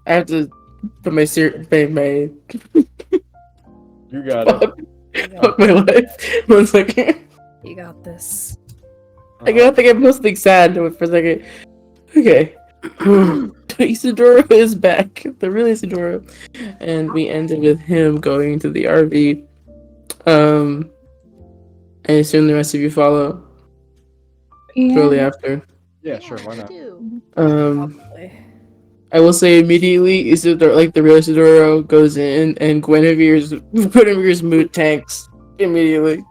I have to put my my You got fuck, it. fuck my life. 1 second. You got this. I gotta think of something sad for a second. Okay. Isidoro is back. The real Isidoro. And we ended with him going to the RV. I assume the rest of you follow shortly after. Yeah, sure, why I not? do. Probably. I will say immediately Isidoro, like the real Isidoro, goes in and Guinevere's mood tanks immediately.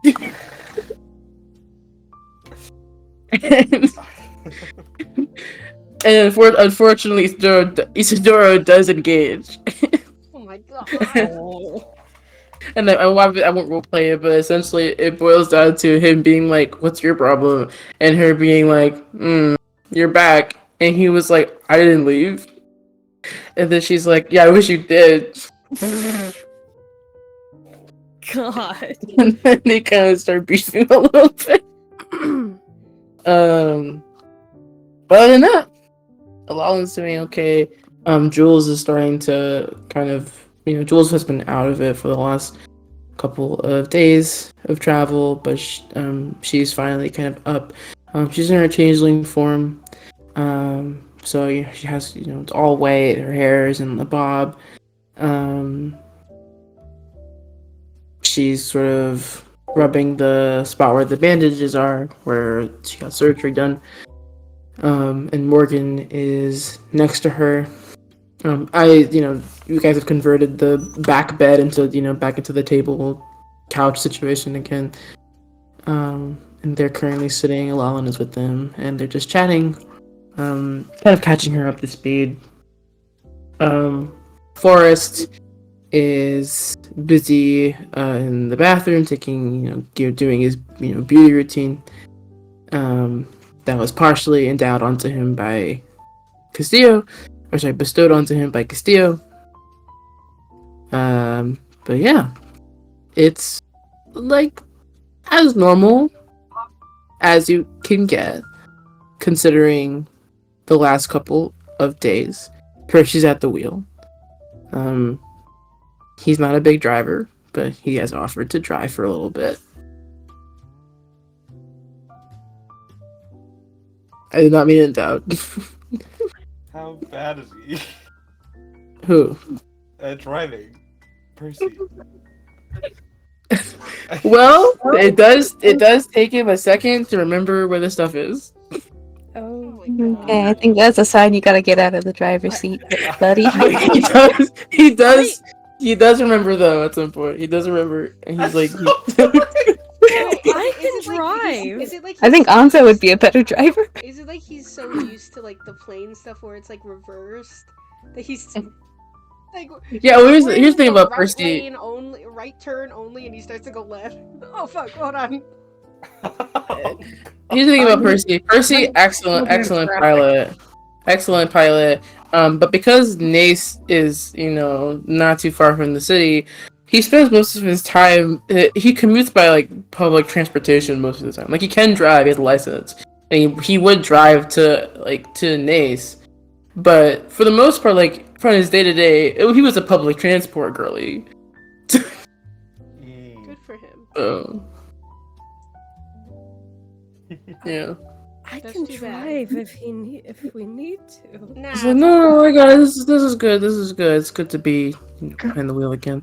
and unfortunately, Isidoro does engage. Oh my god. And I won't roleplay it, but essentially it boils down to him being like, "What's your problem?" and her being like, "You're back," and he was like, "I didn't leave," and then she's like, "Yeah, I wish you did." God. And then they kind of start beefing a little bit. But other than that, Aladdin's doing okay. Jules is starting to kind of, Jules has been out of it for the last couple of days of travel, but she's finally kind of up. She's in her changeling form. So she has, it's all white. Her hair is in the bob. She's sort of rubbing the spot where the bandages are, where she got surgery done. And Morgan is next to her. You guys have converted the back bed into, back into the table couch situation again. And they're currently sitting, Alalin is with them, and they're just chatting, kind of catching her up to speed. Forrest is busy in the bathroom, doing his, beauty routine. That was partially endowed onto him by Castillo, bestowed onto him by Castillo. But yeah, it's like as normal as you can get, considering the last couple of days. Percy's at the wheel. He's not a big driver, but he has offered to drive for a little bit. I did not mean to doubt. How bad is he? Who? At driving. Percy. Well, it does take him a second to remember where the stuff is. Oh, Okay, I think that's a sign you gotta get out of the driver's seat, buddy. He does remember though at some point. He does remember, and he's like, I can drive. Is it like I think Anza would be a better driver. Is it like he's so used to like the plane stuff where it's like reversed that he's like Yeah, well, here's we're the in thing about right Percy. lane only, right turn only, and he starts to go left. Oh fuck! Hold on. Here's the thing about Percy. Percy, excellent pilot. But because Nace is, not too far from the city, he spends most of his time. He commutes by like public transportation most of the time. Like he can drive, he has a license, and he would drive to Nace. But for the most part, like from his day to day, he was a public transport girly. Good for him. So, yeah. I That's can too bad. drive if we need to. Nah. He's like, no, I got it. This is good. This is good. It's good to be behind the wheel again.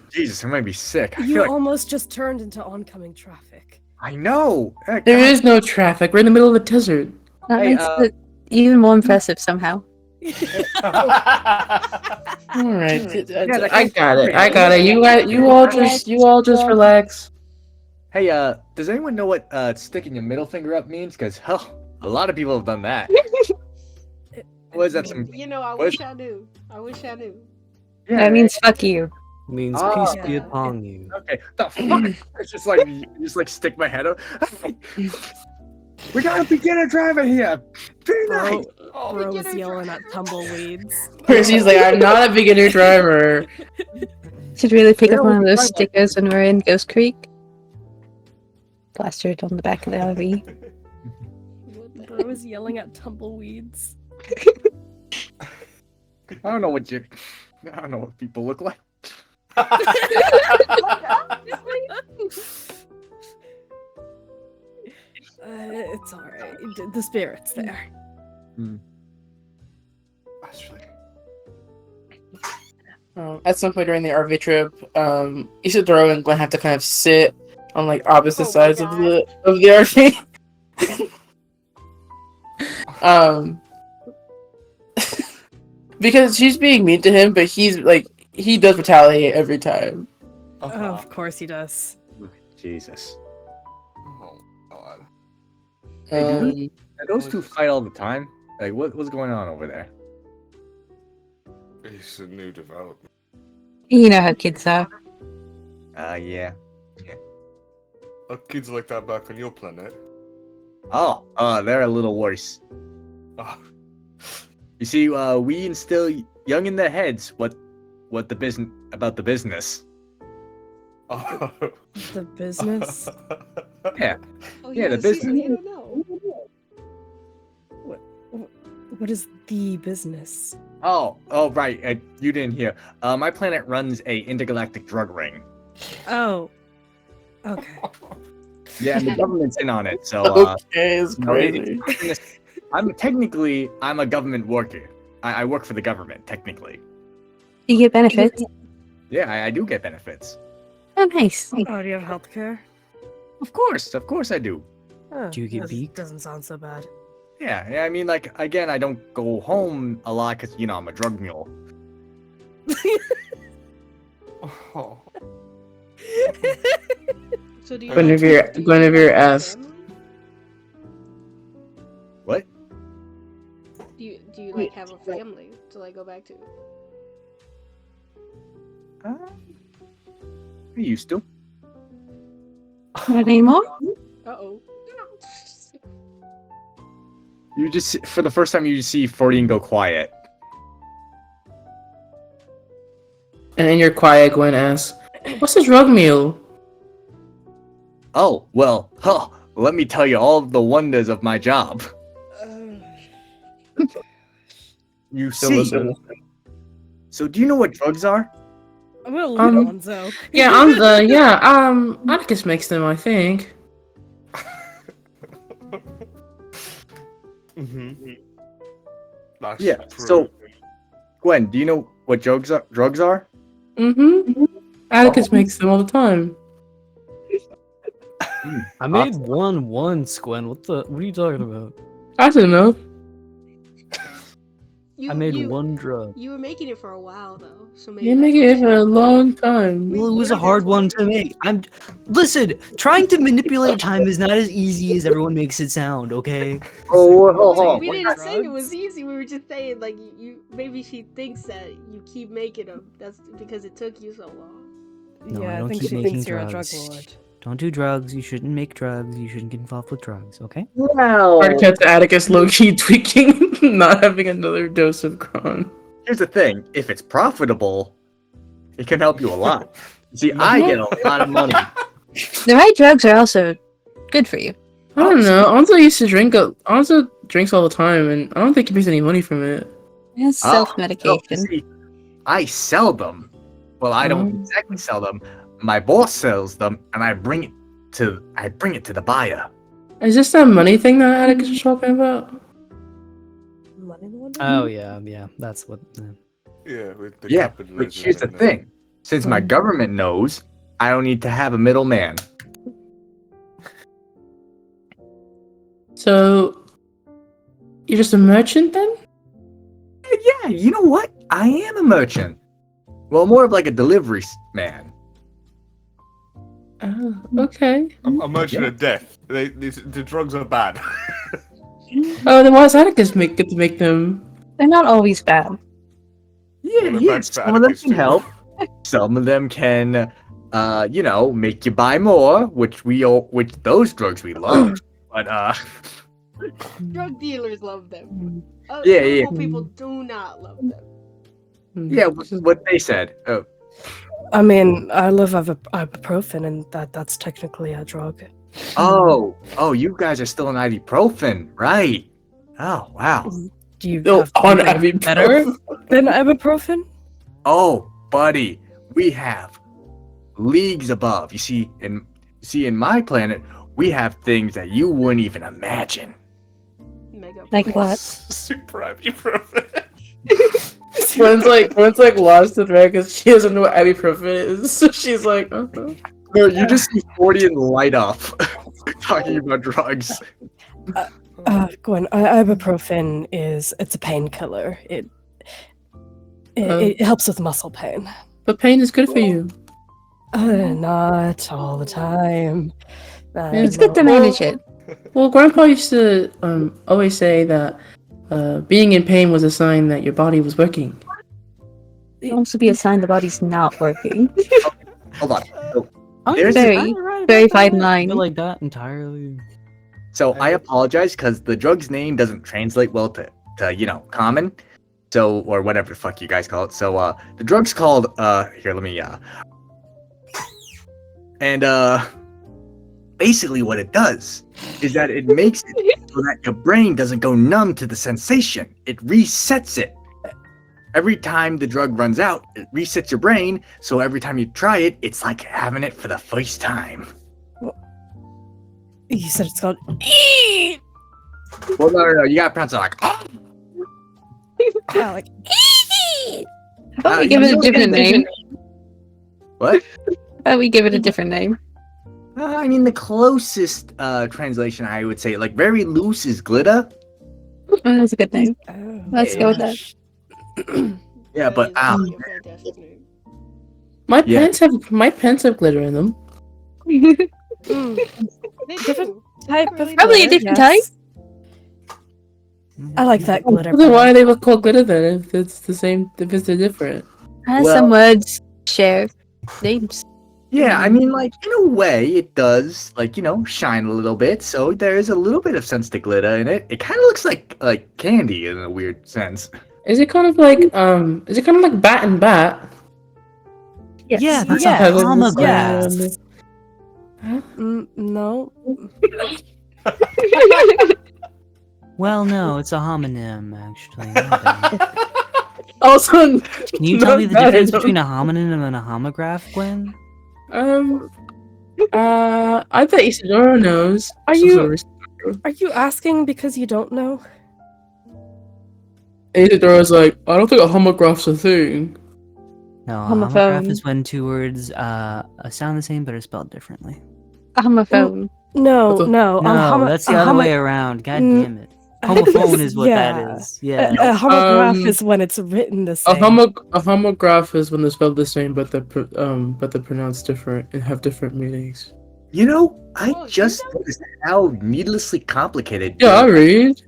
Jesus, I might be sick. I You feel like almost just turned into oncoming traffic. I know. There is no traffic. We're in the middle of the desert. That Hey, makes it even more impressive somehow. All right, I got it. You all just relax. Hey, does anyone know what sticking your middle finger up means? Because hell, a lot of people have done that. What is that? Some I What? wish I knew. I wish I knew. That means fuck you. Means Oh. peace be Yeah. upon you. Okay, the fuck? It's just like stick my head up. We got a beginner driver here. Be nice. Bro was beginner yelling at tumbleweeds. Percy's like, I'm not a beginner driver. Should really pick Yeah, up one of we those can try stickers when we're in Ghost Creek. Plaster it on the back of the RV. Bro was yelling at tumbleweeds. I don't know what people look like. It's alright. The spirit's there. Actually, At some point during the RV trip, Isidro and Glenn have to kind of sit on like opposite Oh my sides of God. the RV. Because she's being mean to him, but he's like he does retaliate every time. Oh, of course he does. Jesus. Oh God. Hey, do those two fight all the time? Like, what's going on over there? It's a new development. You know how kids are. Yeah. Are kids like that back on your planet? Oh, they're a little worse. Oh, You see, we instill young in their heads what the business about the business. oh. The business. Yeah. Oh, Yeah, the see, so business. you don't know. What is the business? Oh, right. You didn't hear. My planet runs a intergalactic drug ring. Oh. Okay. Yeah, and the government's in on it. So, Okay, it's no, crazy. I'm a government worker. I work for the government technically. You get benefits. Yeah, I do get benefits. Oh, nice. Oh, do you have healthcare? Of course I do. Oh, Do you get that beaked? Doesn't sound so bad. Yeah. I mean, like again, I don't go home a lot because I'm a drug mule. Oh. So do you Guinevere asked. What? Do you like have a family to like go back to? I used to. Not anymore? Uh-oh. You just for the first time you see Fortine go quiet. And in your quiet, Gwen asks, "What's a drug mule?" Oh well, let me tell you all the wonders of my job. You see. So do you know what drugs are? I'm gonna look at Um, Lonzo. Atticus makes them, I think. Mm-hmm. That's Yeah, true. so- Gwen, do you know what drugs are? Mm-hmm. Atticus makes them all the time. I made one once, Gwen. What are you talking about? I don't know. I made one drug. You were making it for a while though, so maybe. You that's make what it for a you- long time. Well, it was a Maybe hard that's one what- to make. Listen. Trying to manipulate time is not as easy as everyone makes it sound. Okay. Oh, We what didn't say it drugs? was easy. We were just saying like you. Maybe she thinks that you keep making them. That's because it took you so long. No, I Yeah, I don't think keep she making thinks you're a drug drugs. lord. Don't do drugs. You shouldn't make drugs. You shouldn't get involved with drugs. Okay. Well, Hard cut to Atticus low-key tweaking, not having another dose of Kron. here's the thing: if it's profitable, it can help you a lot. See, I get a lot of money. The right drugs are also good for you. I don't know. Alonso used to drink. Alonso drinks all the time, and I don't think he makes any money from it. It's Oh, self-medication. see, I sell them. Well, I don't exactly sell them. My boss sells them, and I bring it to the buyer. Is this that money thing that Atticus was talking about? Money laundering? Oh yeah. That's what. Yeah, with the Yeah, capitalism. but here's the and thing: since my government knows, I don't need to have a middleman. So, you're just a merchant then? Yeah, you know what? I am a merchant. Well, more of like a delivery man. Oh, okay. A merchant of death. The drugs are bad. Oh, then why does Atticus get to make them? They're not always bad. Yeah, Well, yeah. that's for Some of them Atticus can too. help. Some of them can, make you buy more, which those drugs we love. But Drug dealers love them. Yeah, yeah. Normal people do not love them. yeah, what they said. I mean, I live ibuprofen, and that's technically a drug. Oh, you guys are still on ibuprofen, right? Oh, wow. Do you No, have on something better ibuprofen. than ibuprofen? Oh, buddy, we have leagues above. You see, in my planet, we have things that you wouldn't even imagine. Mega. Like what? Super ibuprofen. Gwen's like lost the thread because she doesn't know what ibuprofen is. So she's like, uh-huh. No, you just see 40 and light up talking about drugs. Gwen, ibuprofen it's a painkiller. It helps with muscle pain. But pain is good for you. Not all the time. It's good to manage it. Well, Grandpa used to always say that being in pain was a sign that your body was working. It can also be a sign the body's not working. Hold on. There's There's very, very fine line. I feel like that entirely. So I apologize because the drug's name doesn't translate well to common. So, or whatever the fuck you guys call it. So the drug's called here, let me and basically what it does is that it makes it so that your brain doesn't go numb to the sensation. It resets it. Every time the drug runs out, it resets your brain, so every time you try it, it's like having it for the first time. You said it's called. Well, no, you gotta pronounce it like. Yeah, like. How about we give it a different name? What? How about we give it a different name? I mean, the closest translation I would say, like very loose, is glitter. Oh, that's a good name. Oh, Let's go with that. Yeah, but That is a fantastic name. My Yeah. pants have glitter in them. They Different do. type of Probably a glitter, different yes. I like that glitter. Then why are they called glitter then? If it's the same, if it's different. Some words share names. yeah, I mean, like in a way, it does, like shine a little bit. So there is a little bit of sense to glitter in it. It kind of looks like candy in a weird sense. Is it kind of like bat and bat? Yes. Yeah, that's Yeah. a homograph. Yes. No. Well, no, it's a homonym, actually. My bad. Also, Can you tell me the No, difference no. between a homonym and a homograph, Gwen? I bet Isadora knows. Are So you- sorry. Are you asking because you don't know? Isadora's like, I don't think a homograph's a thing. No, a Homophone. homograph is when two words sound the same but are spelled differently. Homophone. No, What the- no. No, that's the other way around. God Mm, damn it. Homophone is what yeah. that is. Yeah. A homograph Um, is when it's written the A same. homograph is when they're spelled the same, but they're pronounced different and have different meanings. I Oh, just you know? noticed how needlessly complicated. Yeah, I read.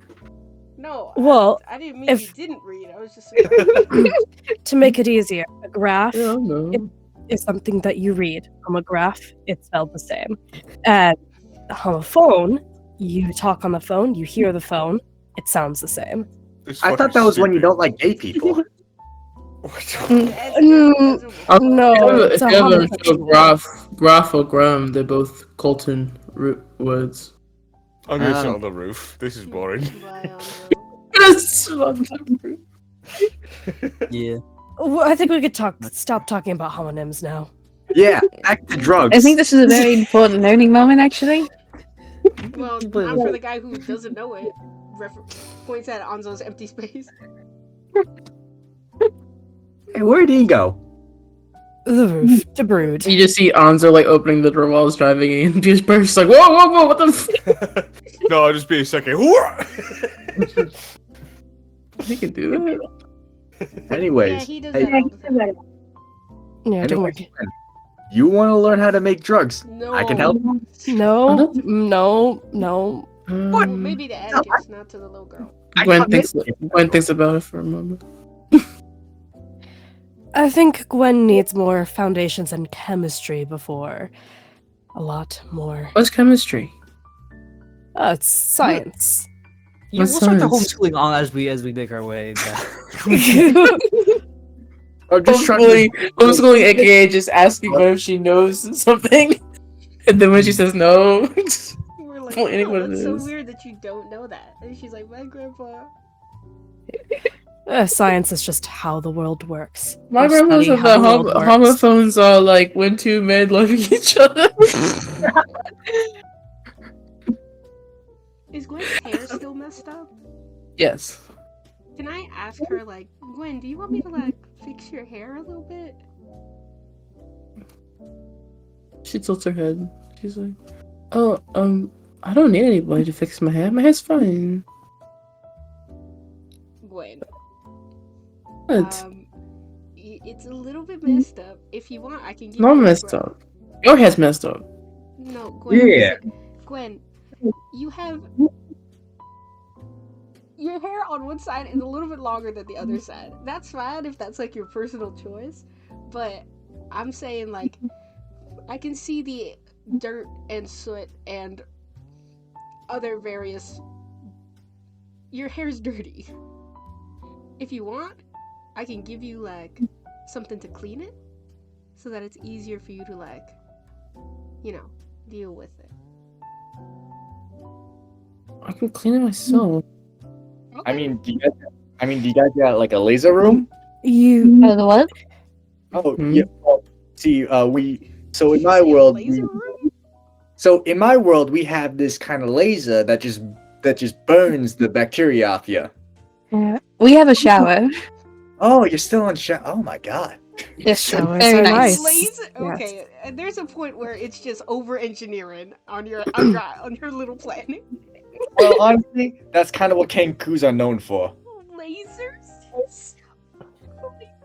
No. Well, I didn't mean if- you didn't read. I was just. To make it easier, a graph Yeah, I know. is something that you read. Homograph, it's spelled the same. And a homophone, you talk on the phone, you hear the phone, it sounds the same. It's I thought fucking that was when you stupid. don't like gay people. No, If it's a you ever homophone. show graph or gram, they're both Colton root words. I'm gonna sit on the roof. This is boring. Yeah. Well, I think we could stop talking about homonyms now. Yeah, back to drugs. I think this is a very important learning moment, actually. Well, I'm for the guy who doesn't know it. Points at Anzo's empty space. Hey, where'd he go? The roof, to brood. You just see Anzo like opening the door while he's driving in. Just bursts like, whoa, what the f-? No, I'll just be a second. He can do that. Anyways, Yeah, he does hey, that all the time. Yeah, don't anyways, worry. you want to learn how to make drugs? No. I can help. No, no. Well, maybe the adults, not to the little girl. Gwen thinks about it for a moment. I think Gwen needs more foundations in chemistry before a lot more. What's chemistry? It's science. Yeah, we'll What's start the science? homeschooling on as we make our way back. I'm just trying to. Homeschooling, aka just asking her if she knows something, and then when she says no, We're like, Well, anyone oh, that's so is. weird that you don't know that. And she's like, my grandpa. Science is just how the world works. My Or grandma study said how that the world works. homophones are like when two men love each other. Is Gwen's hair still messed up? Yes. Can I ask her, like, Gwen, do you want me to, like, fix your hair a little bit? She tilts her head. She's like, "Oh, I don't need anybody to fix my hair. My hair's fine." Gwen. What? It's a little bit messed up. If you want, I can give Not you a messed spray. up. Your hair's messed up. No, Gwen. Yeah. listen. Gwen, you have your hair on one side is a little bit longer than the other side. That's fine if that's like your personal choice, but I'm saying like I can see the dirt and soot and other various. Your hair's dirty. If you want, I can give you like something to clean it so that it's easier for you to like, you know, deal with it. I can clean it myself. I mean, do you guys got like a laser room? You Oh, the what? Oh, Hmm? yeah. Well, see, so in my See a world, laser room? so in my world, we have this kind of laser that just burns the bacteria off you. Yeah. We have a shower. Oh, you're still on show. Oh my god. Yes, Showers very are nice. nice. Laser? Yes. Okay, and there's a point where it's just over engineering on your on your little planet. Well, honestly, that's kind of what Kenkus are known for. Lasers?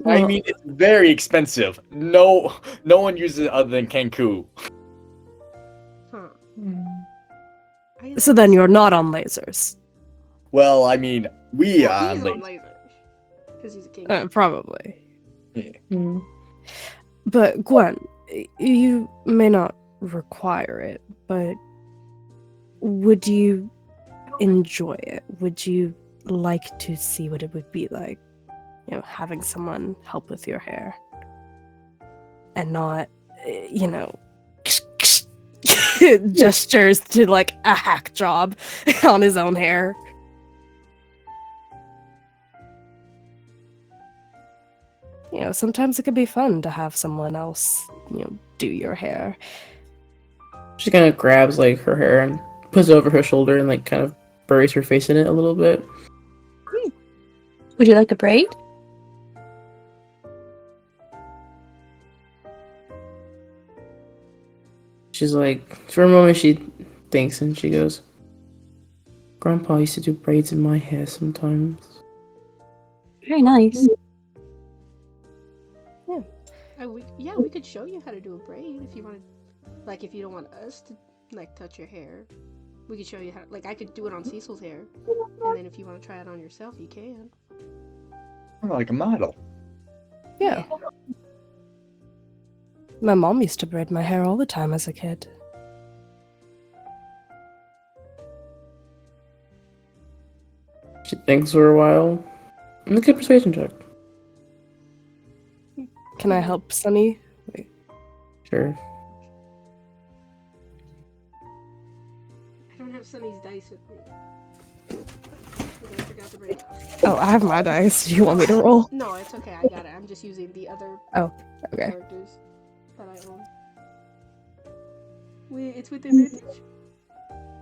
I mean, it's very expensive. No one uses it other than Kenku. Huh. Hmm. I So then you're not on lasers. Well, I mean, we Well, are he's late. on lasers. Because he's a king. Probably. Hmm. But Gwen, you may not require it, but would you enjoy it? Would you like to see what it would be like, you know, having someone help with your hair and not, you know, gestures to like a hack job on his own hair? You know, sometimes it can be fun to have someone else, you know, do your hair. She kind of grabs like her hair and puts it over her shoulder and like kind of buries her face in it a little bit. Would you like a braid? She's like, for a moment, she thinks and she goes, "Grandpa used to do braids in my hair sometimes." Very nice. We could show you how to do a braid if you wanted. Like, if you don't want us to like touch your hair, we could show you how. Like, I could do it on Cecil's hair, and then if you want to try it on yourself, you can. Like a model. Yeah. My mom used to braid my hair all the time as a kid. She thinks for a while. Make a persuasion check. Can I help Sunny? Sure. I don't have Sunny's dice with me. I forgot to bring it. Oh, I have my dice. Do you want me to roll? No, it's okay. I got it. I'm just using the other Okay. characters that I own. It's with advantage?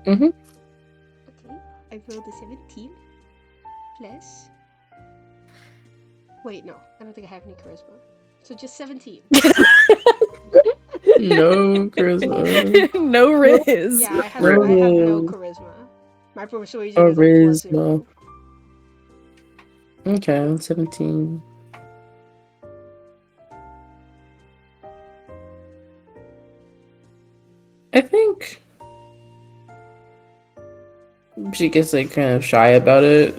Mhm. Okay. I rolled a 17 plus. Wait, no. I don't think I have any charisma. So just 17. No charisma. No riz. Yeah, I have no charisma. My persuasion is a plus 0. Charisma. Okay, 17. I think she gets like kind of shy about it.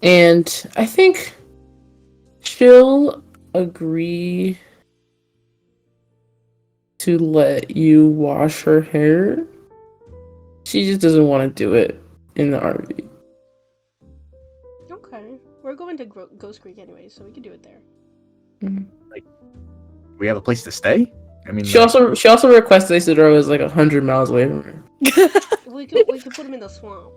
And I think she'll agree to let you wash her hair. She just doesn't want to do it in the RV. Okay. We're going to Ghost Creek anyway, so we can do it there. We have a place to stay? I mean, She also requested Isidore was like 100 miles away from her. We could put him in the swamp.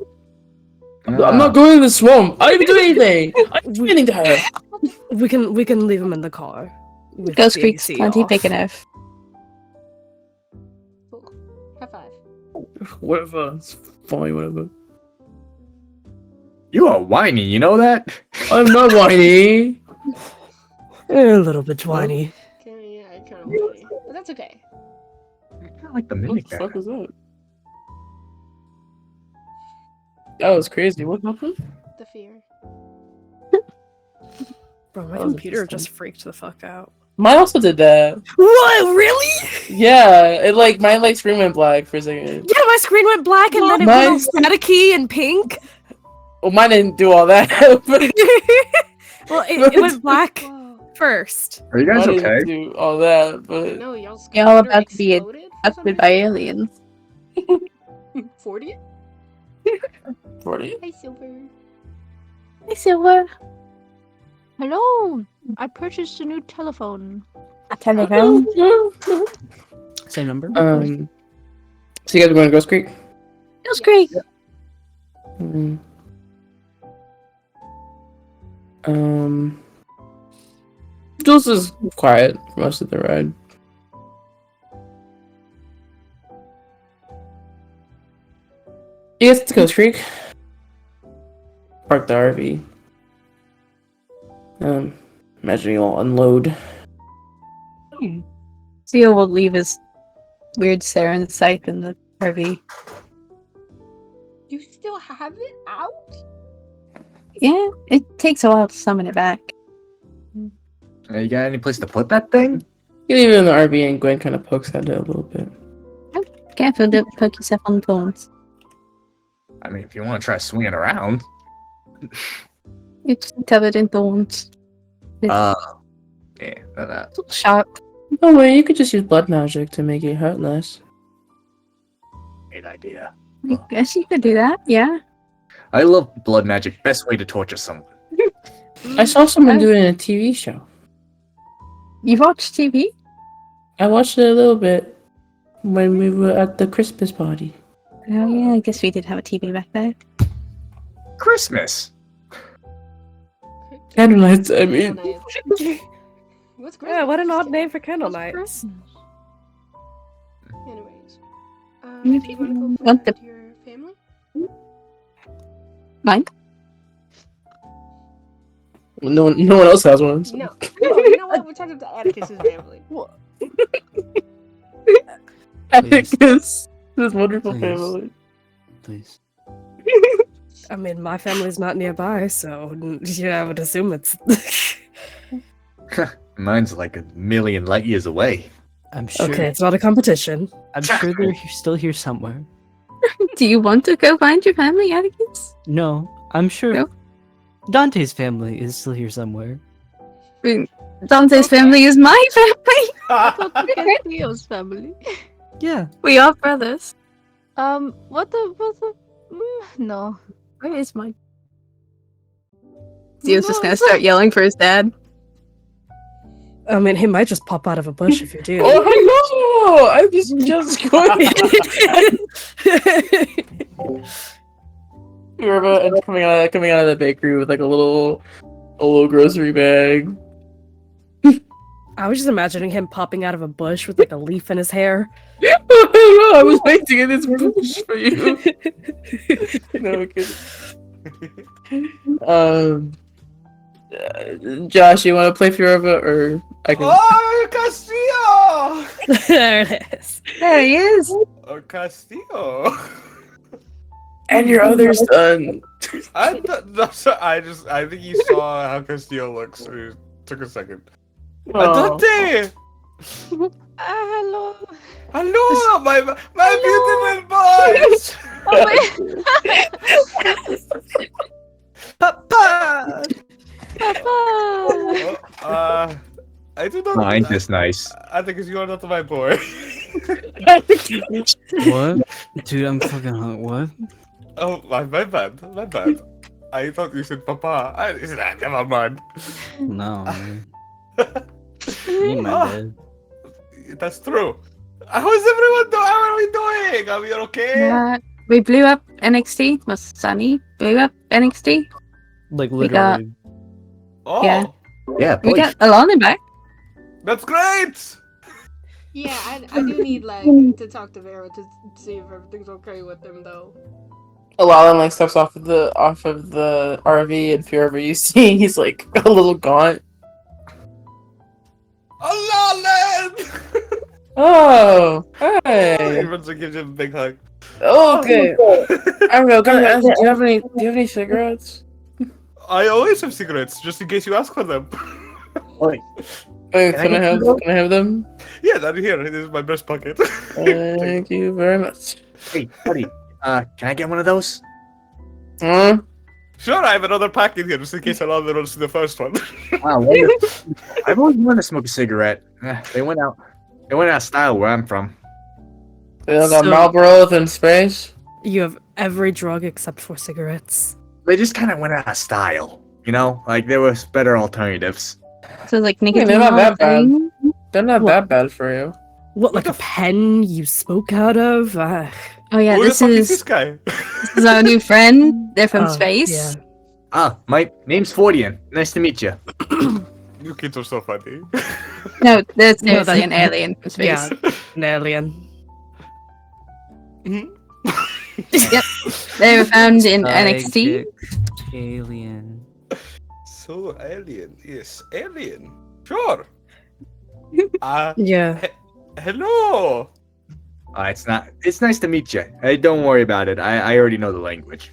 I'm not going to the swamp. I didn't do anything. I didn't do anything to her. We can leave him in the car. with Ghost the Creek's AC plenty off. big enough. Cool. High five. Whatever. It's fine, whatever. You are whiny, you know that? I'm not whiny. A little bit whiny. Okay, yeah, kind of funny. But that's okay. I kind of like the What mimic the there. fuck was that? That was crazy. What happened? The fear. Bro, my That was computer interesting. just freaked the fuck out. Mine also did that. What? Really? Yeah, it like mine like screen went black for a second. Yeah, my screen went black and then it Mine- went all staticky and pink. Well, mine didn't do all that. but Well, it went black Whoa. first. Are you guys mine okay? didn't do all that. But No, y'all's Y'all computer about to be exploded for some Abducted by aliens. reason? 40? 40. Hey, Silver. Hey, Silver. Hello, I purchased a new telephone. A telephone. Same number. So you guys are going to Ghost Creek? It was great. Hmm. Jules is quiet for most of the ride. You guys to Ghost Creek. Park the RV. Imagine you'll unload. Theo will leave his weird Saren scythe in the RV. You still have it out? Yeah, it takes a while to summon it back. You got any place to put that thing? You leave it in the RV and Gwen kind of pokes at it a little bit. Careful, don't poke yourself on the thorns. I mean, if you want to try swinging around. It's covered in thorns. Yeah, that. It's all sharp. Oh wait, you could just use blood magic to make it hurt less. Great idea. I guess you could do that, yeah. I love blood magic. Best way to torture someone. I saw someone do it in a TV show. You watch TV? I watched it a little bit when we were at the Christmas party. Oh yeah, I guess we did have a TV back there. Christmas. Candlelights, I mean. Candlelights. What's great? Yeah, what an odd name for candle nights. Anyways. Maybe Do you want to go want for the- your family? Mine? No one else has one. so- No. No, you know what? We're talking to Atticus's family. Atticus, this wonderful Please. family. Please. I mean, my family's not nearby, so yeah, I would assume it's. Mine's like a million light years away. I'm sure. Okay, it's not a competition. I'm sure they're still here somewhere. Do you want to go find your family, Atticus? No, I'm sure. No? Dante's family is still here somewhere. Dante's family is my family. Theo's family. Yeah. We are brothers. What the? No. Where is my? Theo's just gonna start yelling for his dad. I mean, he might just pop out of a bush if you do. Oh no! I just going. Remember, and coming out of the bakery with like a little grocery bag. I was just imagining him popping out of a bush with like a leaf in his hair. I was waiting in this bush for you. No kidding. Josh, you want to play Fiorva, or I can? Oh, Castillo! There it is. There he is. Oh, Castillo. And your other son. I think you saw how Castillo looks. So it took a second. Oh. Adante! Hello. Hello, my beautiful boys! Papa! Oh, I do not. Mine is nice. I think you are not my boy. What? Dude, I'm fucking hung. What? Oh, my bad. I thought you said Papa. Never mind. No. Man. You ain't my dad. That's true. How is everyone doing? How are we doing? Are we okay? We blew up NXT. Was Sunny blew up NXT? Like We got- literally. Oh, Yeah. Yeah, We boy. got Alana back. that's great. Yeah, I do need like to talk to Vera to see if everything's okay with him though. Alan like steps off of the RV, and if you ever you see, he's like a little gaunt. Alan! Oh, He hey. runs and gives him a big hug. Okay. I don't know. Can I ask, do you have any cigarettes? I always have cigarettes, just in case you ask for them. Boy. Can Can I I get have them? Yeah, that here. This is my breast pocket. Thank you very much. Hey, buddy. Can I get one of those? Huh? Sure, I have another pack in here, just in case Alan runs to the first one. Wow, wonderful. I've always wanted to smoke a cigarette. They went out of style where I'm from. They don't got So- Marlboros in space. You have every drug except for cigarettes. They just kind of went out of style. You know, like there was better alternatives. So like they're nicotine. not that bad. thing. They're not What? that bad for you. What, like a pen you spoke out of? Oh yeah, Who the this fuck is this is guy? this is our new friend. They're from Oh, space. yeah. My name's Fordian. Nice to meet you. You kids are so funny. No, there's No, seriously that- an alien from space. Yeah, an alien. Yep. They were found in NXT. Psychic Alien. So alien, yes, alien. Sure. Yeah. Hello. It's nice to meet you. Hey, don't worry about it. I already know the language.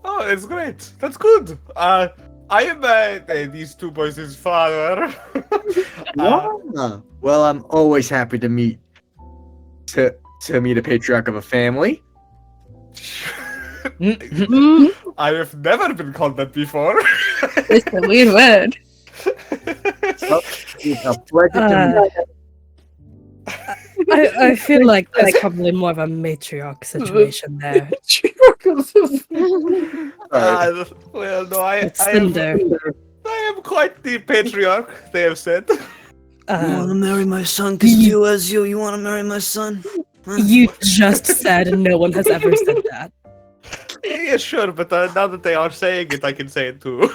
Oh, it's great. That's good. I am these two boys' father. Well, I'm always happy to meet a patriarch of a family. Mm, I have never been called that before. it's a weird word. It's a pleasure to meet you. I feel like there's probably more of a matriarch situation there. Well, no, I Cinder. am quite the patriarch. They have said. You want to Um, marry my son, Castillo Ezio? You want to marry my son? Huh? you just said no one has ever said that. Yeah, sure, but now that they are saying it, I can say it too.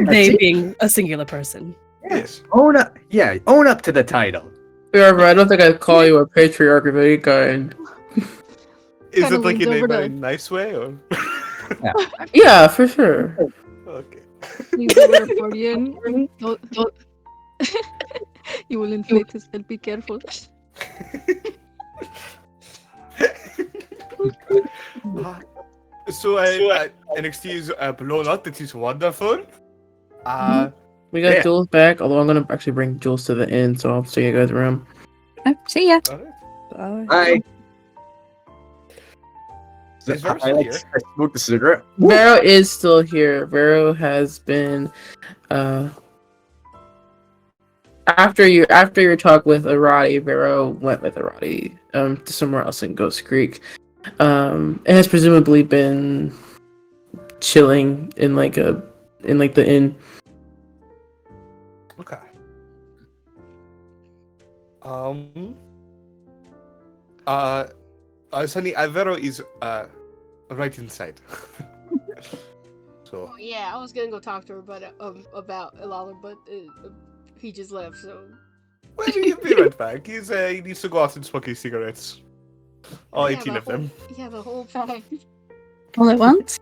They being a singular person. Yes. Own up. Yeah, own up to the title. However, I don't think I'd call you a patriarch of any kind. Is Kinda it like in leans a over very to- nice way, or? Yeah, for sure. Okay. You go to the party and don't. You will inflate his head. Be careful. So, NXT is blown up. This is wonderful. We got Yeah. Jules back, although I'm gonna actually bring Jules to the inn, so I'll take you guys around. Oh, see ya. Alright. Hi. Is Vero I still like here? I smoked a cigarette. Vero is still here. Vero has been after your talk with Arati, Vero went with Arati to somewhere else in Ghost Creek. And has presumably been chilling in the inn. Okay. Sunny, Vero is right inside. So Oh, yeah, I was gonna go talk to her, but about Ilala, but he just left. So well, he'll be right back. He needs to go out and smoke his cigarettes. All Yeah, 18 the of them. Yeah, the whole pack. All at once.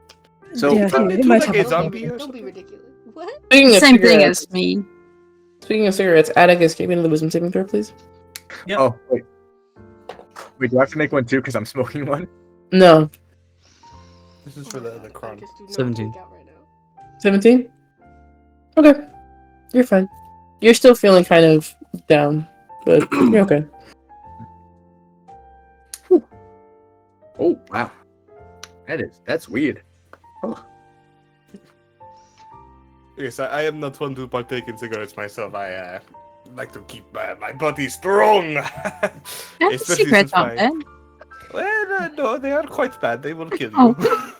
So Yeah, Turn he into might like have a a zombie or Don't be something. ridiculous. What? Speaking of Same thing cigarettes, as me. Speaking of cigarettes, Atticus, can you make the wisdom saving throw, please? oh wait. Wait, do I have to make one too? Because I'm smoking one. No. This is for the crown. Marcus, do not 17. freak out right now. 17? Okay. You're fine. You're still feeling kind of down, but you're okay. Oh wow. That's weird. Yes, I am not one to partake in cigarettes myself. I like to keep my body strong. That's Especially secrets since aren't my- bad. Well, no, they are quite bad. They will kill you. Oh.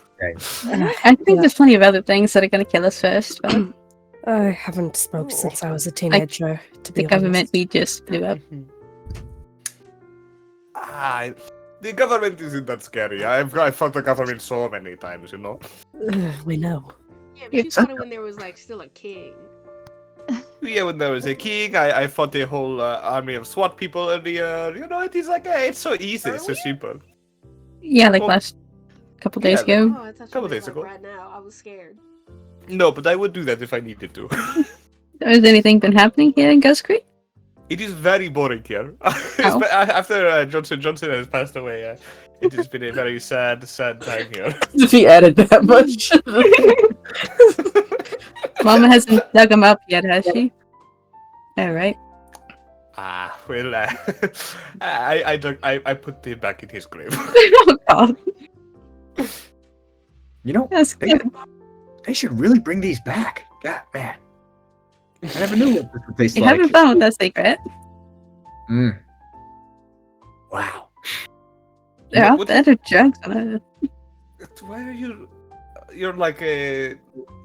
I think there's plenty of other things that are going to kill us first. But I haven't smoked Oh. since I was a teenager. To be the government honest. we just blew up. The government isn't that scary. I fought the government so many times, you know. We know. Yeah, but you fought it when there was like still a king. Yeah, when there was a king, I fought a whole army of SWAT people earlier. You know, it is like it's so easy, it's so simple. Yeah, like Well, last couple days yeah, ago. Oh, I thought you Couple meant, days like, ago. right now. I was scared. No, but I would do that if I needed to. Has anything been happening here in Ghost Creek? It is very boring here. After Johnson has passed away, it has been a very sad time here. If he added that much. Mama hasn't dug him up yet, has she? Alright. Well, I put him back in his grave. Oh god. You know, That's good. they should really bring these back. God, man. I never knew what this would taste You like. having fun with that secret? Mm. Wow. They're out What- there to drugs on it. Why are you? You're like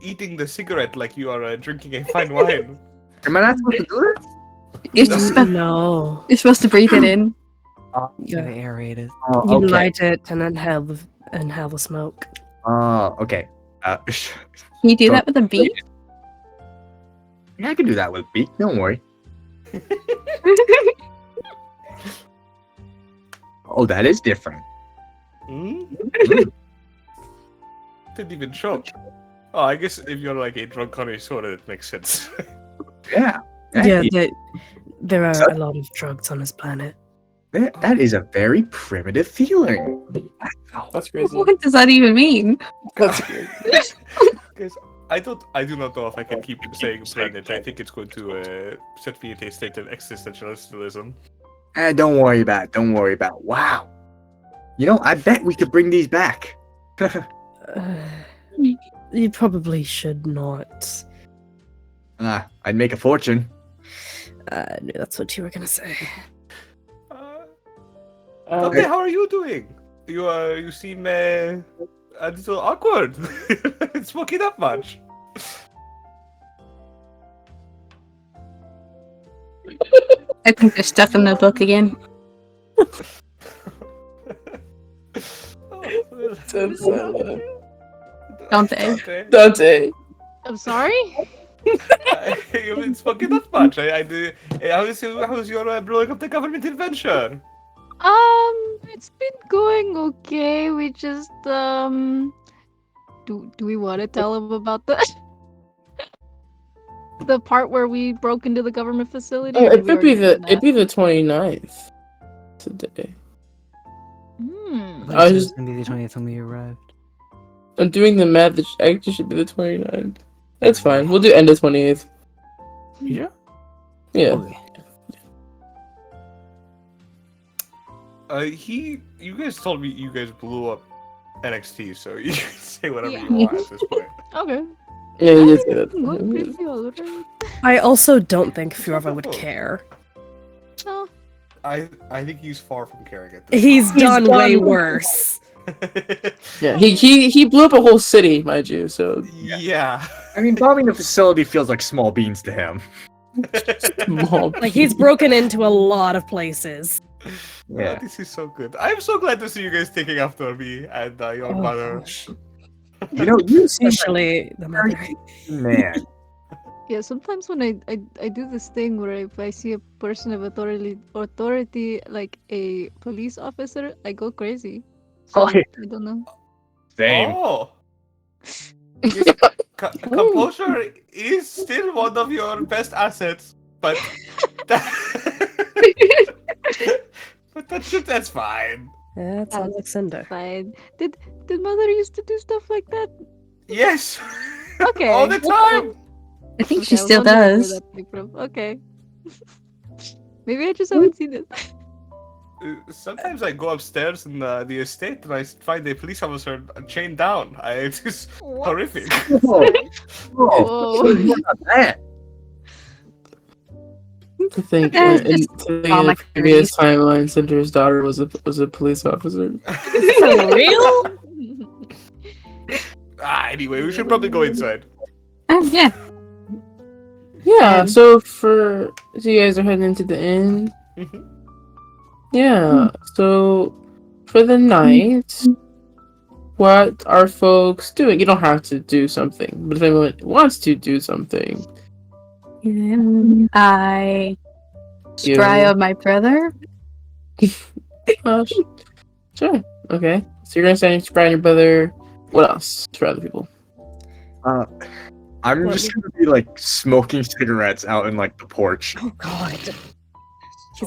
eating the cigarette like you are drinking a fine wine. Am I not supposed to do this? No. You're supposed to breathe it in. You gotta aerate it. Oh, You okay. light it and inhale the smoke. Oh, okay. Can you do that with a beat? Yeah, I can do that with beat. Don't worry. Oh, that is different. Hmm? Didn't even show. Oh, I guess if you're like a drug connoisseur, it makes sense. Yeah. Yeah, That, there are a lot of drugs on this planet. that is a very primitive feeling. Wow. That's crazy. What does that even mean? That's crazy. Guys, I do not know if I can keep saying planet. I think it's going to set me in a state of existentialism. Don't worry about it. Don't worry about it. Wow. You know, I bet we could bring these back. You probably should not. I'd make a fortune. I knew that's what you were gonna say. Okay, how are you doing? You seem a little awkward. Smoking up much. I think there's stuff in the book again. Dante. Dante. I'm sorry? You've been smoking up much. I do. How's your blowing up the government invention? It's been going okay. We just do we want to tell him about the the part where we broke into the government facility? Oh, or it we could be already it'd did be the 29th today. that? Hmm. I was It's just- gonna be the 20th when we arrived. I'm doing the math. It actually should be the 29th. That's fine. We'll do end of 28th. Yeah. Yeah. Okay. You guys told me you guys blew up NXT, so you can say whatever Yeah. you want at this point. Okay. Yeah, you did say that. Good, pretty alright. I also don't think Fjorva would care. No. I think he's far from caring at this He's done way done- worse. point. Yeah, he blew up a whole city, mind you. So Yeah. I mean, bombing the facility feels like small beans to him. small. Like he's broken into a lot of places. Yeah. This is so good. I'm so glad to see you guys taking after me and your Oh, mother. gosh. You know, you seem like Especially the mother. a man. Yeah, sometimes when I do this thing where if I see a person of authority like a police officer, I go crazy. So, Oh, yeah. I don't know. Same. Oh. Composure is still one of your best assets, but that's fine. Yeah, that sounds like Cinder. Fine. Did mother used to do stuff like that? Yes. Okay. All the time. I think Okay, she I was still wondering where does. that came from. Okay. Maybe I just haven't seen it. Sometimes I go upstairs in the estate and I find a police officer chained down. It's just horrific. Whoa. Whoa. What about that? To think It's in just the comic previous timeline, Cinder's daughter was a police officer. For real? Anyway, we should probably go inside. Yeah. Yeah. So you guys are heading into the inn. Mhm. Yeah. So for the night, what are folks doing? You don't have to do something, but if anyone wants to do something, I You- spry on my brother. uh, sh- sure. Okay. So you're gonna say surprise your brother. What else for other people? I'm What just gonna be like smoking cigarettes out in like the porch. Oh God, he's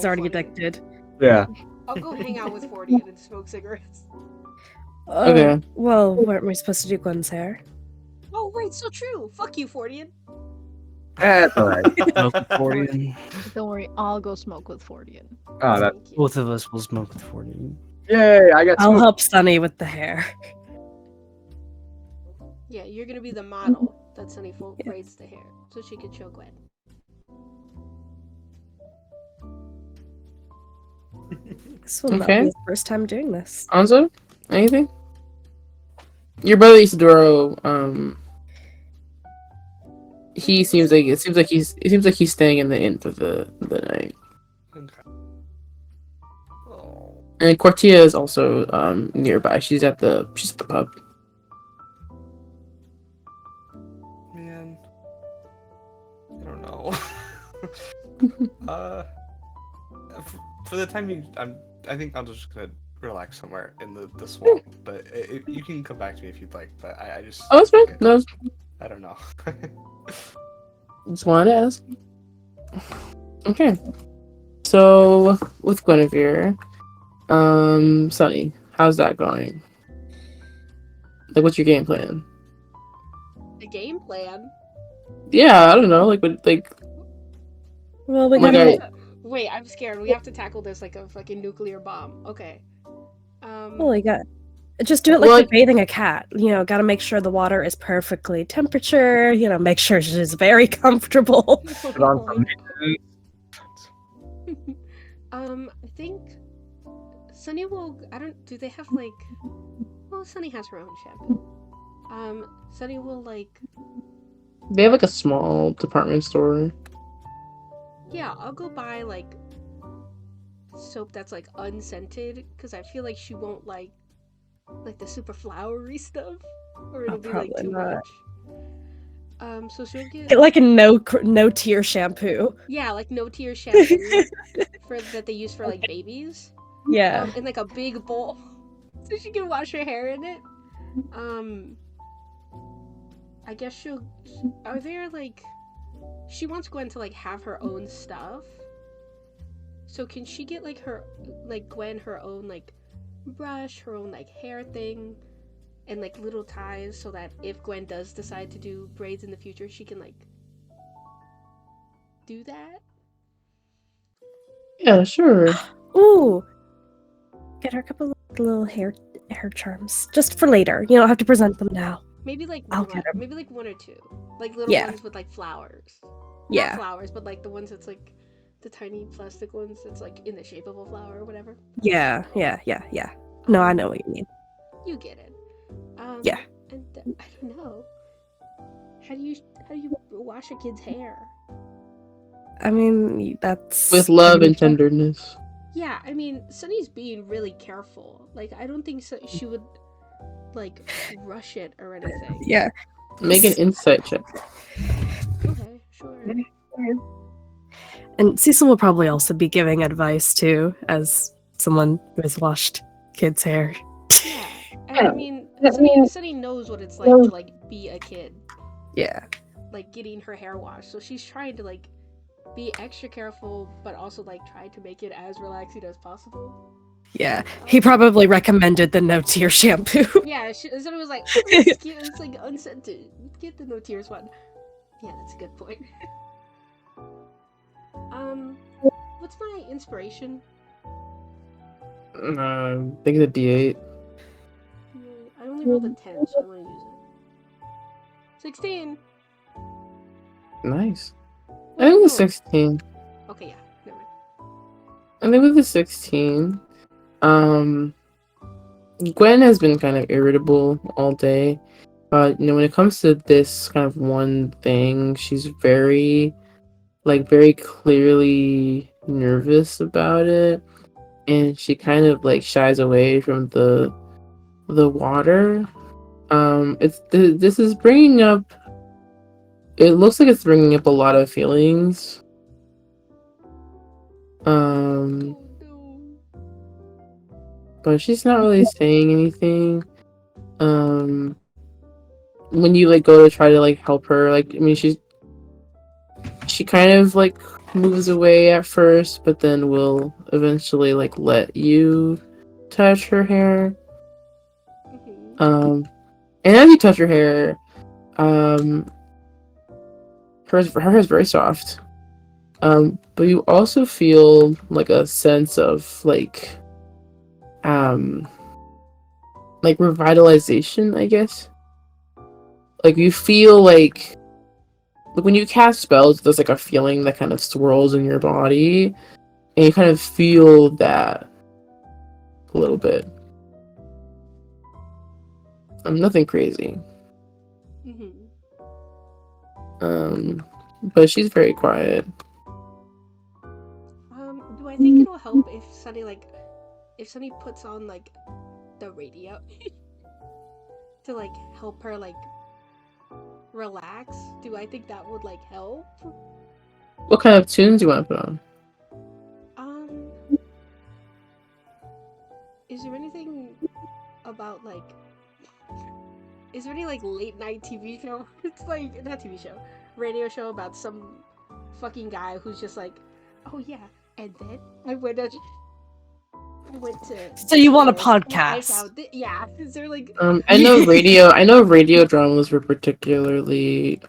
So already funny. addicted. Yeah. I'll go hang out with 40 and smoke cigarettes. Okay. Well, weren't we supposed to do Gwen's hair? Oh, right, so true. Fuck you, Fordian. That's alright. Smoke with 40. Don't worry, I'll go smoke with Fordian. Oh, that. Thank you. Both of us will smoke with 40. Yay! I got. I'll smoke. help Sunny with the hair. Yeah, you're gonna be the model that Sunny Yeah. braids the hair so she can show Gwen. This will not Okay. be his first time doing this. Anzo, anything? Your brother Isidoro, he seems like he's staying in the inn for the night. Okay. Oh. And Cortia is also nearby. She's at the pub. Man. I don't know. For the time being, I think I'm just gonna relax somewhere in the swamp. But you can come back to me if you'd like. But I just. Oh, that's fine. No, I don't know. just wanted to ask. Okay. So with Guinevere, Sunny, how's that going? Like, what's your game plan? The game plan? Yeah, I don't know. Like, what, like, Well, we Like gotta. I- Wait, I'm scared. We have to tackle this like a fucking nuclear bomb. Okay. Well, you got. Just do it like Well, you're bathing a cat. You know, got to make sure the water is perfectly temperature. You know, make sure she's very comfortable. Put on some I think Sunny will. I don't. Do they have like? Well, Sunny has her own shampoo. Sunny will like. they have like a small department store. Yeah, I'll go buy like soap that's like unscented because I feel like she won't like the super flowery stuff, or it'll be like probably too not. much. So she'll get Get like a no tear shampoo. yeah, like no tear shampoo for that they use for like babies. Yeah. In like a big bowl, so she can wash her hair in it. I guess she'll. Are there like? She wants Gwen to like have her own stuff. So can she get like Gwen her own like brush, her own like hair thing, and like little ties so that if Gwen does decide to do braids in the future, she can like do that? Yeah, sure. Ooh. Get her a couple of little hair charms just for later. You don't have to present them now. Maybe like I'll one, get 'em. maybe like one or two, like little Yeah. ones with like flowers. Yeah. Not flowers, but like the ones that's like the tiny plastic ones that's like in the shape of a flower or whatever. Yeah. No, I know what you mean. You get it. Yeah. And I don't know. How do you wash a kid's hair? I mean, that's With love and tenderness. Yeah, I mean, Sunny's being really careful. Like, I don't think she would like rush it or anything. Yeah. Make an insight check. Okay, sure. And Cecil will probably also be giving advice too, as someone who has washed kids' hair. Yeah. And I mean, Sunny knows what it's like to like be a kid, Yeah. like getting her hair washed. So she's trying to like be extra careful, but also like try to make it as relaxing as possible. Yeah. He probably recommended the no tear shampoo. Yeah, Sunny was like, oh, it's cute. It's like unscented. Get the no tears one. Yeah, that's a good point. What's my inspiration? I think it's a D8. I only rolled a 10, so I want to use it. 16. Nice. I think it's 16. Okay, yeah. Never mind. I think with the 16, Gwen has been kind of irritable all day. But, when it comes to this kind of one thing, she's very clearly nervous about it. and she kind of like shies away from the water. This is bringing up. It looks like it's bringing up a lot of feelings. Um, but she's not really saying anything. When you like go to try to like help her, like I mean, she kind of like moves away at first, but then will eventually like let you touch her hair. Mhm. And as you touch her hair, um, her hair is very soft. But you also feel like a sense of like revitalization, I guess. Like you feel like when you cast spells, there's like a feeling that kind of swirls in your body, and you kind of feel that a little bit. Nothing crazy. Mhm. But she's very quiet. Do I think it'll help if Sunny puts on like the radio to like help her like relax? Do I think that would like help? What kind of tunes do you want to put on? Um, is there anything about like is there any like late night TV show? It's like not TV show, radio show about some fucking guy who's just like, oh yeah, and then I went to. So you want a I podcast? found yeah. Is there like? I know radio dramas were particularly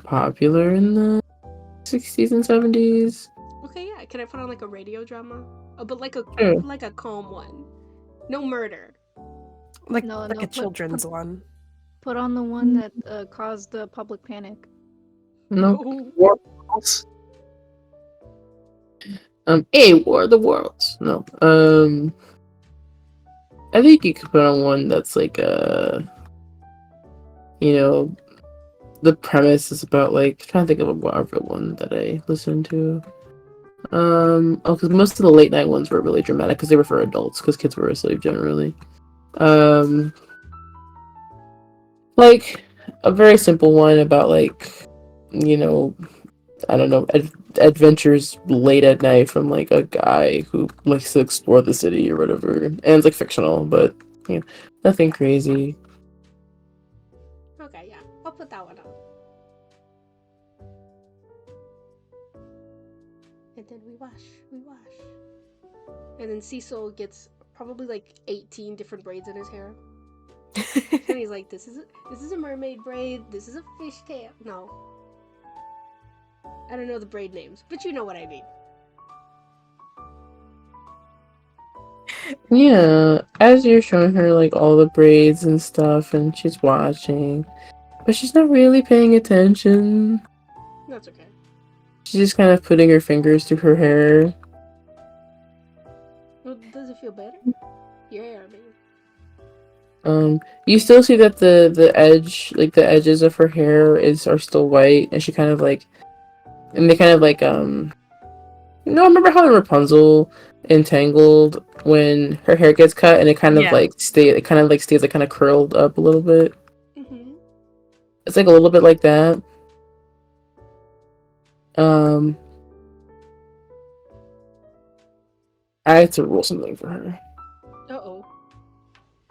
popular in the 60s and 70s. Okay, yeah. Can I put on like a radio drama? Oh, but Sure. like a calm one. No murder. Like No, like no, a children's one. Put on the one that caused the public panic. No. No. Worlds. A War of the Worlds. No. I think you could put on one that's like you know, the premise is about like trying to think of a other one that I listened to. Because most of the late night ones were really dramatic because they were for adults because kids were asleep generally. Like a very simple one about like, you know, I don't know, adventures late at night from like a guy who likes to explore the city or whatever, and it's like fictional, but you know, nothing crazy. Okay, yeah. I'll put that one on. And then we wash. And then Cecil gets probably like 18 different braids in his hair. And he's like, this is a mermaid braid, this is a fishtail. No. I don't know the braid names, but you know what I mean. Yeah, as you're showing her like all the braids and stuff, and she's watching, but she's not really paying attention. That's okay. She's just kind of putting her fingers through her hair. Well, does it feel better? Your hair, I mean. You still see that the edge, like the edges of her hair are still white, and she kind of like, and they kind of like remember how in Rapunzel entangled when her hair gets cut and it kind of Yeah. like it kind of like stays like kind of curled up a little bit. Mm-hmm. It's like a little bit like that. I had to roll something for her. Uh-oh.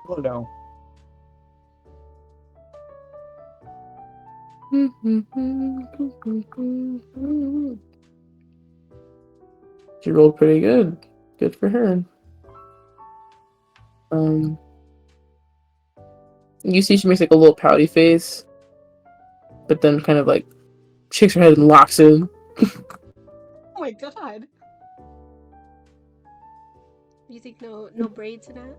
Oh no. She rolled pretty good. Good for her. You see she makes like a little pouty face, but then kind of like shakes her head and locks in. Oh my god. You think no braids in that?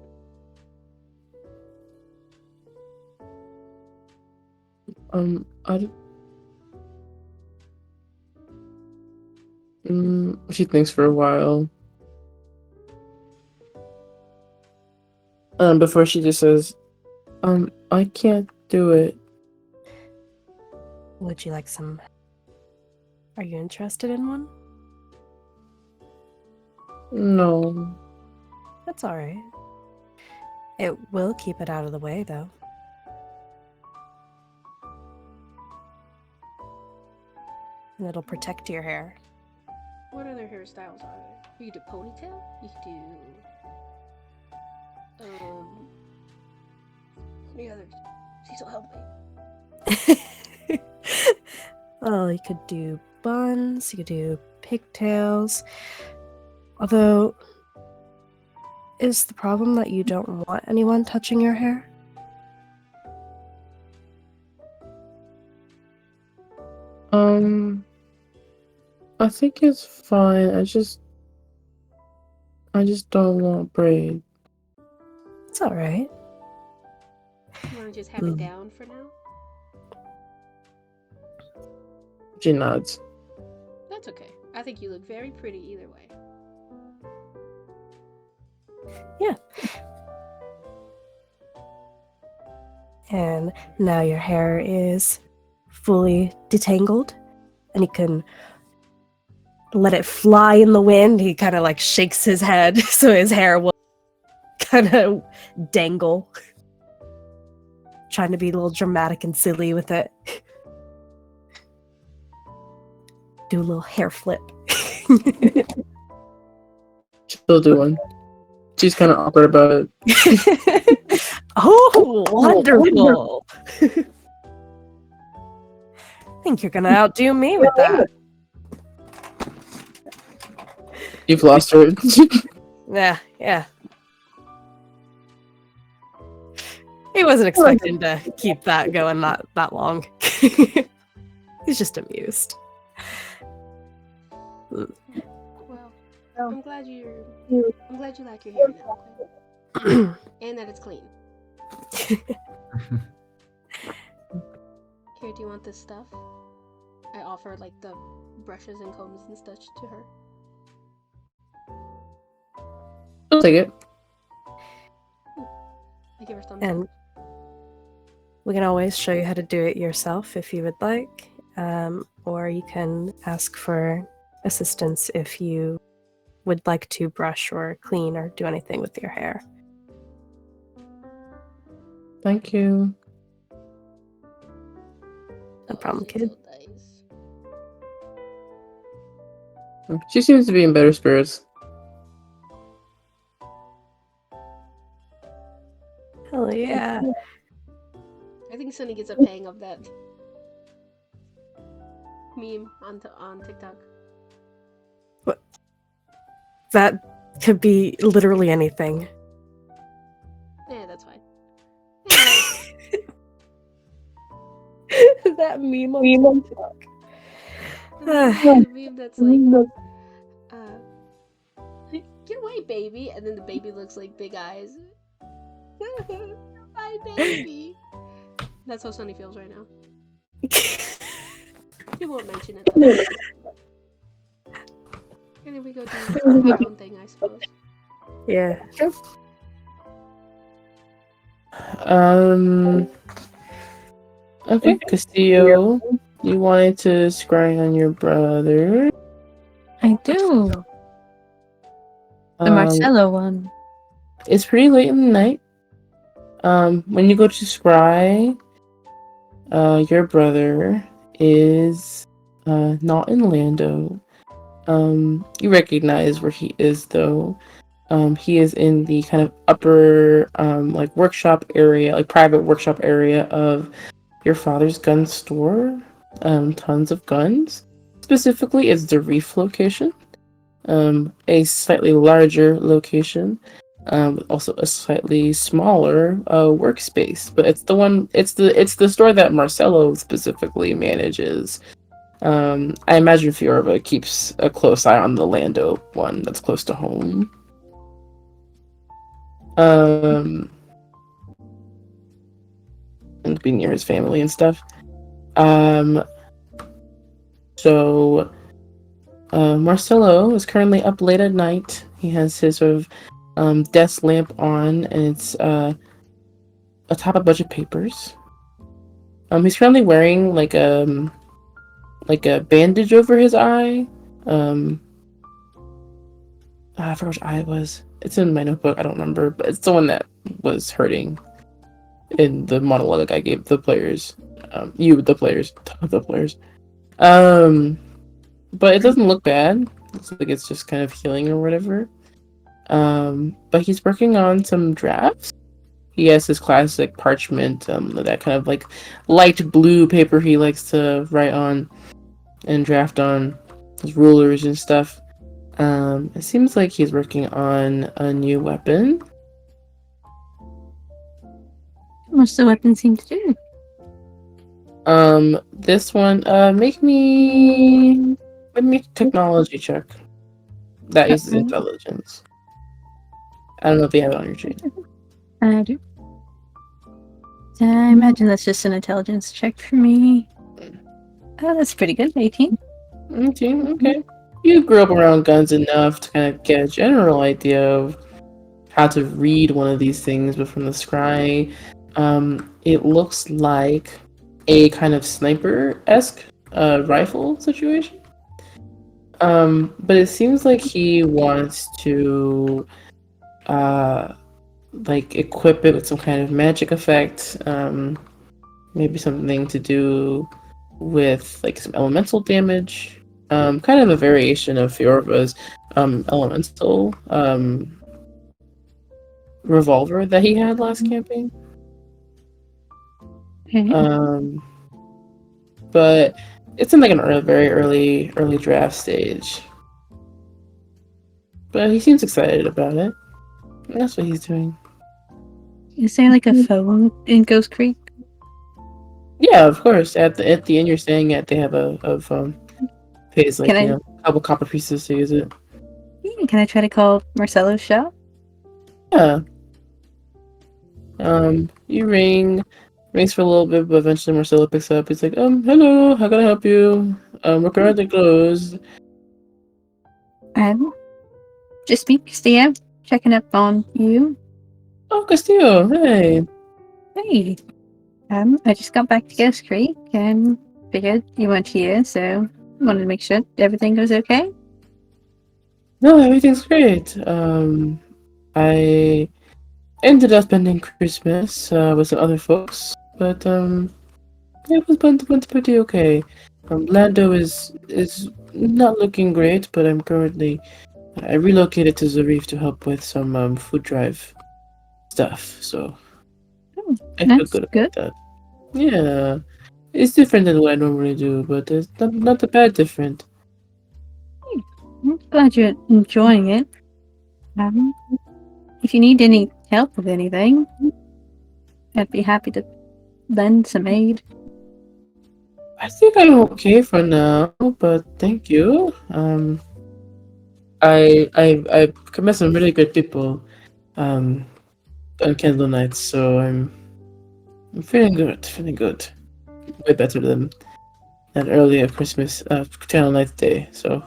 She thinks for a while. Before she just says, I can't do it. Would you like some? Are you interested in one? No. That's all right. It will keep it out of the way, though. And it'll protect your hair. What other hairstyles are there? You could do ponytail. You could do any others? Cecil, help me. Well, you could do buns, you could do pigtails. Although, is the problem that you don't want anyone touching your hair? I think it's fine. I just don't want braid. It's all right. You want to just have it down for now? She nods. That's okay. I think you look very pretty either way. Yeah. And now your hair is fully detangled, and you can let it fly in the wind. He kind of like shakes his head so his hair will kind of dangle. Trying to be a little dramatic and silly with it. Do a little hair flip. She'll do one. She's kind of awkward about it. Oh, wonderful. I think you're gonna outdo me with that. You've lost her. Yeah. He wasn't expecting to keep that going that long. He's just amused. Well, I'm glad you like your hair now, and that it's clean. Here, do you want this stuff? I offer like the brushes and combs and such to her. I'll take it. I give her some. And we can always show you how to do it yourself if you would like, or you can ask for assistance if you would like to brush or clean or do anything with your hair. Thank you. No problem, kid. She seems to be in better spirits. Hell yeah. I think Sunny gets a pang of that meme on TikTok. That could be literally anything. Yeah, that's fine. That meme on TikTok. The meme that's like, get away, baby, and then the baby looks like big eyes. My baby. That's how Sunny feels right now. He won't mention it though. And then we go do our own thing, I suppose. Yeah. Okay, Castillo, you wanted to scry on your brother. I do. The Marcelo one. It's pretty late in the night. When you go to scry, your brother is not in Lando. You recognize where he is though. He is in the kind of upper like workshop area, like private workshop area of your father's gun store. Tons of guns. Specifically, it's the Reef location. A slightly larger location. Also a slightly smaller workspace, but it's the store that Marcelo specifically manages. I imagine Fiorba keeps a close eye on the Lando one that's close to home. And be near his family and stuff. So Marcelo is currently up late at night. He has his sort of desk lamp on, and it's atop a bunch of papers. He's currently wearing like a bandage over his eye. I forgot which eye it was. It's in my notebook. I don't remember, but it's the one that was hurting in the monologue I gave the players. The players, the players. But it doesn't look bad. Looks like it's just kind of healing or whatever. But he's working on some drafts. He has his classic parchment, that kind of like light blue paper he likes to write on and draft on, his rulers and stuff. It seems like he's working on a new weapon. What's the weapon seem to do? This one, make me a technology check. That uses Okay. intelligence. I don't know if you have it on your sheet. I do. I imagine that's just an intelligence check for me. Oh, that's pretty good. 18. 18, okay. You grew up around guns enough to kind of get a general idea of how to read one of these things, but from the scry, it looks like a kind of sniper-esque rifle situation. But it seems like he wants to like equip it with some kind of magic effect. Maybe something to do with like some elemental damage. Kind of a variation of Fiorva's elemental revolver that he had last campaign. Okay. But it's in like very early draft stage. But he seems excited about it. And that's what he's doing. Is there like a phone in Ghost Creek? Yeah, of course. At the end, you're staying at, they have a phone. Pays like Can I- a couple copper pieces to use it. Can I try to call Marcelo's shop? Yeah. You rings for a little bit, but eventually Marcelo picks up. He's like, hello, how can I help you? We're currently closed. Just me, Castillo, checking up on you. Oh, Castillo, hey. Hey. I just got back to Ghost Creek and figured you weren't here, so wanted to make sure everything was okay. No, everything's great. I ended up spending Christmas with some other folks, but it went pretty okay. Lando is not looking great, but I relocated to Zarif to help with some food drive stuff, so I feel That's good about good. that. Yeah, it's different than what I normally do, but it's not that bad different. I'm glad you're enjoying it. If you need any help with anything, I'd be happy to lend some aid. I think I'm okay for now, but thank you. I met some really good people on Candle Nights, so I'm feeling good. Way better than that earlier Christmas Candle Night day. So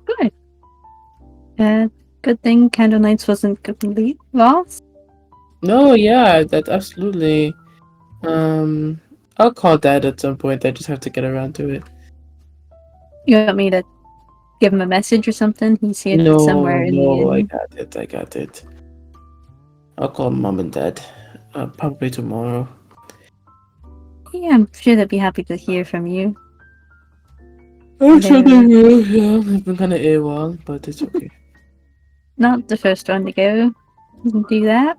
Good. Good thing Candle Nights wasn't complete lost. no, yeah, that absolutely. I'll call Dad at some point. I just have to get around to it. You want me to give him a message or something? He's here No, somewhere in no, I the got it. I'll call Mom and Dad probably tomorrow. Yeah, I'm sure they'd be happy to hear from you. I'm sure they Hello. will. Yeah, I've been kind of AWOL, but it's okay. Not the first one to go. You can do that.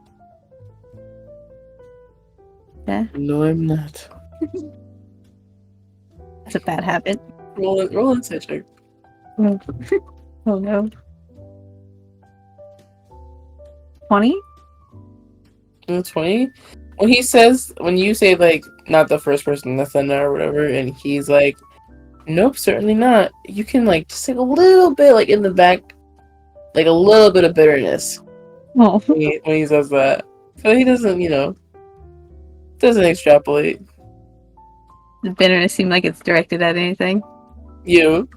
Yeah, No, I'm not. that's a bad habit. Roll inside check. Oh, oh no. 20? 20. When you say like not the first person to send it or whatever, and he's like, nope, certainly not. You can like just like a little bit like in the back, like a little bit of bitterness Oh, when he says that. So he doesn't, doesn't extrapolate. the bitterness seemed like it's directed at anything. You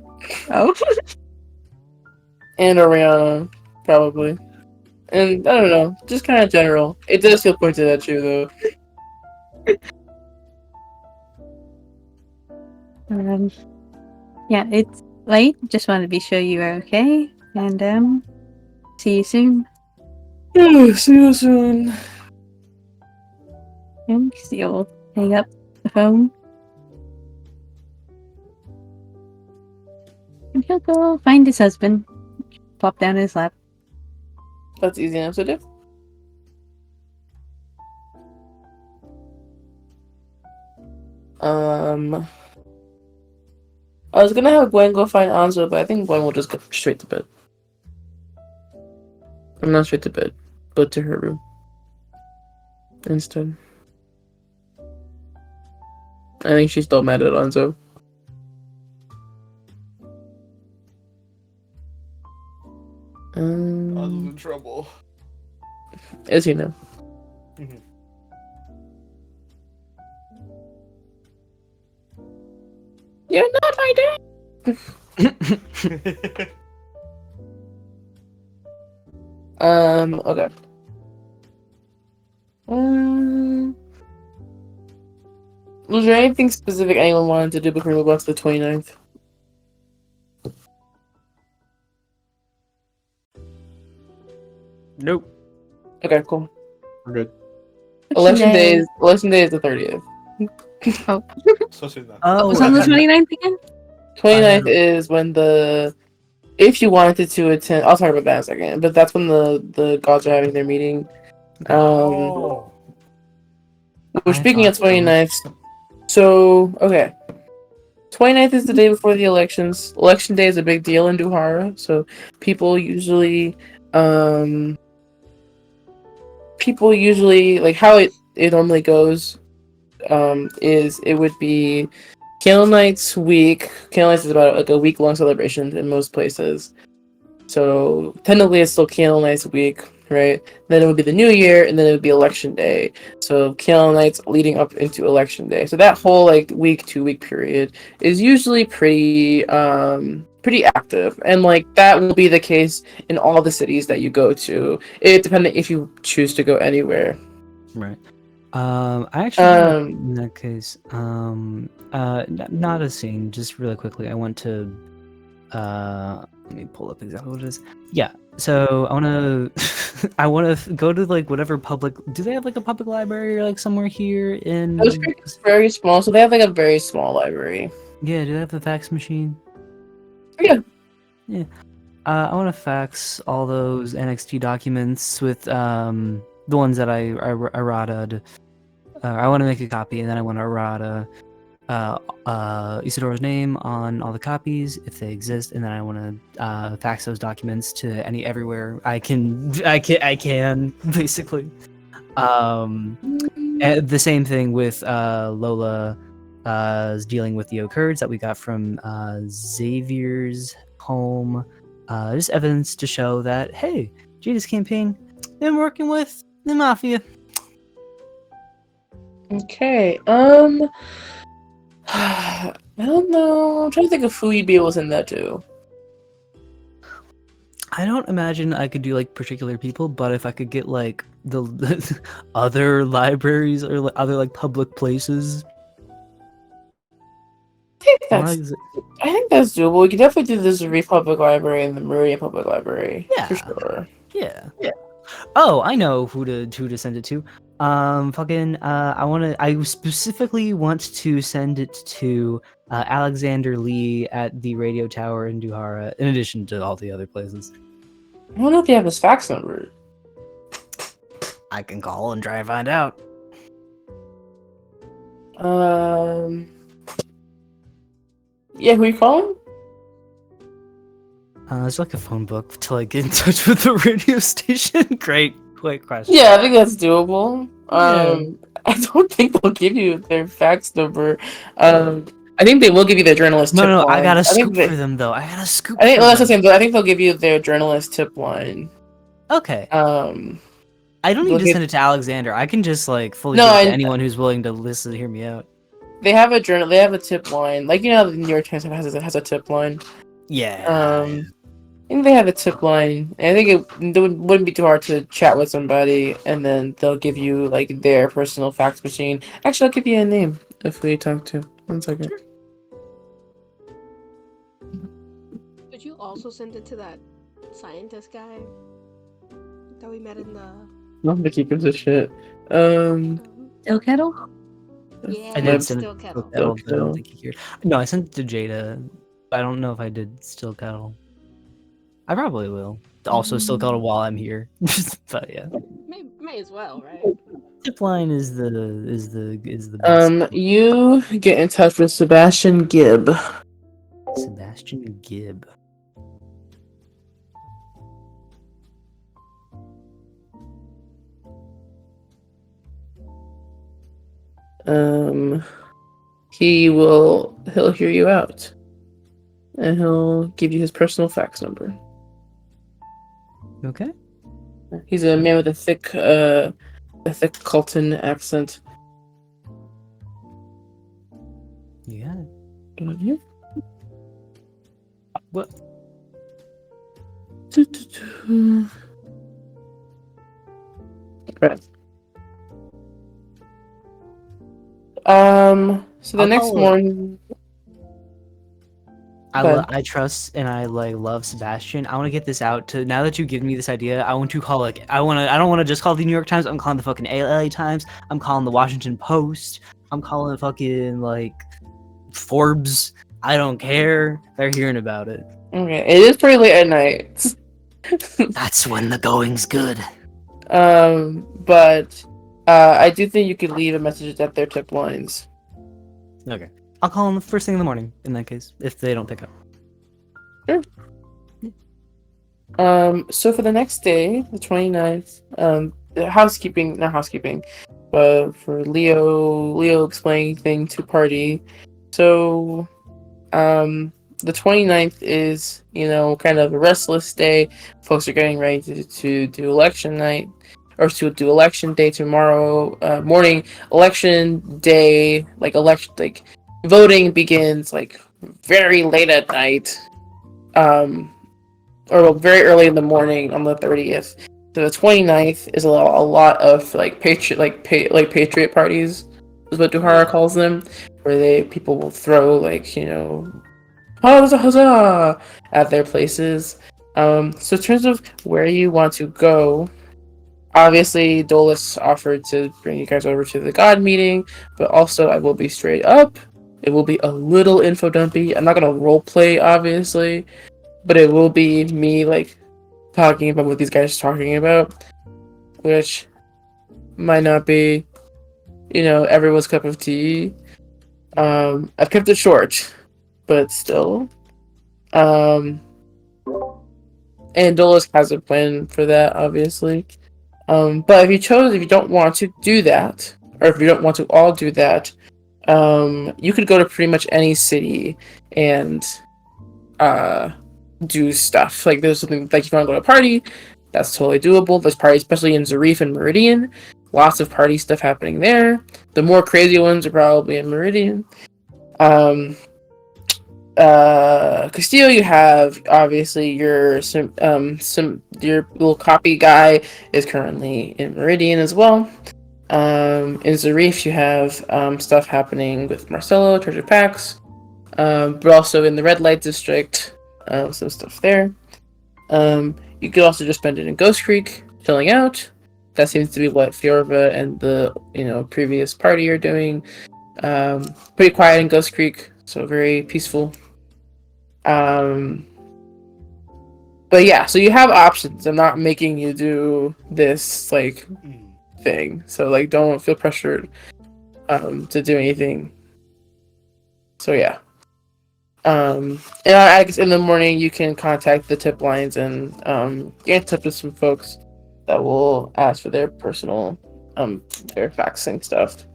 Oh. and Oriana probably, and I don't know, just kind of general. It does feel pointed at you though. Yeah, it's late. Just wanted to be sure you were okay. And See you soon. See you soon. And you'll hang up the phone. And he'll go find his husband. Plop down in his lap. That's easy enough to do. I was gonna have Gwen go find Anzo, but I think Gwen will just go straight to bed. I'm not straight to bed, but to her room instead. I think she's still mad at Anzo. Anzo's in trouble. As you know. Mhm. You're not my dad. Okay. Was there anything specific anyone wanted to do before we move on to the 29th? Nope. Okay, cool. We're good. Election day is the 30th. So soon then. Oh, Was on the 29th again? 29th is when if you wanted to attend, I'll talk about that in a second, but that's when the gods are having their meeting. Oh. We're speaking of 29th. So, okay. 29th is the day before the elections. Election day is a big deal in Duhara, so people usually, like how it normally goes, is it would be Candle Nights week. Candle Nights is about like a week-long celebration in most places. So technically it's still Candle Nights week, right? Then it would be the New Year, and then it would be Election Day. So Candle Nights leading up into Election Day. So that whole like week, 2 week period is usually pretty active, and like that will be the case in all the cities that you go to. It depending if you choose to go anywhere. Right. I actually in that case, not a scene. Just really quickly, I want to, let me pull up exactly what it is. Yeah. So I wanna go to like whatever public. Do they have like a public library or like somewhere here in? Those Creek is very small, so they have like a very small library. Yeah. Do they have the fax machine? Yeah. Yeah. I want to fax all those NXT documents with the ones that I errata'd. I want to make a copy, and then I want to errata Isidora's name on all the copies if they exist, and then I want to fax those documents to everywhere I can basically. And the same thing with Lola dealing with the Occurds that we got from Xavier's home. Just evidence to show that, hey, Jada's campaign been working with the Mafia. Okay. I don't know. I'm trying to think of who you'd be able to send that to. I don't imagine I could do like particular people, but if I could get like the other libraries or like, other like public places. I think that's doable. We could definitely do the Zarif Public Library and the Meridian Public Library. Yeah. For sure. Yeah. Oh, I know who to send it to. I specifically want to send it to Alexander Lee at the radio tower in Duhara, in addition to all the other places. I don't know if you have his fax number. I can call and try and find out. Yeah, who are you calling? It's like a phone book to like get in touch with the radio station. Great question. Yeah, I think that's doable. Yeah. I don't think they'll give you their fax number. I think they will give you their journalist tip No, line. I gotta I think scoop for them though. I gotta scoop. I think for well, that's the them. same. I think they'll give you their journalist tip line. Okay. I don't need they'll to give- send it to Alexander. I can just like fully No, give it to I- anyone who's willing to listen, hear me out. They have a journal. They have a tip line. Like you know, the New York Times has a tip line. Yeah. I think they have a tip line. And I think it wouldn't be too hard to chat with somebody, and then they'll give you like their personal fax machine. Actually, I'll give you a name if we talk to. 1 second. Could you also send it to that scientist guy? that we met in the. Nobody gives a shit. Still kettle? Yeah, I did Still send still it to kettle. Kettle, but I Kettle. don't think he cared. No, I sent it to Jada. I don't know if I did Still Kettle. I probably will. Also, Still Kettle while I'm here. But yeah, May as well, right? Zipline is the best. You get in touch with Sebastian Gibb. Sebastian Gibb. He'll hear you out. And he'll give you his personal fax number. Okay. He's a man with a thick Colton accent. Yeah. Mhm. What? Right. So the I'll next call it- morning, But- I trust and I love Sebastian. I want to get this out to now that you've given me this idea. I want to call I don't want to just call the New York Times. I'm calling the fucking LA Times. I'm calling the Washington Post. I'm calling fucking Forbes. I don't care. They're hearing about it. okay, it is pretty late at night. That's when the going's good. But I do think you could leave a message at their tip lines. Okay. I'll call them the first thing in the morning in that case, if they don't pick up. So for the next day, the 29th, not housekeeping, but for Leo explaining thing to party. So, the 29th is, kind of a restless day. Folks are getting ready to do election night, or to do election day tomorrow morning. Election day, voting begins very late at night, or very early in the morning on the 30th. So the 29th is a lot of patriot parties, is what Duhara calls them, where people will throw huzzah at their places. So in terms of where you want to go, obviously Dolus offered to bring you guys over to the God meeting, but also I will be straight up. It will be a little info dumpy. I'm not gonna role play, obviously, but it will be me talking about what these guys are talking about, which might not be, everyone's cup of tea. I've kept it short, but still. And Dolus has a plan for that, obviously. But if you don't want to do that, or if you don't want to all do that, you could go to pretty much any city and do stuff. There's something you want to go to a party, that's totally doable. There's parties, especially in Zarif and Meridian. Lots of party stuff happening there. The more crazy ones are probably in Meridian. Castillo, you have obviously your little copy guy is currently in Meridian as well. In Zarif, you have stuff happening with Marcelo, Treasure Packs, but also in the Red Light District, some stuff there. You could also just spend it in Ghost Creek, chilling out. That seems to be what Fiorva and the previous party are doing. Pretty quiet in Ghost Creek, so very peaceful. But yeah, so you have options. I'm not making you do this thing, so don't feel pressured to do anything. So yeah. And I guess in the morning you can contact the tip lines and get in touch with some folks that will ask for their personal their faxing stuff.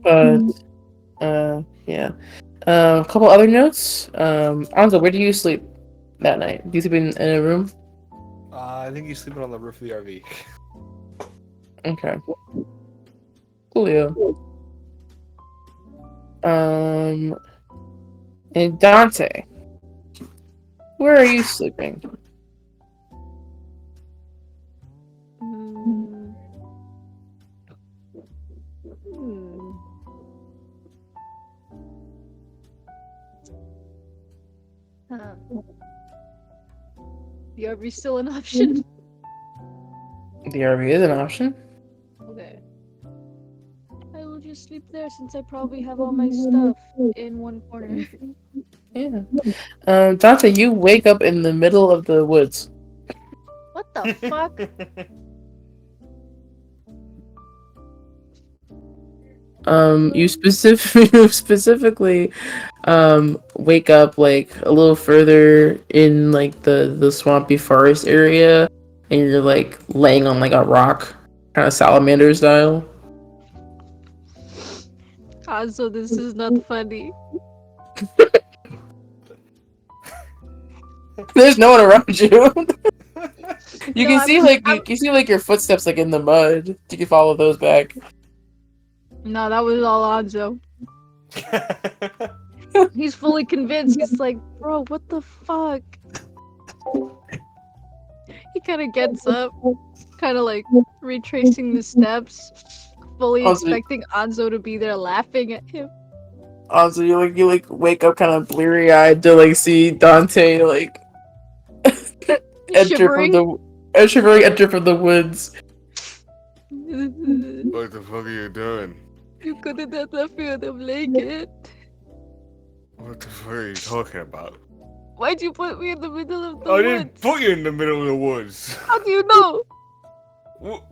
But yeah. A couple other notes. Anzo, where do you sleep that night? Do you sleep in a room? I think he's sleeping on the roof of the RV. Okay. Coolio. And Dante, where are you sleeping? Mm. Hmm. The RV still an option? The RV is an option. Okay. I will just sleep there since I probably have all my stuff in one corner. Yeah. Dante, you wake up in the middle of the woods. What the fuck? You specifically wake up like a little further in like the swampy forest area, and you're like laying on like a rock, kind of salamander style. So this is not funny. There's no one around you. You No, can I'm see just- like you can see like your footsteps like in the mud. You can follow those back. No, that was all Anzo. He's fully convinced. He's like, bro, what the fuck? He kind of gets up, kind of like retracing the steps, fully Also- expecting Anzo to be there laughing at him. Also, you wake up kind of bleary eyed to like see Dante like enter Shivering. from the woods. What the fuck are you doing? You couldn't have left me on the blanket. What the fuck are you talking about? Why'd you put me in the middle of the I woods? didn't put you in the middle of the woods. How do you know? What?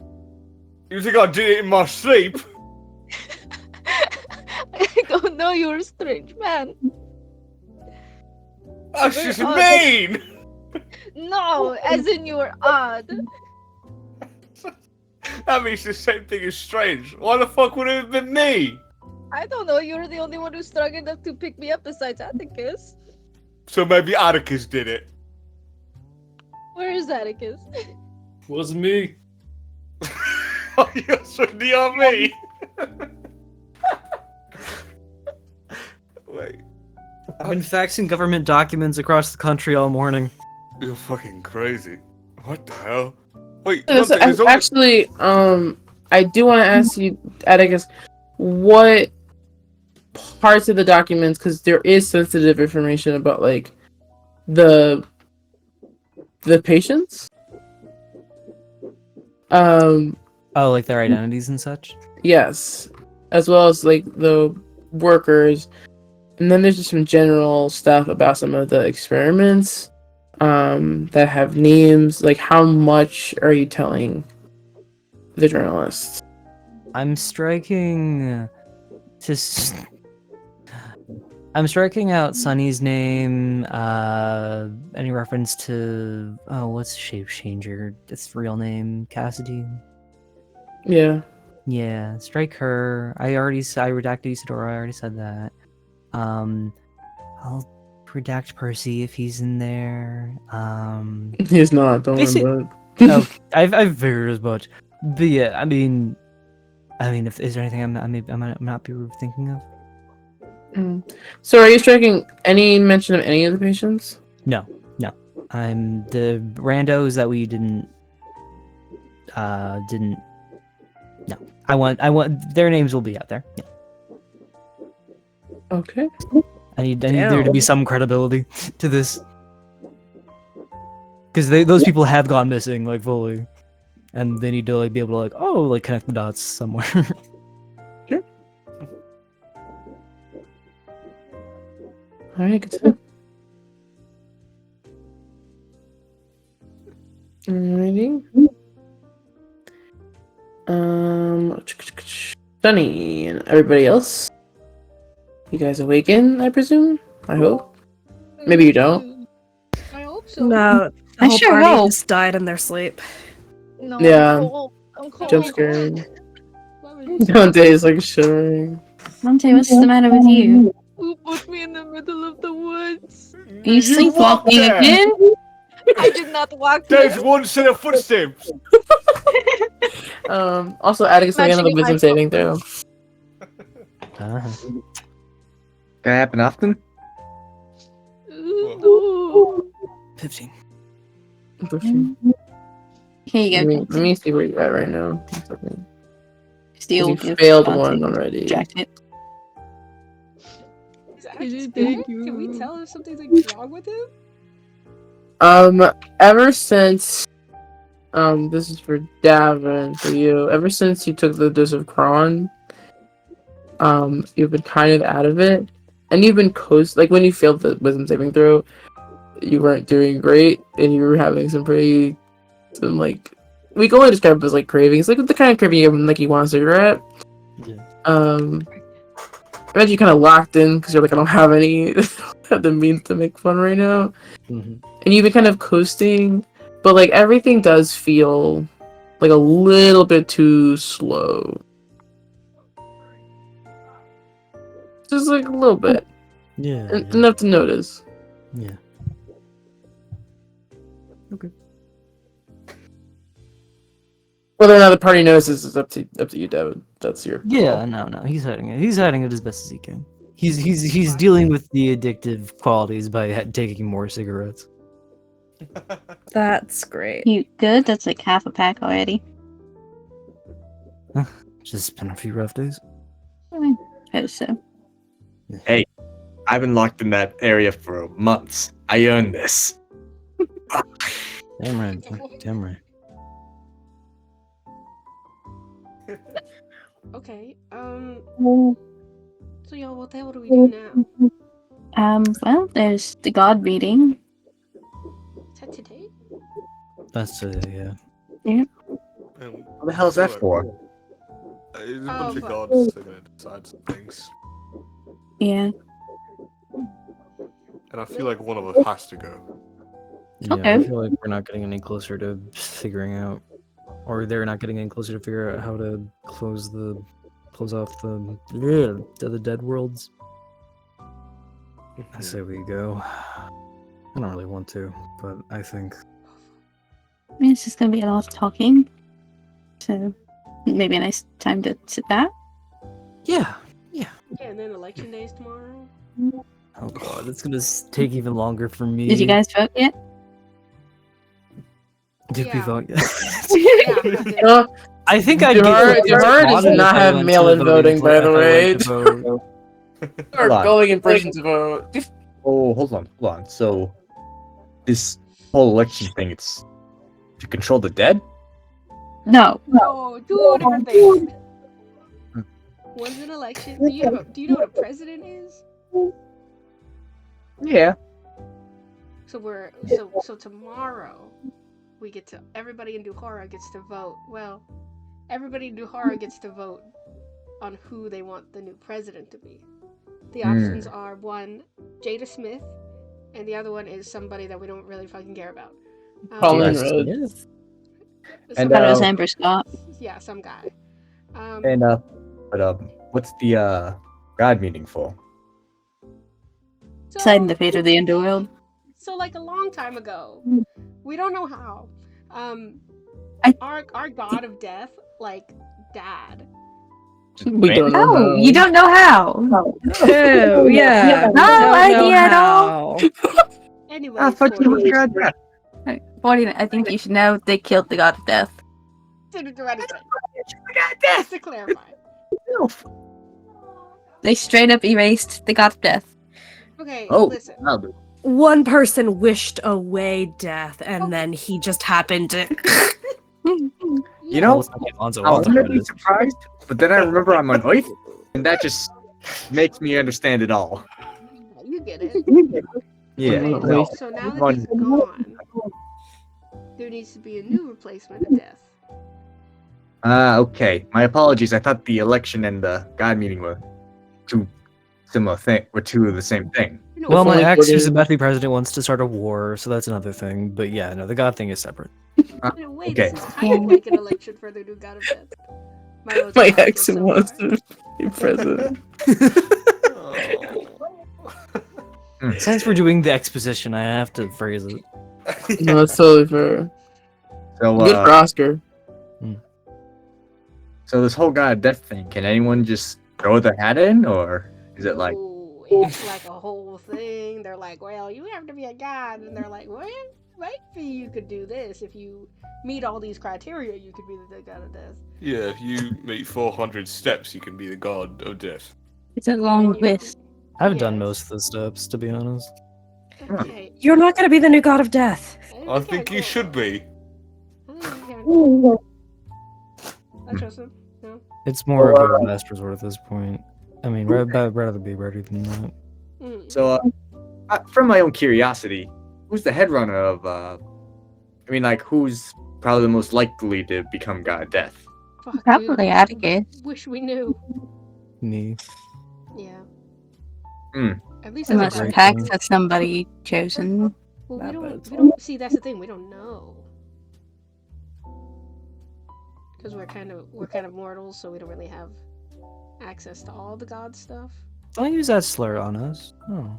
You think I did it in my sleep? I don't know. You're a strange man. That's Very just odd. mean! No, as in you were odd. That means the same thing as strange. Why the fuck would it have been me? I don't know. You're the only one who's strong enough to pick me up besides Atticus. So maybe Atticus did it. Where is Atticus? Wasn't me. Oh, you're certainly on me. Wait, I've been faxing government documents across the country all morning. you're fucking crazy. What the hell? Wait, So, there's only- actually, I do want to ask you, Atticus, what parts of the documents, because there is sensitive information about like the patients. Oh, like their identities and such? Yes, as well as like the workers, and then there's just some general stuff about some of the experiments that have names. Like, how much are you telling the journalists? I'm striking I'm striking out Sunny's name, any reference to what's Shape Changer? Its real name, Cassidy. Yeah. Yeah, strike her. I redacted Isadora, I already said that. I'll redact Percy if he's in there. He's not. Don't Basi- worry about No, I've figured as much. But yeah, I mean, if is there anything I might not be thinking of? it. So, are you striking any mention of any of the patients? No. I'm the randos that we didn't. No, I want their names will be out there. Yeah. Okay. I need there to be some credibility to this, because those people have gone missing like fully, and they need to like be able to like connect the dots somewhere. Sure. All right. Good stuff. Alrighty. Sunny and everybody else. You guys awaken, I presume? I hope. Maybe you don't. I hope so. No, the I whole sure party hope. just died in their sleep. No, Yeah. I'm cold. I'm cold. Jump scared. Why would you say Dante is like shivering. Monte, what's the matter with you? Who put me in the middle of the woods? Are you sleepwalking walked there. again? I did not walk There's there. one set of footsteps. Also, Atticus make another Matching wisdom my saving throw. That happen often? No. 15. Here you go. Let me see where you're at right now. Okay. Steal You your failed Dante one already. jacket. Is Atticus Thank bad? you. Can we tell if something's like wrong with him? Ever since, this is for Davin, for you. Ever since you took the dose of Kron, you've been kind of out of it, and you've been like when you failed the wisdom saving throw, you weren't doing great, and you were having some like, we can only describe it as like cravings, like the kind of craving you have when like you want a cigarette. Yeah. Imagine you kind of locked in because you're like, I don't have any have the means to make fun right now. Mhm. And you've been kind of coasting, but like everything does feel like a little bit too slow. Just like a little bit. Yeah. Enough to notice. Yeah. Whether or not the party notices is up to you, Devin. That's your Yeah, no. He's hiding it. He's hiding it as best as he can. He's dealing with the addictive qualities by taking more cigarettes. That's great. You good? That's like half a pack already. Just been a few rough days. I hope so. I've been locked in that area for months. I earned this. Damn right. Damn right. Okay. So y'all, what the hell do we do now? Well, there's the god meeting. Is that today? That's yeah. What the hell is that for? It's a bunch of but- gods that are gonna decide some things, Yeah. and I feel like one of us has to go. Yeah, Okay. I feel like we're not getting any closer to figuring out, or they're not getting any closer to figure out how to close off the dead worlds. I say we go. I don't really want to, but I think I mean, it's just gonna be a lot of talking. So maybe a nice time to sit back. yeah. Yeah, and then election day is tomorrow. Oh god, it's gonna take even longer for me. Did you guys vote yet? Did we Yeah. vote? Yeah. I think I'd Gerard be does not have mail-in voting, by the way. Or on. going in person to vote. Oh, hold on. So, this whole election thing, it's to control the dead? No. Oh, two different things. One's an election. Do you know what a president is? Yeah. So tomorrow we get to everybody in Duhara gets to vote. Well, everybody in Duhara gets to vote on who they want the new president to be. The options are one, Jada Smith, and the other one is somebody that we don't really fucking care about. Colin Yes. Rhodes. And, I thought it was uh, Amber Scott. Yeah, some guy. And, what's the, God meeting for? Deciding the fate of the underworld. So like a long time ago, we don't know how. Our god of death like died. We don't know. Oh, you don't know how. Oh, yeah. No Don't know idea at all. how. Anyway, I thought you were the god death. Forty, I think you should know they killed the god of death. Just to clarify. They straight up erased the god of death. Okay, Oh, listen. no, One person wished away death, and then he just happened to. You know, Alonso I was Alonso really surprised, but then I remember I'm on Earth, and that just makes me understand it all. You get it. Yeah. Okay, well, so now that he's gone, there needs to be a new replacement of death. okay. My apologies. I thought the election and the God meeting were two similar thing. Were two of the same thing. No, Well, my Only ex, who's putting- about to be president, wants to start a war, so that's another thing. But yeah, no, the god thing is separate. in a way, Okay. this is kind of like an election for the new god of death. vote's My gonna ex go so wants far. to be president. Since we're doing the exposition, I have to phrase it. No, that's totally fair. So, Good for Oscar. so this whole God of death thing, can anyone just throw their hat in, or is it like? Ooh, it's like a whole thing. They're like, well, you have to be a god, and they're like, well, maybe you could do this if you meet all these criteria. You could be the god of death. Yeah, if you meet 400 steps, you can be the god of death. It's a long list. I've done Yes. most of the steps, to be honest. Okay, You're not going to be the new god of death. I think you should be. I think you can. I trust him. No. It's more of a last resort at this point. I mean, I'd rather be ready than that. So, from my own curiosity, who's the head runner of? I mean, like, who's probably the most likely to become God of Death? Fuck, dude. Probably Atticus. Wish we knew. Me. Yeah. Hmm. At least as a Unless guardian. Pax has somebody chosen. Well, That we was- don't see. That's the thing. We don't know. Because we're kind of mortals, so we don't really have access to all the god stuff. Don't use that slur on us. Oh.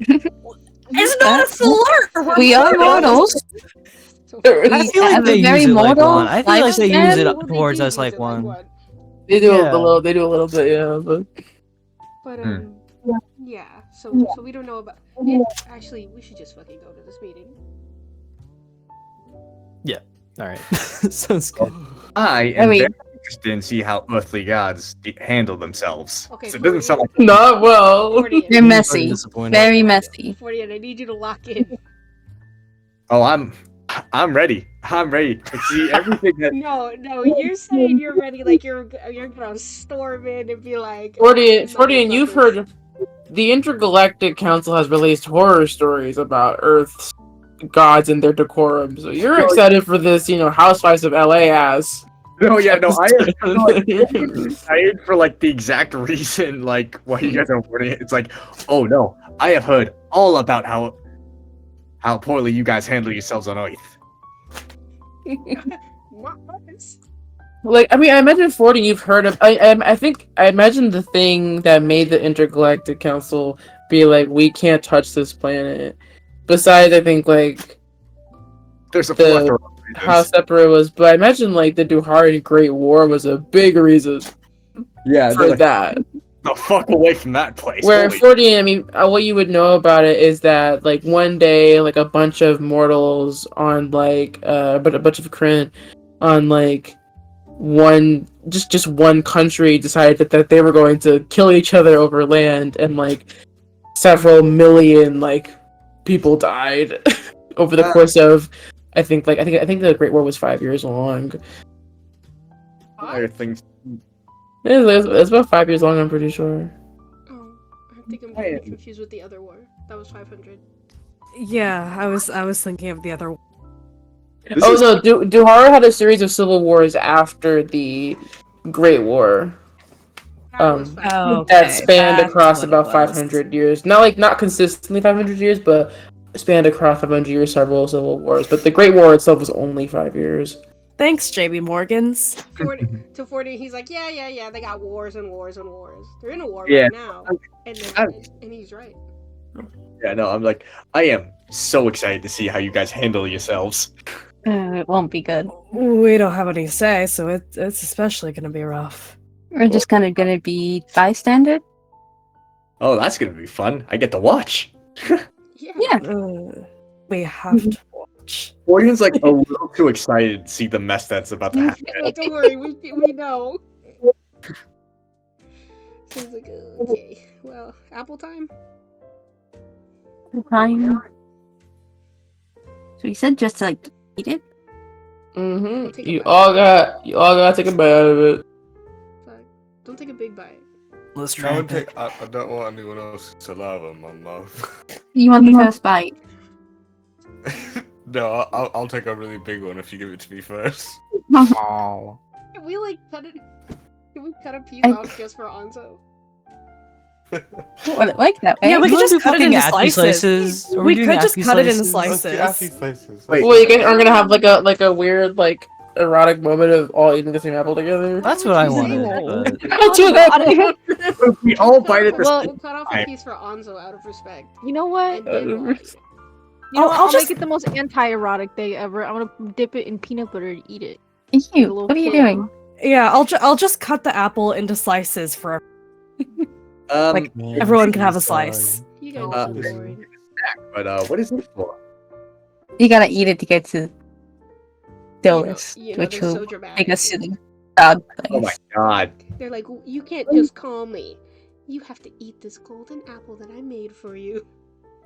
It's not a slur! We are mortals. So I feel like have a they very use it like mortal one. I feel like they use lifespan. it Well, they towards do us use like it one. They do Yeah. a little. They do a little bit, yeah. But But Hmm. yeah. So we don't know about. Yeah, actually, we should just fucking go to this meeting. All right. Sounds good. I am mean- very interested in see how earthly gods handle themselves. Okay, So it doesn't sound like not well. Forty. They're messy. Disappointed. Very messy. 40, and I need you to lock in. oh, I'm ready. I'm ready to see everything that. No, you're saying you're ready, like you're gonna storm in and be like. 40, and you've "Motherfuckers." heard the Intergalactic Council has released horror stories about Earth's gods and their decorum. So you're excited for this, Housewives of LA ass. No, yeah, no, I am excited for like the exact reason, like why you guys are warning it. It's like, oh no, I have heard all about how poorly you guys handle yourselves on Earth. Not us. Like, I mean, I imagine 40, you've heard of. I imagine the thing that made the Intergalactic Council be like, we can't touch this planet. Besides, I think, like, There's a The- plethora of how reasons. separate it was, but I imagine, like, the Duhari Great War was a big reason Yeah, for they're like, that. the fuck away from that place. Where Holy 40, I mean, what you would know about it is that, like, one day, like, a bunch of mortals on, like, but a bunch of Kryn on, like, just one country decided that they were going to kill each other over land, and, like, several million, like, people died over the course of, I think the Great War was 5 years long. other things. It's about 5 years long, I'm pretty sure. Oh, I think I'm Hey. getting confused with the other war. That was 500. Yeah, I was thinking of the other. This Oh is- no, Duhara had a series of civil wars after the Great War That was Um, 500. Oh, that spanned that's across what it about was. 500 years. Not consistently 500 years, but spanned across 500 years, several civil wars. But the Great War itself was only 5 years. Thanks, JB Morgans. 40, he's like, yeah, they got wars and wars and wars. They're in a war Yeah. right now. And he's right. Yeah, no, I'm like, I am so excited to see how you guys handle yourselves. It won't be good. We don't have any say, so it's especially gonna be rough. We're just kind of gonna be bystander. Oh, that's gonna be fun. I get to watch. Yeah. Yeah. We have to watch. Morgan's like a little too excited to see the mess that's about to happen. Don't worry, we know. So he's like, okay, well, apple time? Time. So you said just to like eat it? Mm-hmm. Take a You bite. all got to take a bite out of it. Fuck. Don't take a big bite. Let's I, try would it. take, I don't want anyone else's saliva in my mouth. You want the first bite? No, I'll take a really big one if you give it to me first. Oh. Can we like cut it? Can we cut a piece I- off just for Anzo? Well, like that way. Yeah, we You could wanna just do cut it fucking into appy slices. Are We doing could just appy cut it into slices? slices. Let's do appy slices. Wait. Well, you guys are gonna have like a weird like erotic moment of all eating the same apple together. That's what I What you wanted. saying? But... That's what I We all bite at the Well, same We'll cut off a time. piece for Anzo out of respect. You know what? And then we'll eat it. You know what? I'll I'll just- make it the most anti-erotic day ever. I'm gonna dip it in peanut butter and eat it. Ew, little what are you kid. doing? Yeah, I'll just cut the apple into slices for Like, everyone can have a slice. You guys Uh, are so boring. but what is this for? You gotta eat it to get to Dolis, You know, which they're will so dramatic. take us to the dog place. Oh my god. They're like, you can't just call me. You have to eat this golden apple that I made for you.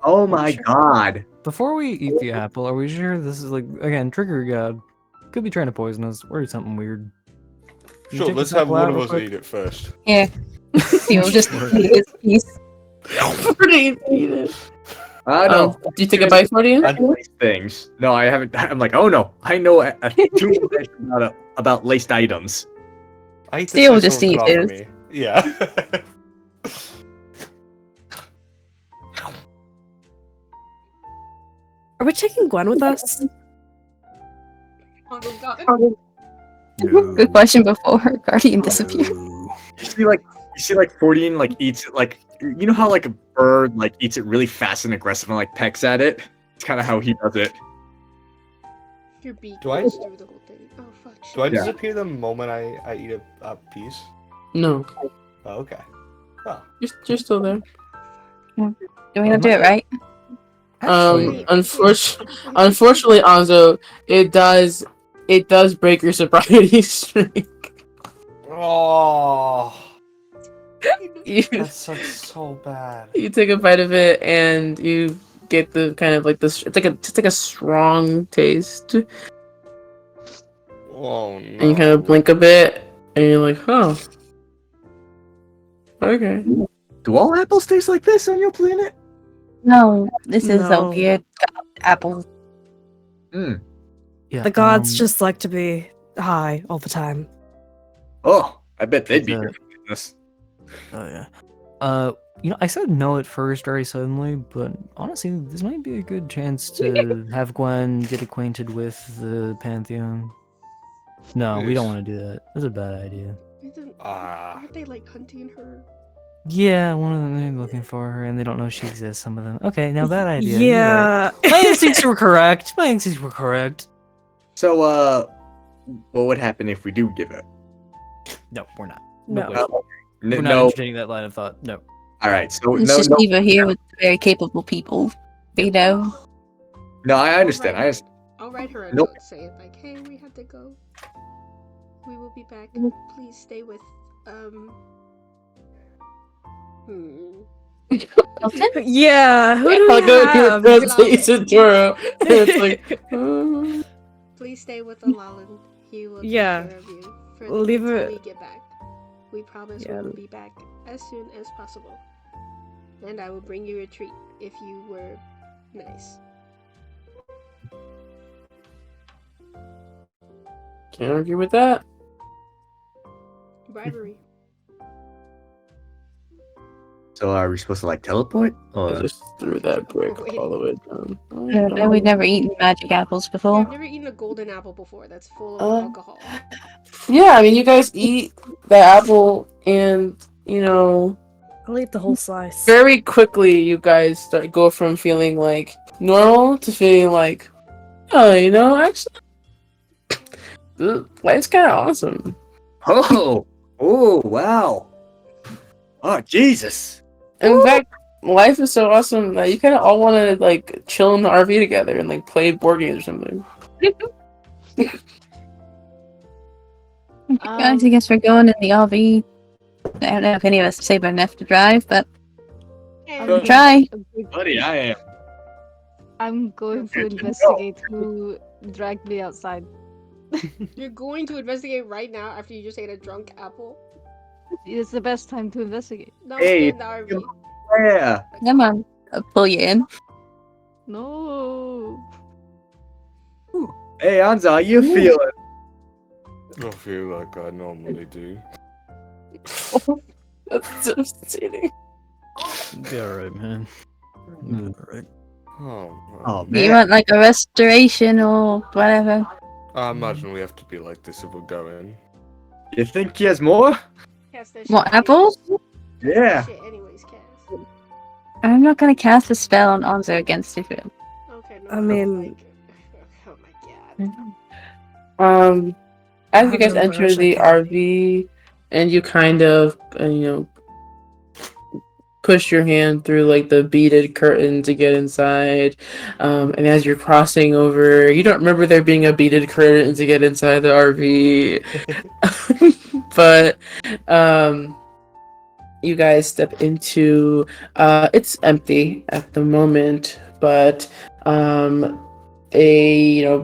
Oh my god. Before we eat the apple, are we sure this is like again trigger god? Could be trying to poison us or something weird. Can you Sure, take let's this have apple one out of real us quick? eat it first. Here. You'll just eat his piece. Pretty eat it. I know. Do you take a bite for you? Laced things. No, I haven't. I'm like, oh no, I know too much about laced items. I eat Still this just someone eat can offer his. me. Yeah. Are we taking Gwen with us? Hongo's gone. Good question before her guardian disappeared. You see like 14 like eats it like you know how like a bird like eats it really fast and aggressive and like pecks at it. It's kind of how he does it. Your beak Do I- goes through the whole thing. Oh fuck. Do I shit. Yeah. disappear the moment I eat a piece? No, Oh, okay. Oh. you're still there. Do we not do it right? Unfortunately, Anzo, it does break your sobriety streak. Oh, You, that sucks so bad. you take a bite of it and you get the kind of like this. It's like a strong taste, and Oh no. you kind of blink a bit, and you're like, "Huh, okay." Do all apples taste like this on your planet? No, this is a No. weird apple. Mm. Yeah, The gods just like to be high all the time. Oh, I bet they'd be The- good at this. Oh yeah. I said no at first very suddenly, but honestly, this might be a good chance to have Gwen get acquainted with the Pantheon. No, we don't want to do that. That's a bad idea. Aren't they like hunting her? Yeah, one of them they're looking for her, and they don't know she exists. Some of them. Okay, now bad idea. You're right. Yeah. My instincts were correct. My instincts were correct. So, what would happen if we do give it? No, we're not. No. way. N- We're not no. entertaining that line of thought. No. All right. So Let's no, just no, leave her here with very capable people. You know? no. I understand. I understand. I'll write her a Nope. note saying like, "Hey, we have to go. We will be back. Mm. Please stay with Hmm. Yeah, who do I'll we go to have? your presentation tomorrow. And it's like, Please stay with Alalan. He will take Yeah. care of you for Leave until her- we get back. We promise Yeah. we will be back as soon as possible. And I will bring you a treat if you were nice. can't argue with that. Bribery. So are we supposed to like teleport? I Or just threw that brick Wait. all the way down. No, we've never eaten magic apples Yeah, before. I've never eaten a golden apple before. That's full of alcohol. Yeah, I mean, you guys eat the apple, and I'll eat the whole slice. very quickly you guys go from feeling like normal to feeling like, oh, actually, life's kind of awesome. oh, wow. Oh Jesus. In fact, life is so awesome that you kind of all want to like chill in the RV together and like play board games or something. Guys, I guess we're going in the RV. I don't know if any of us are safe enough to drive, but And try. Buddy, I am. I'm going to Good to know. investigate who dragged me outside. you're going to investigate right now after you just ate a drunk apple? It's the best time to investigate. No, Hey, stay in the RV. Yeah. Come on, I'll pull you in. No. Hey, Anza, how you feeling? I feel like I normally do. That's devastating. Be alright, man. Be alright. Oh, Oh Do you man. want like a restoration or whatever? I imagine we have to be like this if we're going. You think he has more? Cast that What, shit apples? Yeah. Shit anyways, Cass. I'm not gonna cast a spell on Onzo against it. Okay, no. I mean- like, oh my god. As you guys I enter wish I the could. RV, and you kind of, push your hand through like the beaded curtain to get inside, and as you're crossing over, you don't remember there being a beaded curtain to get inside the RV, but you guys step into it's empty at the moment, but a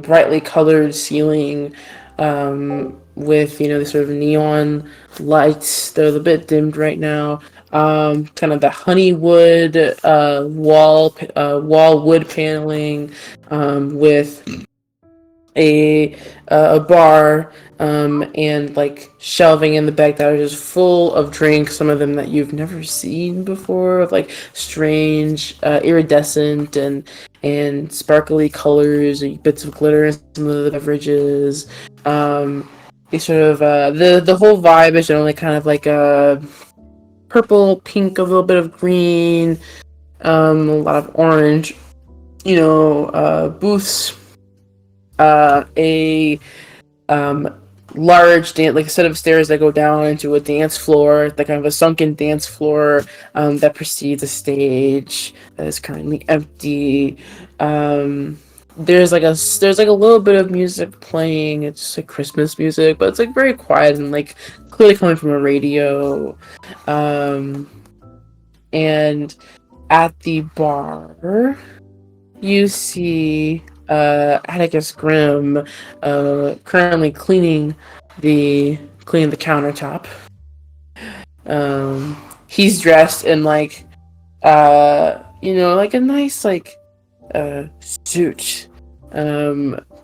brightly colored ceiling with the sort of neon lights. They're a bit dimmed right now. Kind of the honeywood wall wood paneling with a bar and like shelving in the back that are just full of drinks, some of them that you've never seen before, like strange iridescent and sparkly colors and bits of glitter in some of the beverages. It's sort of the whole vibe is generally kind of like a purple, pink, a little bit of green, a lot of orange, booths, a large like a set of stairs that go down into a dance floor, like kind of a sunken dance floor that precedes a stage that is currently empty. There's like a little bit of music playing. It's like Christmas music, but it's like very quiet and like clearly coming from a radio. And at the bar, you see Atticus Grimm currently cleaning the countertop. He's dressed in like like a nice like suit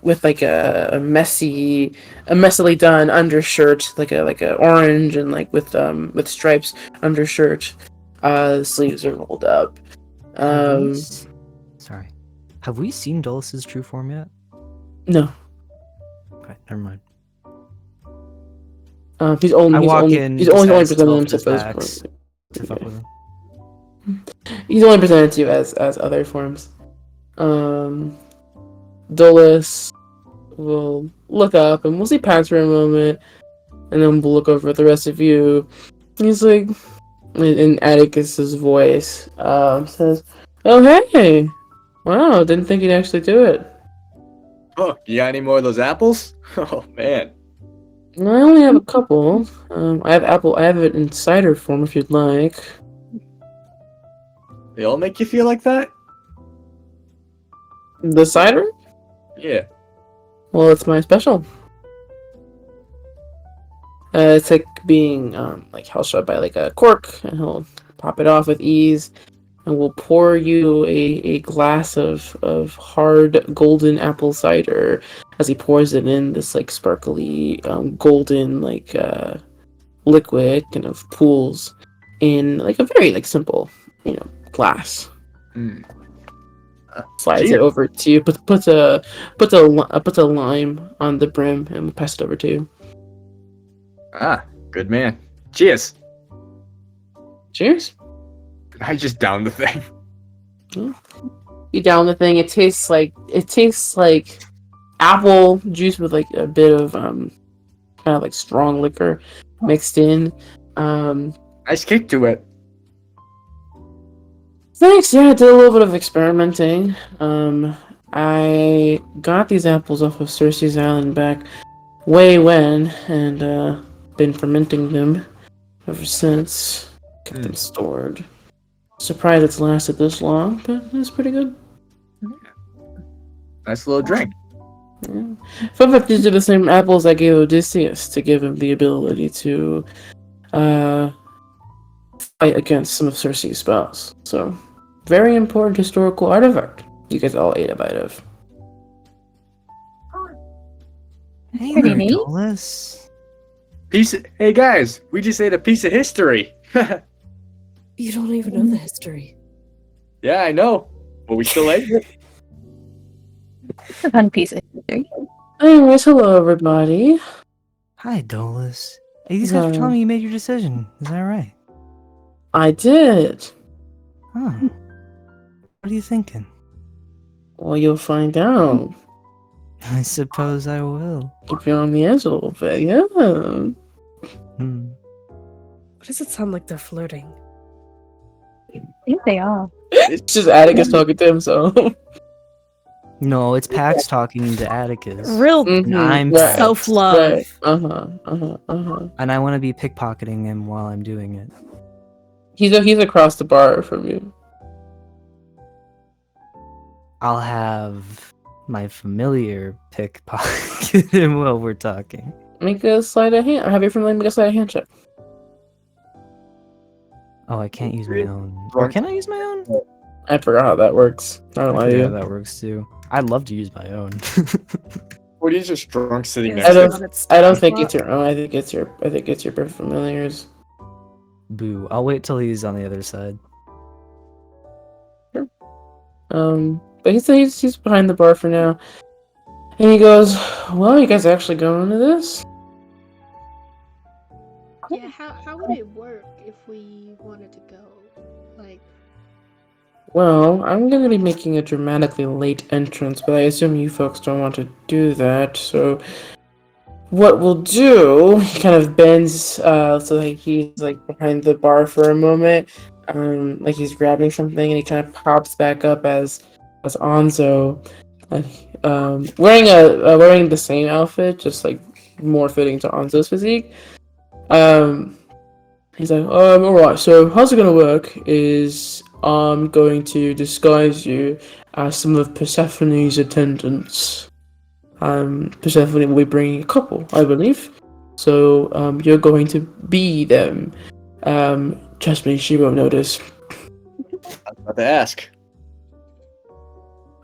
with like a messily done undershirt, like a orange and like with stripes undershirt. The sleeves are rolled up. Sorry. Have we seen Dulus's true form yet? No. Okay, never mind. He's only just presented as 12 himself as attacks to fuck with him. he's only presented to you as other forms. Dulus will look up and we'll see Pax for a moment, and then we'll look over at the rest of you. He's like, in Atticus's voice, says, "Oh hey, wow, didn't think you'd actually do it." Oh, you got any more of those apples? Oh man. I only have a couple. I have it in cider form if you'd like. They all make you feel like that? The cider? Yeah. Well, it's my special. It's like being like held shut by like a cork, and he'll pop it off with ease, and we'll pour you a glass of hard golden apple cider as he pours it in this like sparkly golden like liquid kind of pools in like a very like simple glass. Slides it over to you, puts a lime on the brim, and we'll pass it over to you. Ah, good man. Cheers. Cheers. I just downed the thing. You down the thing. It tastes like apple juice with like a bit of kind of like strong liquor mixed in. Nice kick to it. Thanks. Yeah, I did a little bit of experimenting. I got these apples off of Cersei's Island back way when, and been fermenting them ever since. Kept them stored. Surprised it's lasted this long, but it's pretty good. Nice little drink. Yeah. Fun fact, these are the same apples I gave Odysseus to give him the ability to fight against some of Cersei's spells. So, very important historical artifact you guys all ate a bite of. Hey, Pretty neat. Dulus. Hey guys, we just ate a piece of history. You don't even know the history. Yeah, I know. But we still ate it. It's a fun piece of history. Anyways, hello everybody. Hi, Dulus. Hey, these guys were telling me you made your decision. Is that right? I did. Huh. What are you thinking? Well, you'll find out. I suppose I will. Keep you on the edge a little bit, yeah. Hmm. Why does it sound like they're flirting? I think they are. It's just Atticus talking to himself. No, it's Pax talking to Atticus. Real And I'm right. self-love. Right. And I want to be pickpocketing him while I'm doing it. He's across the bar from you. I'll have my familiar pickpocket him while we're talking. Make a sleight of hand. Have your friend make a sleight of hand check. Oh, I can't use my own. Or can I use my own? I forgot how that works. I don't I lie to forget you. how that works too. I'd love to use my own. Or he's just drunk sitting Yes, I next to don't. him. I don't think it's your own. I think it's your. I think it's your familiars. Boo. I'll wait till he's on the other side. But he's behind the bar for now, and he goes, "Well, you guys actually going to this?" Yeah, how would it work if we wanted to go? Like, Well, I'm gonna be making a dramatically late entrance, but I assume you folks don't want to do that. So, what we'll do? He kind of bends, so like he's like behind the bar for a moment, like he's grabbing something, and he kind of pops back up as Anzo, wearing the same outfit, just like more fitting to Anzo's physique. He's like, alright, so how's it gonna work is I'm going to disguise you as some of Persephone's attendants. Persephone will be bringing a couple, I believe. So, you're going to be them. Trust me, she won't notice. I was about to ask.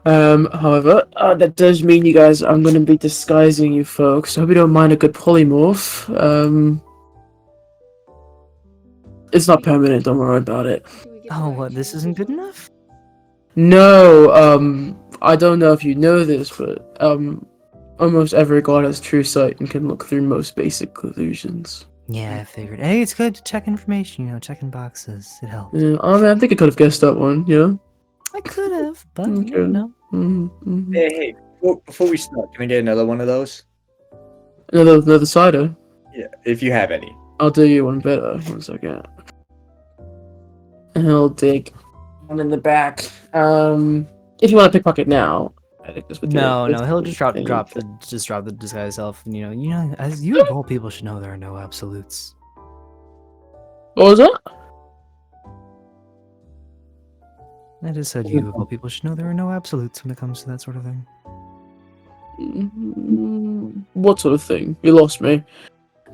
However, that does mean you guys, I'm gonna be disguising you folks. I hope you don't mind a good polymorph. It's not permanent, don't worry about it. do we get to Oh, wear what? This shoes isn't or good something? enough? No, I don't know if you know this, but, almost every god has true sight and can look through most basic illusions. Yeah, I figured. Hey, it's good to check information, checking boxes. It helps. Yeah, I think I could have guessed that one, yeah? I could have, but Okay. Mm-hmm. Hey, before we start, can I get another one of those? Another cider. Yeah, if you have any. I'll do you one better. 1 second. And he'll dig one in the back. If you want to pickpocket now, I think this would do No, it. no, he'll just drop Thing. the disguise self. And, as you of all people should know, there are no absolutes. What was that? I just said you of all people should know there are no absolutes when it comes to that sort of thing. What sort of thing? You lost me.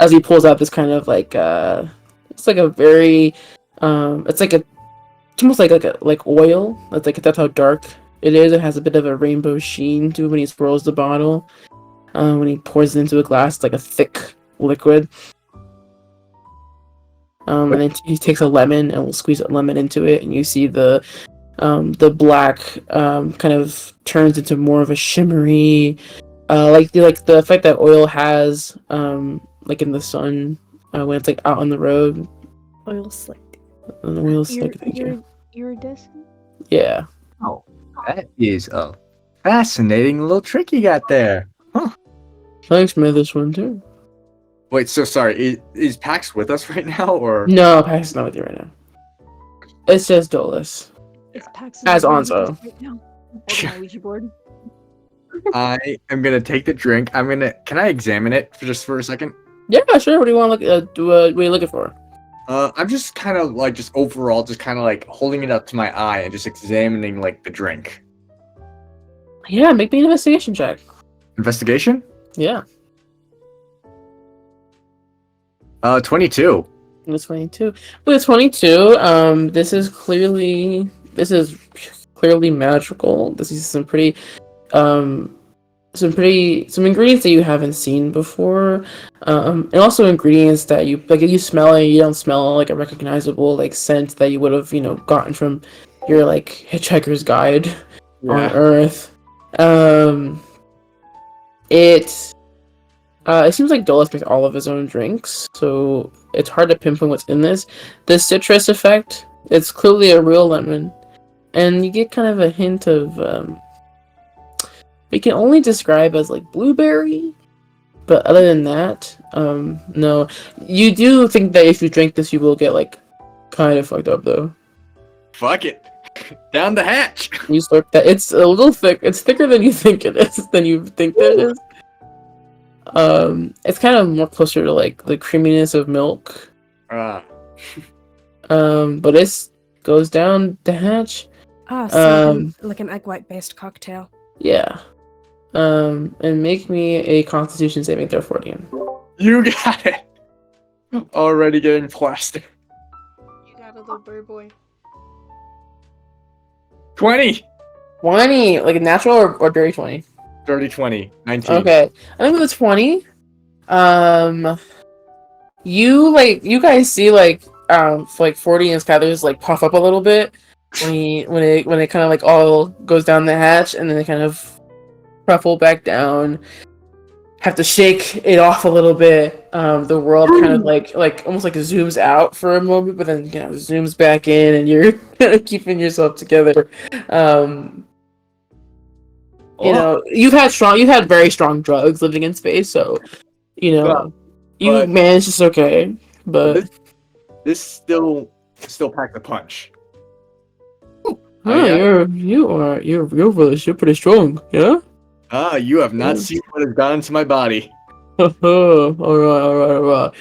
As he pulls out this kind of like it's like a very it's almost like oil. That's how dark it is. It has a bit of a rainbow sheen to it when he swirls the bottle. When he pours it into a glass, it's like a thick liquid. And then he takes a lemon and will squeeze a lemon into it, and you see the black kind of turns into more of a shimmery, like the effect that oil has, like in the sun, when it's like out on the road. Oil slick. And the oil slick, thank you. Iridescent? Yeah. Oh, that is a fascinating little trick you got there. Thanks, man. This one too. Wait, so sorry, is Pax with us right now, or? No, Pax is not with you right now. It's just Dolus. It's Pax's As room Anzo. right now. Holding my Ouija board. I am gonna take the drink. Can I examine it for a second? Yeah, sure. What do you want to look? What are you looking for? I'm just kind of like overall holding it up to my eye and just examining like the drink. Yeah, make me an investigation check. Investigation? Yeah, 22. it's 22. With 22, this is clearly magical. This is some ingredients that you haven't seen before, and also ingredients that you smell and you don't smell like a recognizable scent that you would have gotten from your Hitchhiker's Guide on Earth. It seems like Dolus makes all of his own drinks, so it's hard to pinpoint what's in this. The citrus effect, it's clearly a real lemon, and you get kind of a hint of we can only describe as blueberry, but other than that, no. You do think that if you drink this, you will get kind of fucked up though. Fuck it. Down the hatch. You slurp that. It's a little thick. It's thicker than you think it is. Than you think that it is. It's kind of more closer to the creaminess of milk. But it goes down the hatch. Ah, so Um, like an egg white based cocktail. Yeah. And make me a Constitution saving throw 14. You got it. Already getting plastered. You got a little bird boy. 20. 20, like a natural or dirty 20. Dirty 20. 19. Okay, I think with 20. You guys see like 40 and Skylar's like puff up a little bit when it kind of like all goes down the hatch, and then they kind of ruffle back down. Have to shake it off a little bit. The world kind of like almost like zooms out for a moment, but then zooms back in, and you're kind of keeping yourself together. You know, you've had very strong drugs living in space, so you managed this okay. But this still packed the punch. you're pretty strong, yeah. You have not seen what has gone into my body. All right.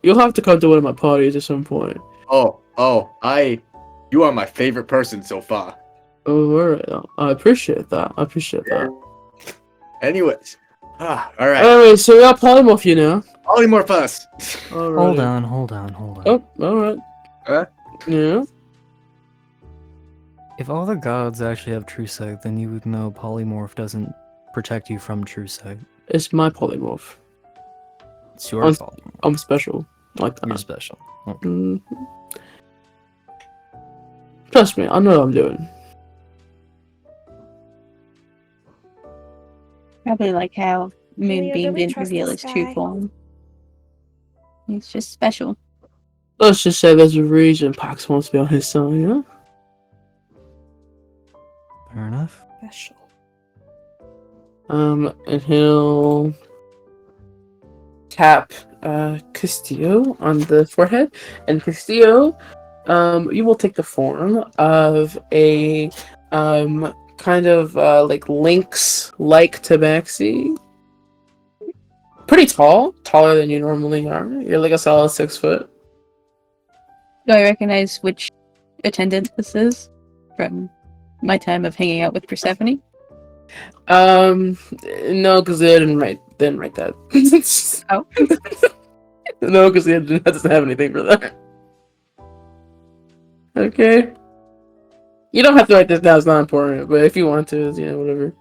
You'll have to come to one of my parties at some point. You are my favorite person so far. Oh, all right. I appreciate that. Anyways, all right. Anyway, so we got polymorph you now. Polymorph us. Hold on. Oh, all right. Yeah. If all the gods actually have true sight, then you would know polymorph doesn't protect you from true sight. It's my polymorph. It's your fault. I'm special. Like that. You're special. Oh. Mhm. Trust me, I know what I'm doing. Probably like how Leo, do Moonbeam we didn't trust reveal this his true guy? form. He's just special. Let's just say there's a reason Pax wants to be on his side, yeah? Fair enough. Special. And he'll tap Castillo on the forehead, and Castillo, you will take the form of a kind of like lynx-like tabaxi. Pretty tall, taller than you normally are. You're like a solid 6 foot. Do I recognize which attendant this is from my time of hanging out with Persephone? No, because they didn't write that. Oh. No, because it doesn't have anything for that. Okay. You don't have to write this down, it's not important, but if you want to, whatever.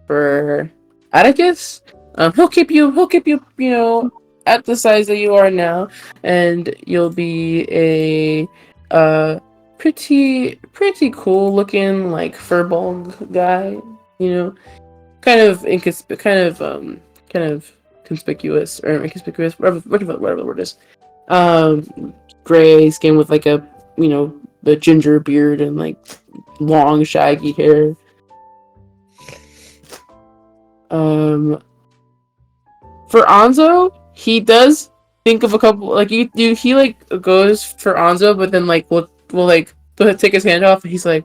For Atticus, he'll keep you, at the size that you are now, and you'll be a pretty cool looking like furball guy, kind of conspicuous or inconspicuous, whatever the word is. Gray skin with like a the ginger beard and like long shaggy hair. For Anzo, he does think of a couple like he like goes for Anzo, but then like will like take his hand off and he's like,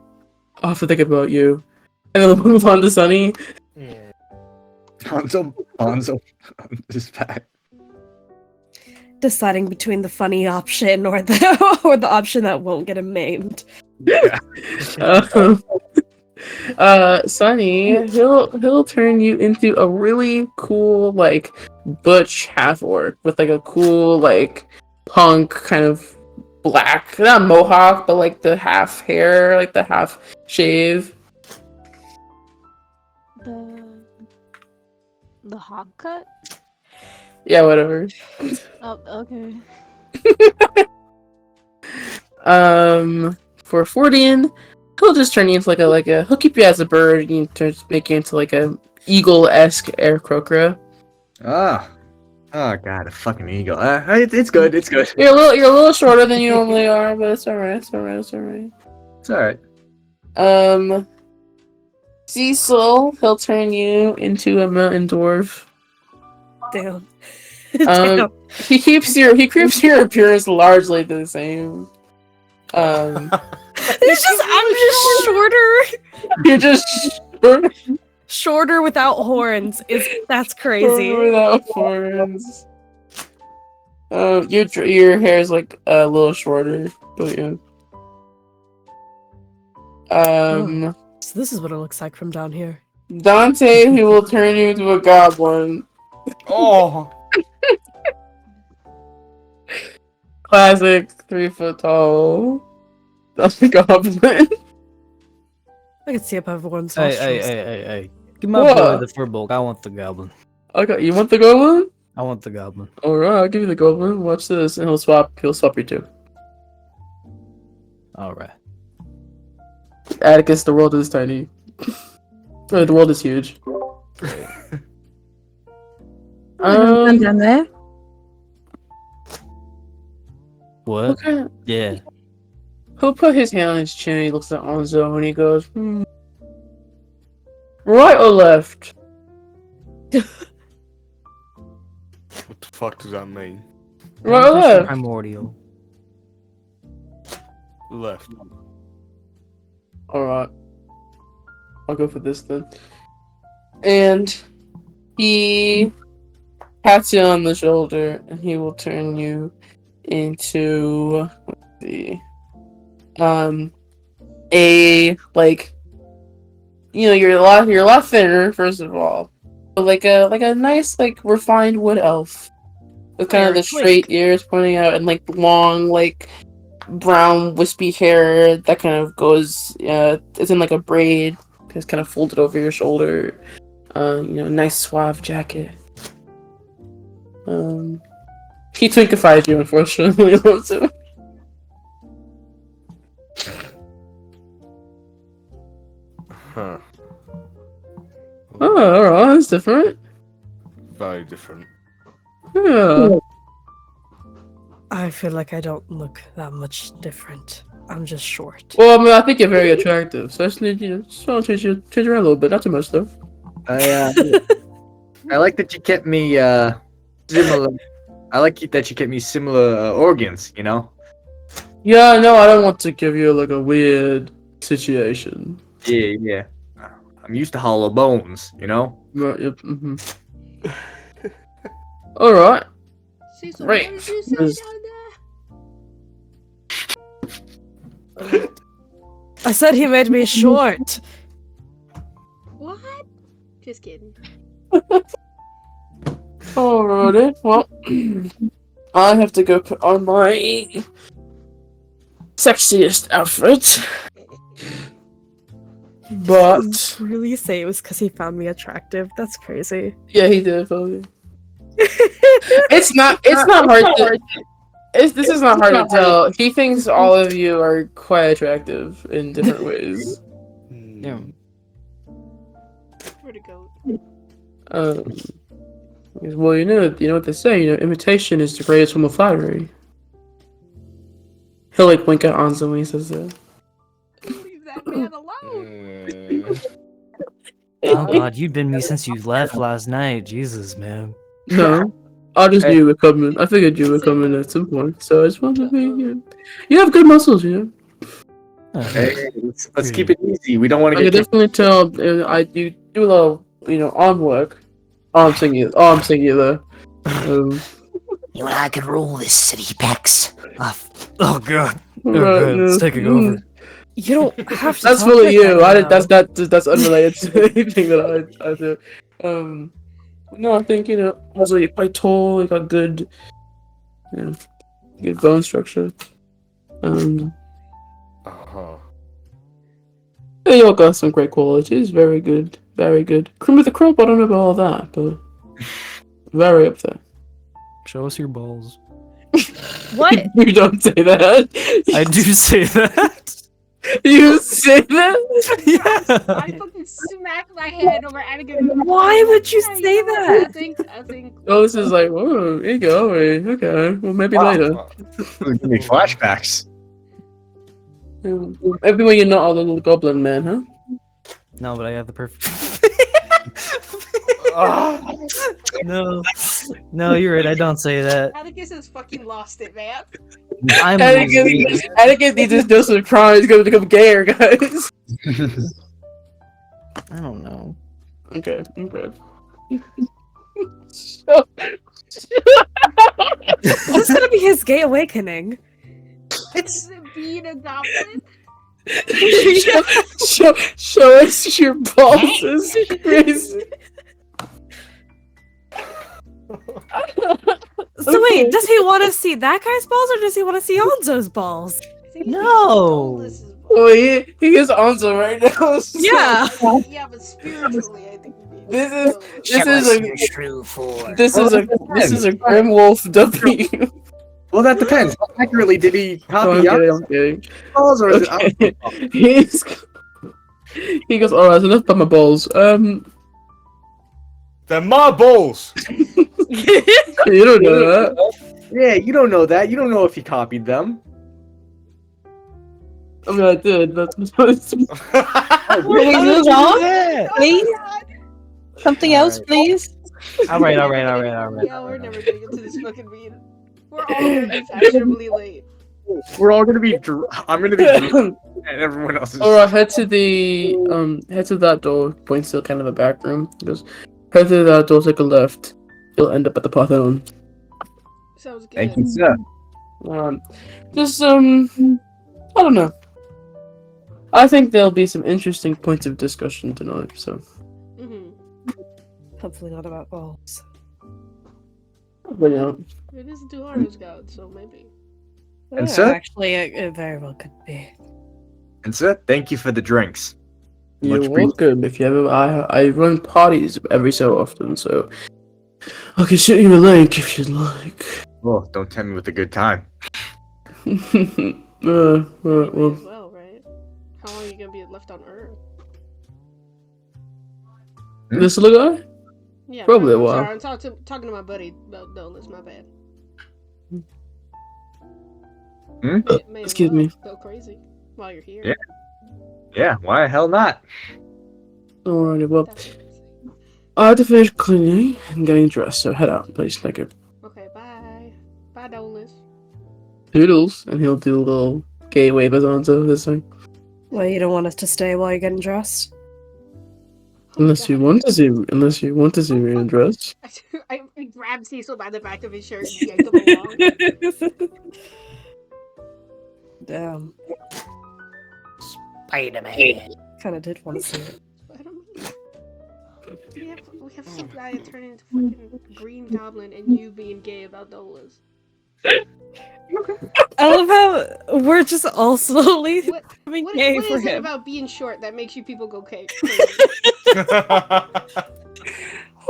I'll have to think about you. And then we'll move on to Sunny. Bonzo is back. Deciding between the funny option or the option that won't get him maimed. Yeah. Sunny, he'll turn you into a really cool like butch half orc with like a cool like punk kind of black, not mohawk, but like the half hair, like the half shave. The hog cut? Yeah, whatever. Oh, okay. For Fordian, he'll just turn you into he'll keep you as a bird and make you into like a eagle-esque Aarakocra. Oh god, a fucking eagle. It's good. You're a little shorter than you normally are, but it's alright. It's alright. Cecil, he'll turn you into a mountain dwarf. Damn. He keeps your appearance largely the same. I'm just shorter. You're just Shorter without horns. That's crazy. without horns. Your hair is like a little shorter, but yeah. So this is what it looks like from down here. Dante, he will turn you into a goblin. Oh, Classic 3 foot tall. That's a goblin. I can see up everyone's Hey, nostrils. hey. Give my What? boy the furbolg. I want the goblin. Okay, you want the goblin? I want the goblin. Alright, I'll give you the goblin. Watch this, and he'll swap you two. Alright. Atticus, the world is tiny. Or the world is huge. I'm down there. What? Okay. Yeah. He'll put his hand on his chin, he looks at Anzo, and he goes, Right or left? what the fuck does that mean? Right or left? Primordial. Left. Alright. I'll go for this then. And he pats you on the shoulder, and he will turn you into, let's see, a, like, you know, you're a lot thinner, first of all. But like a nice, like, refined wood elf. With kind of the straight ears pointing out, and like long, like, brown wispy hair that kind of goes, it's in like a braid. It's kind of folded over your shoulder. Nice suave jacket. He twinkified you, unfortunately. Also. Huh. Oh, alright, that's different. Very different. Yeah. I feel like I don't look that much different. I'm just short. Well, I mean, I think you're very attractive, so I just need you to change around a little bit, not too much though. I like that you kept me similar. I like that you kept me similar organs. You know. Yeah, no, I don't want to give you like a weird situation. Yeah. I'm used to hollow bones. You know. Right, yep, mm-hmm. Alright. See, so Right. what did you say There's- down there? I said he made me short. What? Just kidding. Alrighty, well, I have to go put on my sexiest outfit. But Really say it was because he found me attractive? That's crazy. yeah, he did. Probably. It's not hard to. This is not hard to tell. He thinks all of you are quite attractive in different ways. Yeah. Where'd it go? Well, you know what they say. Imitation is the greatest form of flattery. He'll like wink at Anzo when he says that. Leave that man alone. Oh god, you've been me since you left last night. Jesus, man. No, I just knew you were coming. I figured you were coming at some point, so I just wanted to be. You have good muscles, Hey, let's keep it easy. We don't want I to can get. definitely tell. I do a little, arm work. Arm singular. You and I can rule this city, Pex. Oh god. Right, It's no. taking over. You don't have to. That's talk fully like you. that I now. did. That's unrelated to anything that I do. No, I think also you're quite tall. You got good, good bone structure. Uh-huh. Yeah, you all got some great qualities. Very good. Very good. Cream of the crop. I don't know about all that, but very up there. Show us your balls. What? You don't say that. I do say that. You say that? Yeah. I fucking smacked my head over Anakin. Why would you say that? I think. Oh, this is like, whoa, here you go. Okay, well, maybe later. Give me flashbacks. Maybe when you're not a little goblin man, huh? No, but I have the perfect. Ah. No, you're right. I don't say that. Atticus has fucking lost it, man. I'm. Atticus needs his dose of crime. He's gonna become gayer, guys. I don't know. Okay. This is gonna be his gay awakening. Is it being a goblin? show us your balls. Is crazy. So wait, does he want to see that guy's balls or does he want to see Onzo's balls? I think No. Dolus is- Oh, he is Onzo right now. so- Yeah. Yeah, but spiritually, I think he means This is- Dolus. This is a true form. this is a Grim Wolf W. Well, that depends. How accurately did he Oh, I'm copy kidding. out I'm kidding. balls, or is it Okay. out? He goes. All right, enough about my balls. They're my balls. You don't know that. Yeah, you don't know that. You don't know if he copied them. I mean, I did. That's Can we move on, please? Something else, please. All right. Yeah, we're never getting into this fucking meeting. We're all gonna be fashionably late. We're all gonna be. I'm gonna be, and everyone else is. All right, head to that door. Points to kind of a back room. He goes, head to that door. Take a left. You'll end up at the Parthenon. Sounds good. Thank you, sir. Just I don't know. I think there'll be some interesting points of discussion tonight. So, Mhm. Hopefully not about balls. but yeah. It is Duharu's god, so maybe. And sir? Actually, it very well could be. And sir, thank you for the drinks. You're Much welcome. If you ever, I run parties every so often, so I can shoot you a link if you'd like. Oh, don't tempt me with a good time. Well, As well, right? How long are you gonna be left on Earth? this little guy? Yeah, Probably a I'm while. sorry, I'm talking to my buddy about Dolus. My bad. Hmm? May as Excuse well me. Go crazy while you're here. Yeah. Yeah, why the hell not? Alrighty, well, That's amazing. I have to finish cleaning and getting dressed, so head out, please. Thank you. Okay, bye. Bye, Dolus. Toodles, and he'll do a little gay wave as onto this thing. Well, you don't want us to stay while you're getting dressed? Unless you want to see me in dress. I grabbed Cecil by the back of his shirt and yanked him along. Damn. Spider-Man. Kind of did want to see it. I don't mean, we have some guy turning into fucking Green Goblin and you being gay about Dolus. I love how we're just all slowly What, becoming what gay is for it him. about being short that makes you people go crazy?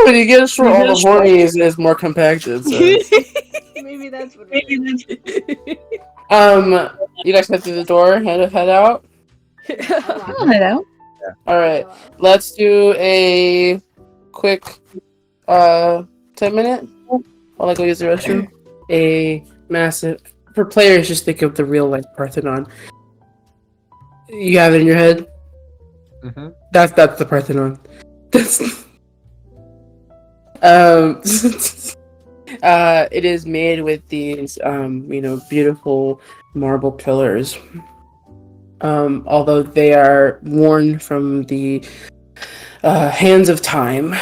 When you get short, all the horny is more compacted. So. Maybe that's what it is. You guys head through the door, head out. Oh, hello. Alright, let's do a quick 10-minute while I go use the restroom. A massive, for players, just think of the real life Parthenon. You have it in your head? Mm-hmm. That's the Parthenon. That's it is made with these beautiful marble pillars. Although they are worn from the hands of time.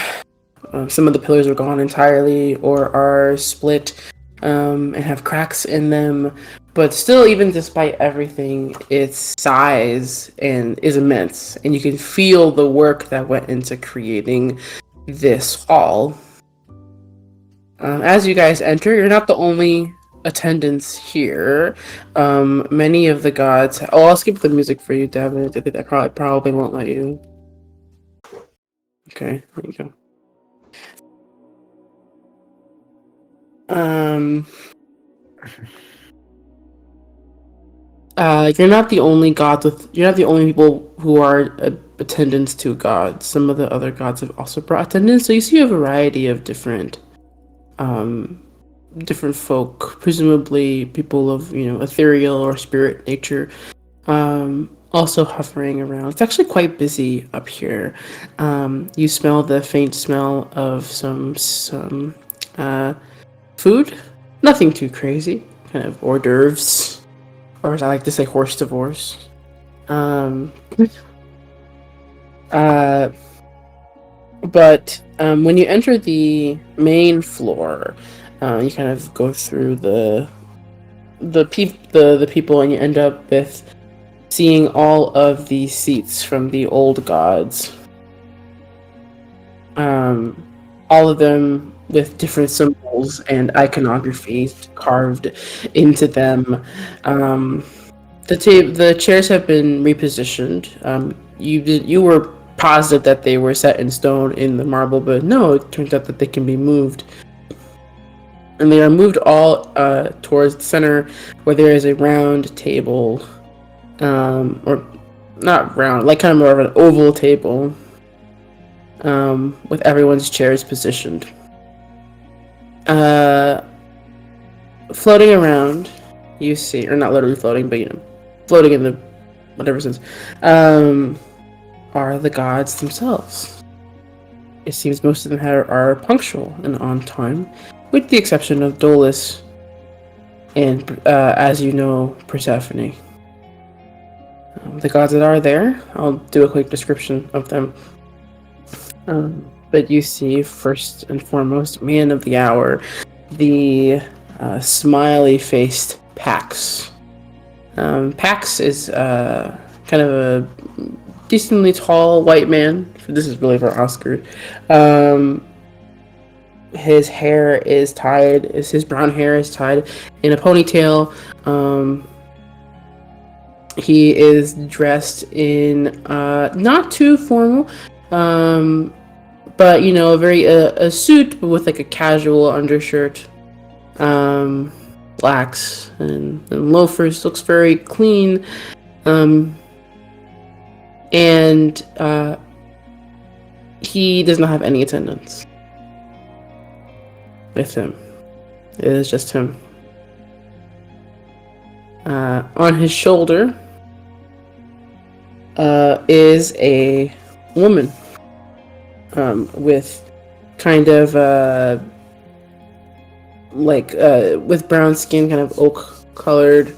Some of the pillars are gone entirely or are split and have cracks in them. But still, even despite everything, its size is immense. And you can feel the work that went into creating this hall. As you guys enter, you're not the only attendants here. Many of the gods. Oh, I'll skip the music for you, Devin. I think that probably won't let you. Okay, there you go. You're not the only you're not the only people who are attendants to gods. Some of the other gods have also brought attendants, so you see a variety of different folk, presumably people of ethereal or spirit nature, also hovering around. It's actually quite busy up here. You smell the faint smell of some food, nothing too crazy, kind of hors d'oeuvres, or as I like to say, horse divorce. But when you enter the main floor, You kind of go through the people, and you end up with seeing all of the seats from the old gods. All of them with different symbols and iconography carved into them. The chairs have been repositioned. You were positive that they were set in stone in the marble, but no, it turns out that they can be moved. And they are moved all towards the center, where there is a round table, or not round, like kind of more of an oval table, with everyone's chairs positioned. Floating around, you see, or not literally floating, but floating in the whatever sense, are the gods themselves. It seems most of them are punctual and on time, with the exception of Dolus and, as you know, Persephone. The gods that are there, I'll do a quick description of them. But you see, first and foremost, man of the hour, the smiley-faced Pax. Pax is kind of a decently tall white man. This is really for Oscar. His hair is tied. His brown hair is tied in a ponytail. He is dressed in not too formal, but a suit, but with like a casual undershirt, slacks and loafers. Looks very clean, and he does not have any attendants with him. It is just him. On his shoulder is a woman with kind of with brown skin, kind of oak colored.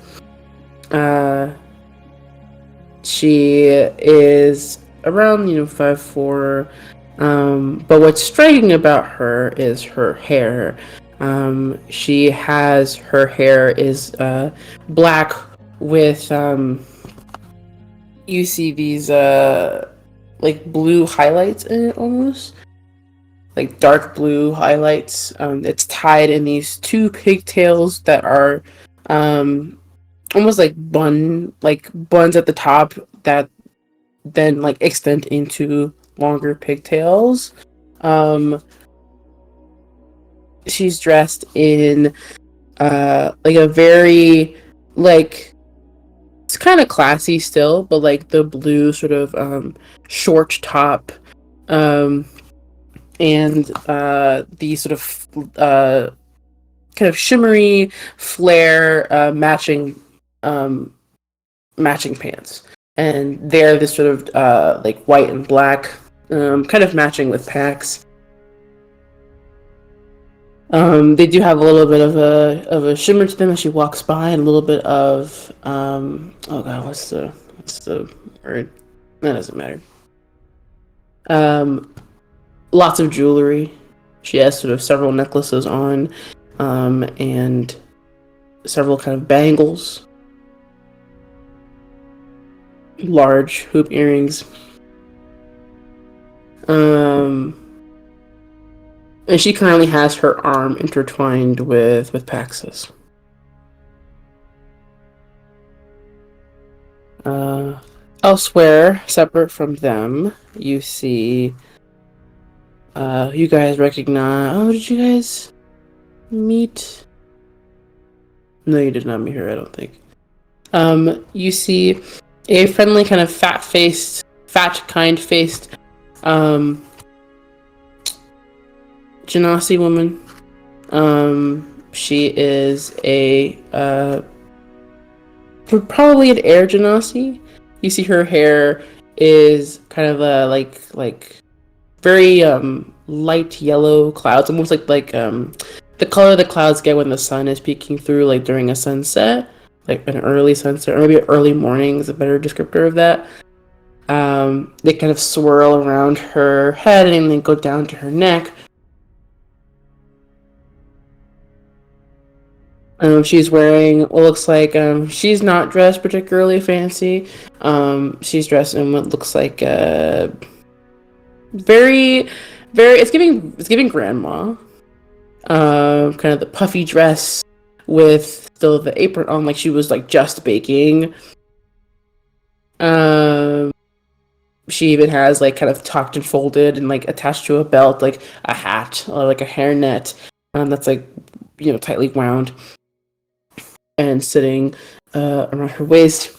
She is around 5'4". But what's striking about her is her hair. Her hair is black with you see these blue highlights in it, almost like dark blue highlights. It's tied in these two pigtails that are almost like buns at the top that then extend into longer pigtails. She's dressed in a very it's kind of classy still, but the blue sort of short top, and the sort of kind of shimmery flare matching pants, and they're this sort of white and black, kind of matching with Pax. They do have a little bit of a shimmer to them as she walks by, and a little bit of oh god, what's the word? That doesn't matter. Lots of jewelry. She has sort of several necklaces on, and several kind of bangles, large hoop earrings. And she currently has her arm intertwined with Pax's. Elsewhere, separate from them, you see. You guys recognize. Oh, did you guys meet? No, you did not meet her, I don't think. You see a friendly, kind of kind-faced, Genasi woman. She is probably an air Genasi. You see her hair is kind of very light yellow clouds, almost like the color the clouds get when the sun is peeking through, during a sunset, an early sunset, or maybe early morning is a better descriptor of that. They kind of swirl around her head and then go down to her neck. She's wearing what looks like she's not dressed particularly fancy. She's dressed in what looks like very, very. It's giving grandma. Kind of the puffy dress with still the apron on, like she was like just baking. She even has like kind of tucked and folded and like attached to a belt, like a hat or like a hairnet, that's like tightly wound and sitting around her waist.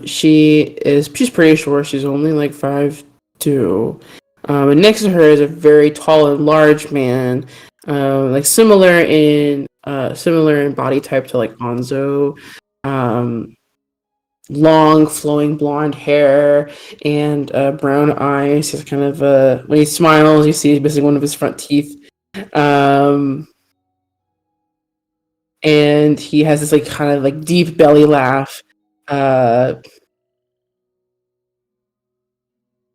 She's pretty short. She's only like 5'2". And next to her is a very tall and large man, like similar in body type to like Anzo. Long flowing blonde hair and brown eyes. He's kind of when he smiles, you see he's missing one of his front teeth. And he has this like kind of like deep belly laugh.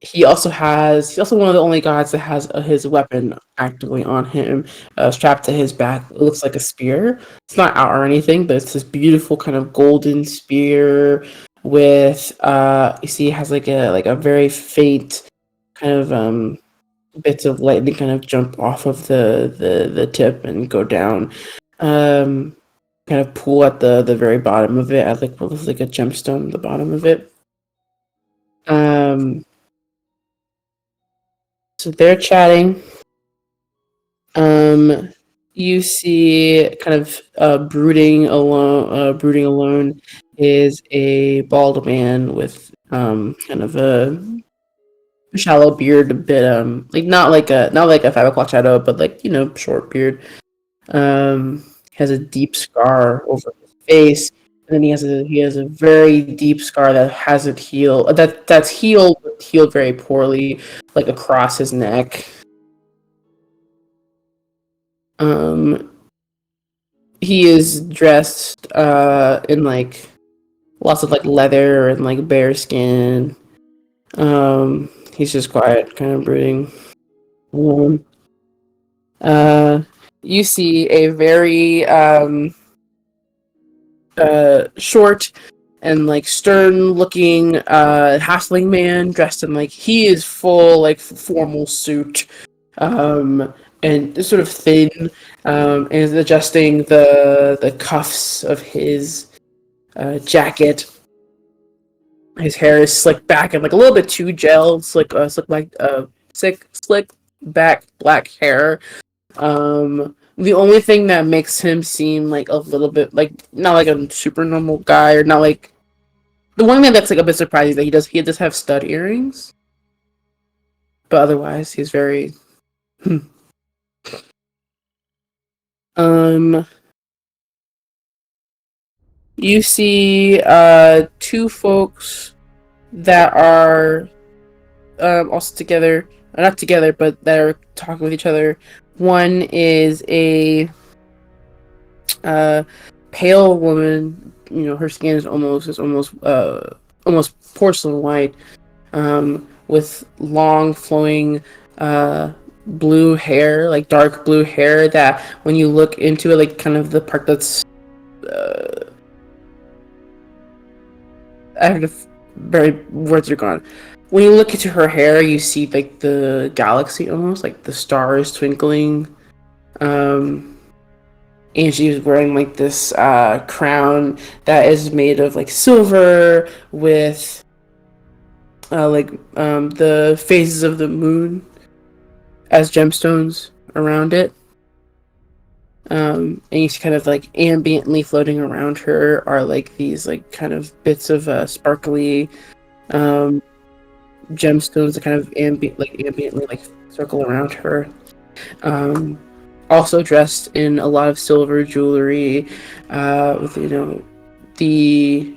He's also one of the only gods that has his weapon actively on him, strapped to his back. It looks like a spear. It's not out or anything, but it's this beautiful kind of golden spear with you see it has like a very faint kind of bits of lightning kind of jump off of the tip and go down. Kind of pool at the very bottom of it, at like what looks like a gemstone at the bottom of it. So they're chatting. You see kind of brooding alone is a bald man with kind of a shallow beard, a bit like not like a 5 o'clock shadow, but like short beard. Has a deep scar over his face, and then he has a very deep scar that hasn't healed. That's healed, but healed very poorly, like across his neck. He is dressed in like lots of like leather and like bear skin. He's just quiet, kind of brooding. You see a very short and like stern looking halfling man dressed in like he is full like formal suit, and sort of thin, and is adjusting the cuffs of his jacket. His hair is slicked back and like a little bit too gelled, slick back black hair. The only thing that makes him seem like a little bit like not like a super normal guy, or not like the one thing that's like a bit surprising is that he does have stud earrings, but otherwise he's very you see two folks that are also together, not together, but that are talking with each other. One is a pale woman. Her skin is almost porcelain white, with long flowing blue hair, like dark blue hair. That when you look into it, like kind of the part that's words are gone. When you look into her hair, you see like the galaxy, almost like the stars twinkling. And she's wearing like this crown that is made of like silver with the phases of the moon as gemstones around it. And you see kind of like ambiently floating around her are like these like kind of bits of sparkly gemstones that kind of ambiently like circle around her. Also dressed in a lot of silver jewelry, with the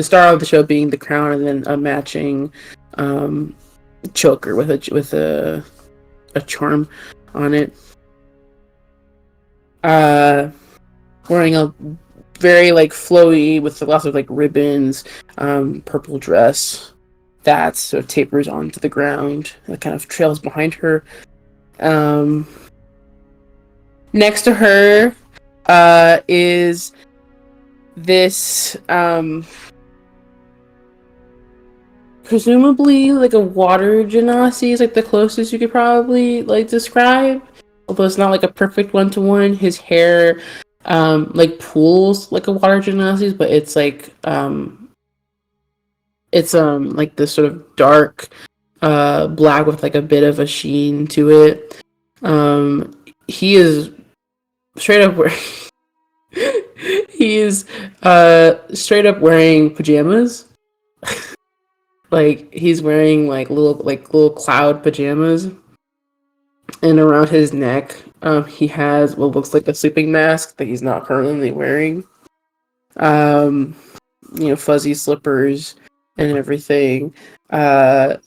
star of the show being the crown, and then a matching choker with a charm on it. Wearing a very like flowy with lots of like ribbons, purple dress that sort of tapers onto the ground. That kind of trails behind her. Next to her is this presumably like a water genasi is like the closest you could probably like describe. Although it's not like a perfect one-to-one. His hair like pools like a water genasi, but it's like like this sort of dark black with like a bit of a sheen to it. He is straight up wearing he is straight up wearing pajamas. Like he's wearing like little cloud pajamas, and around his neck he has what looks like a sleeping mask that he's not currently wearing. Fuzzy slippers and everything. And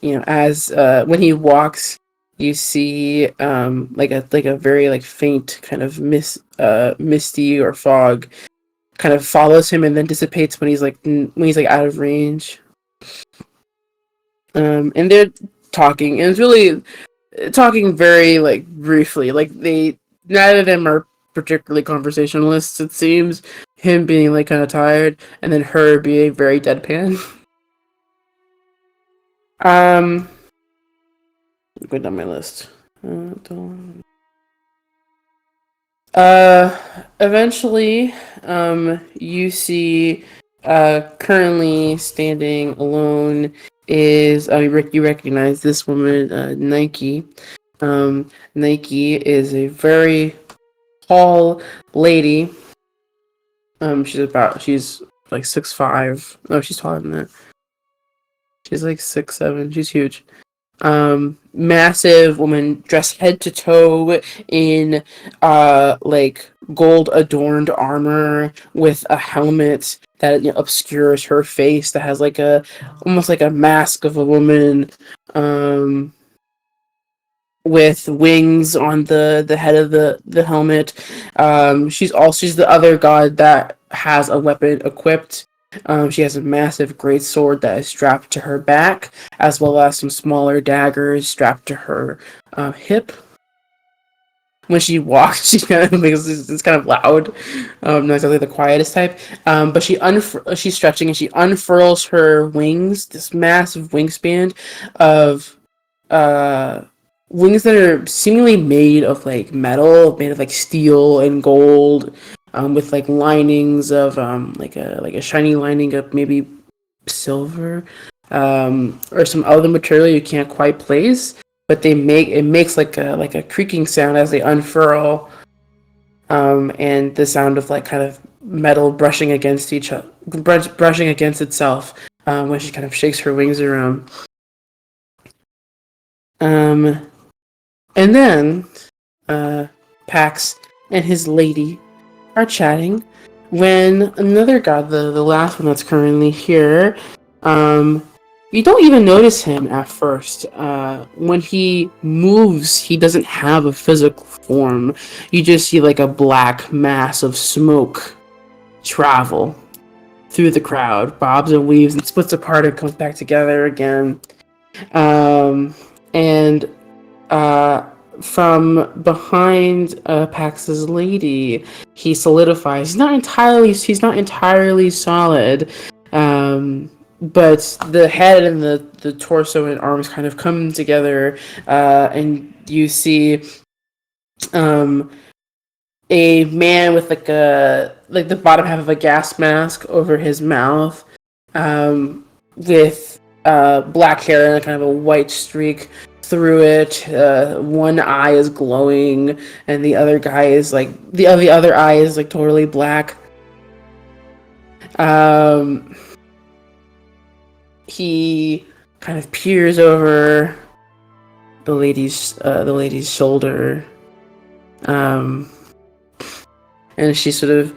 as when he walks, you see like a very like faint kind of misty or fog kind of follows him and then dissipates when he's like out of range. And they're talking, and it's really talking very like briefly. Like neither of them are particularly conversationalists. It seems him being like kind of tired, and then her being very deadpan. Go down my list. Eventually, you see, currently standing alone is, you recognize this woman, Nike. Nike is a very tall lady. She's like 6'5". No, she's taller than that. She's like 6'7". She's huge. Massive woman dressed head to toe in like gold adorned armor with a helmet that obscures her face, that has like almost like a mask of a woman with wings on the head of the helmet. She's the other god that has a weapon equipped. She has a massive great sword that is strapped to her back, as well as some smaller daggers strapped to her hip. When she walks, she kind of makes it's kind of loud, not exactly the quietest type. But she's stretching, and she unfurls her wings, this massive wingspan of wings that are seemingly made of like metal, made of like steel and gold. With like linings of like a shiny lining of maybe silver, or some other material you can't quite place, but it makes like a creaking sound as they unfurl, and the sound of like kind of metal brushing against itself when she kind of shakes her wings around. And then Pax and his lady are chatting when another god, the last one that's currently here, you don't even notice him at first. When he moves, he doesn't have a physical form. You just see like a black mass of smoke travel through the crowd, bobs and weaves and splits apart and comes back together again. From behind Pax's lady, he solidifies. He's not entirely solid, but the head and the torso and arms kind of come together, and you see a man with like the bottom half of a gas mask over his mouth, with black hair and kind of a white streak through it. One eye is glowing, and the other eye is like totally black. He kind of peers over the lady's shoulder, and she sort of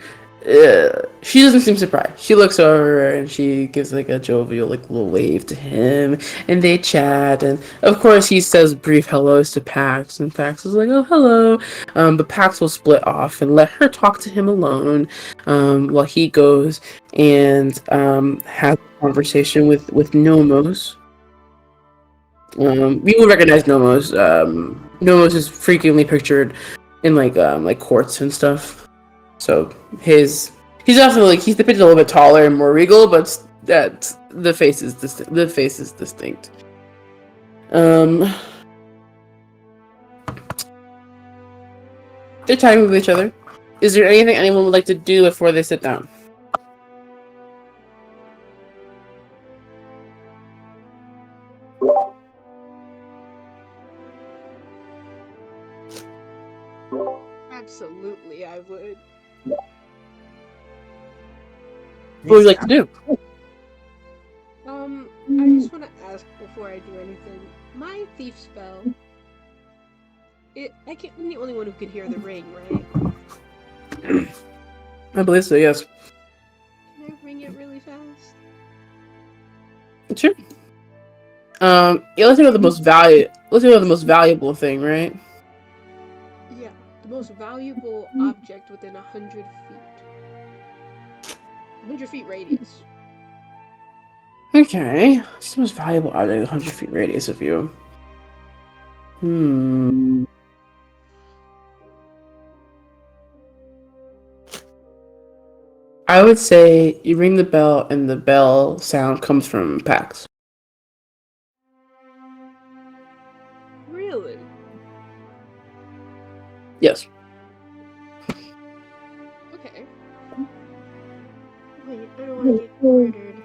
she doesn't seem surprised. She looks over and she gives like a jovial like little wave to him, and they chat, and of course he says brief hellos to Pax, and Pax is like, oh, hello, but Pax will split off and let her talk to him alone, while he goes and has a conversation with Nomos. You will recognize Nomos. Nomos is frequently pictured in like courts and stuff. So he's definitely he's depicted a little bit taller and more regal, but that the face is distinct. They're talking with each other. Is there anything anyone would like to do before they sit down? Absolutely, I would. What would you like to do? I just want to ask before I do anything. My thief spell. I'm the only one who can hear the ring, right? I believe so. Yes. Can I ring it really fast? Sure. Yeah. Let's think about the most value. Let's think about the most valuable thing, right? Yeah, the most valuable object within 100 feet. 100 feet radius. Okay. What's the most valuable object 100 feet radius of you? I would say you ring the bell, and the bell sound comes from Pax. Really? Yes. Okay. Wait, I don't want to get murdered.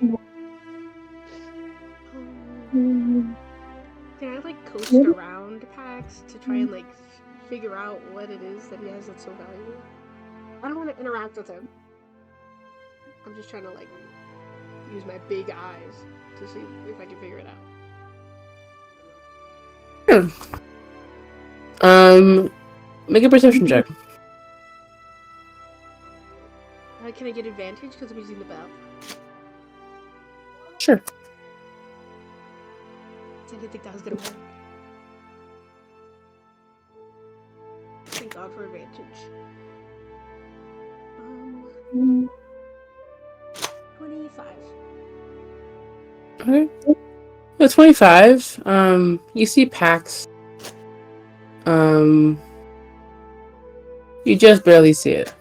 Can I like coast around Pax to try and like figure out what it is that he has that's so valuable? I don't want to interact with him. I'm just trying to like use my big eyes to see if I can figure it out. Make a perception check. Can I get advantage because I'm using the bell? Sure. I didn't think that was gonna work. Thank God for advantage. 25. Okay. At 25, you see Pax. You just barely see it.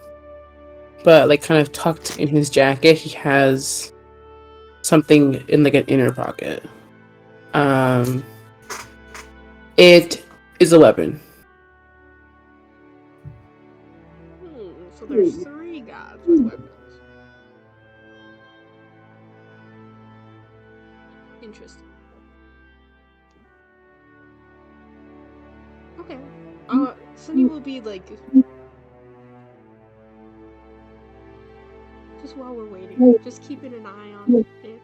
But like kind of tucked in his jacket, he has something in like an inner pocket. It is a weapon. So there's 3 gods with weapons. Interesting. Okay. Sunny will be like, just while we're waiting, just keeping an eye on it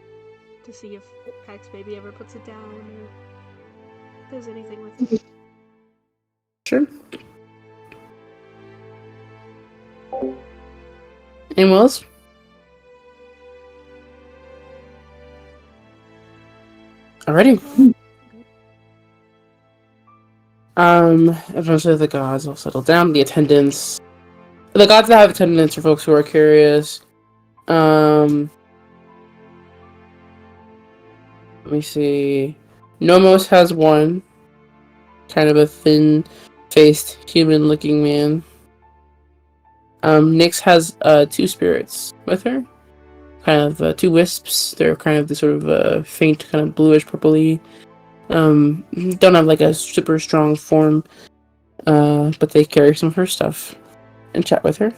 to see if Pax maybe ever puts it down or does anything with it. Sure. Anyone else? Alrighty. Eventually the gods will settle down. The gods that have attendants are folks who are curious. Let me see. Nomos has one. Kind of a thin-faced, human-looking man. Nyx has 2 spirits with her. Kind of 2 wisps. They're kind of the sort of faint, kind of bluish, purpley. Don't have like a super strong form, but they carry some of her stuff and chat with her.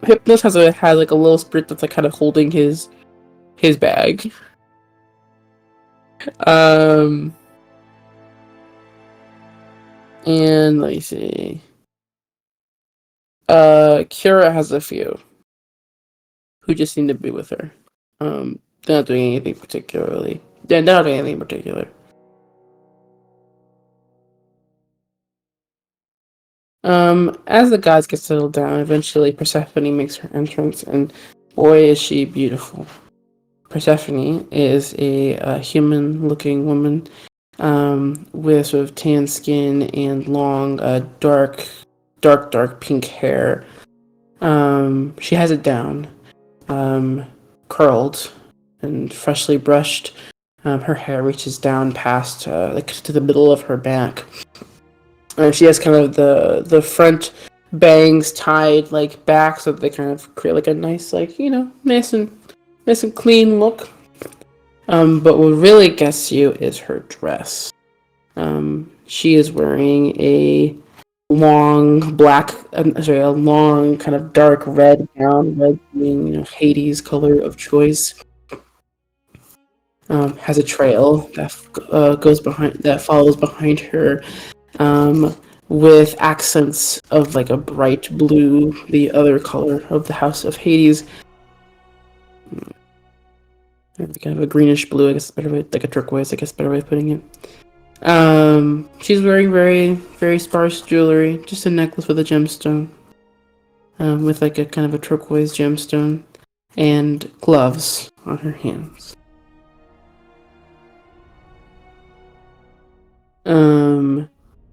Hypnos has like a little spirit that's like kind of holding his bag. And let me see. Kira has a few who just seem to be with her. They're not doing anything particularly. They're not doing anything in particular. As the gods get settled down, eventually Persephone makes her entrance, and boy is she beautiful. Persephone is a human-looking woman, with sort of tan skin and long, dark pink hair. She has it down, curled and freshly brushed. Her hair reaches down past, like to the middle of her back. She has kind of the front bangs tied like back, so that they kind of create like a nice, like nice and clean look. But what really gets you is her dress. She is wearing a long a long kind of dark red gown, red being Hades' color of choice. Has a trail that follows behind her, with accents of like a bright blue, the other color of the House of Hades. Kind of a greenish blue, I guess, better way, like a turquoise, I guess, better way of putting it. She's wearing very, very sparse jewelry, just a necklace with a gemstone, with like a kind of a turquoise gemstone, and gloves on her hands.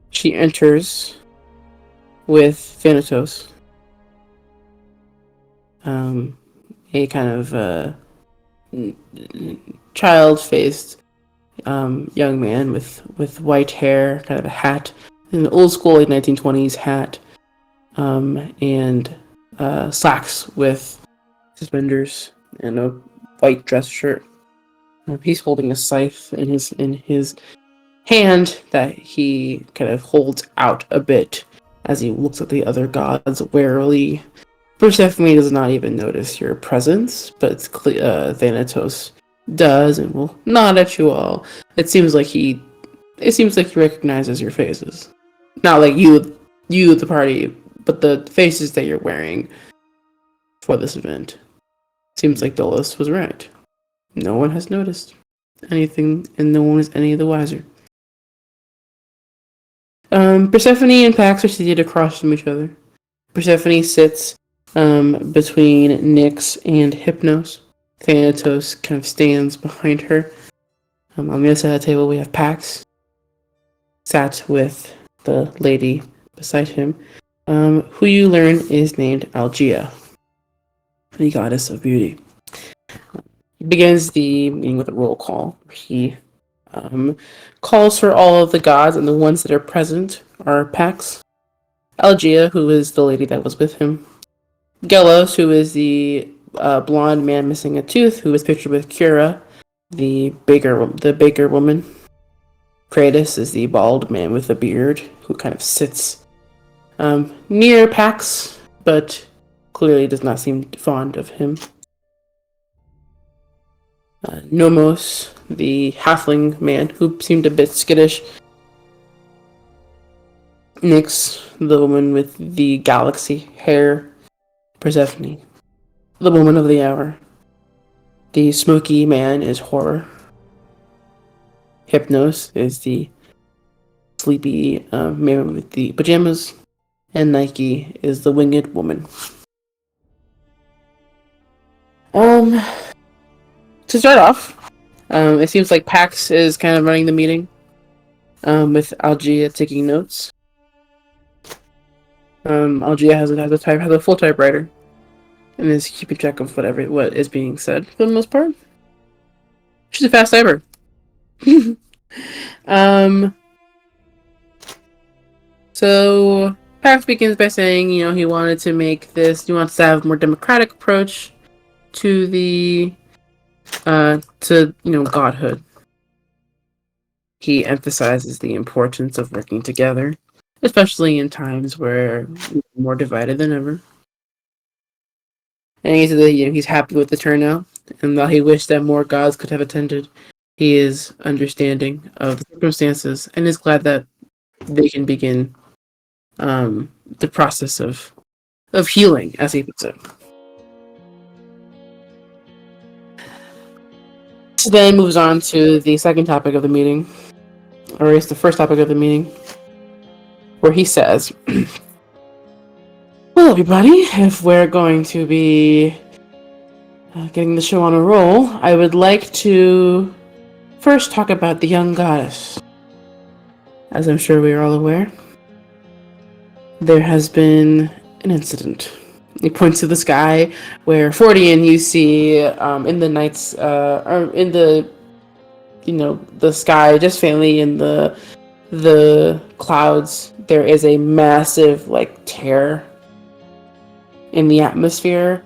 She enters with Thanatos, a kind of child-faced young man with white hair, kind of a hat, an old school like 1920s hat, and slacks with suspenders and a white dress shirt. He's holding a scythe in his hand that he kind of holds out a bit as he looks at the other gods warily. Persephone does not even notice your presence, but Thanatos does and will nod at you all. It seems like he recognizes your faces. Not like you the party, but the faces that you're wearing for this event. Seems like Dolus was right. No one has noticed anything, and no one is any the wiser. Persephone and Pax are seated across from each other. Persephone sits between Nyx and Hypnos. Thanatos kind of stands behind her. On the other side of the table, we have Pax, sat with the lady beside him, who you learn is named Algia, the goddess of beauty. He begins the meeting with a roll call. He calls for all of the gods, and the ones that are present are Pax, Algia, who is the lady that was with him, Gelos, who is the blonde man missing a tooth, who is pictured with Cura, the baker woman. Kratos is the bald man with a beard, who kind of sits near Pax, but clearly does not seem fond of him. Nomos, the halfling man, who seemed a bit skittish. Nyx, the woman with the galaxy hair. Persephone, the woman of the hour. The smoky man is Horror. Hypnos is the sleepy man with the pajamas. And Nike is the winged woman. To start off, it seems like Pax is kind of running the meeting, with Algia taking notes. Algia has a full typewriter, and is keeping track of what is being said for the most part. She's a fast typer. So Pax begins by saying, he wants to have a more democratic approach to the godhood. He emphasizes the importance of working together, especially in times where we're more divided than ever. And he's happy with the turnout, and while he wished that more gods could have attended, he is understanding of the circumstances and is glad that they can begin the process of healing, as he puts it. Then moves on to the second topic of the meeting, or it's the first topic of the meeting, where he says, well, everybody, if we're going to be getting the show on a roll, I would like to first talk about the young goddess. As I'm sure we are all aware, there has been an incident. He points to the sky where Fortean, you see, in the the sky, just faintly in the clouds, there is a massive like tear in the atmosphere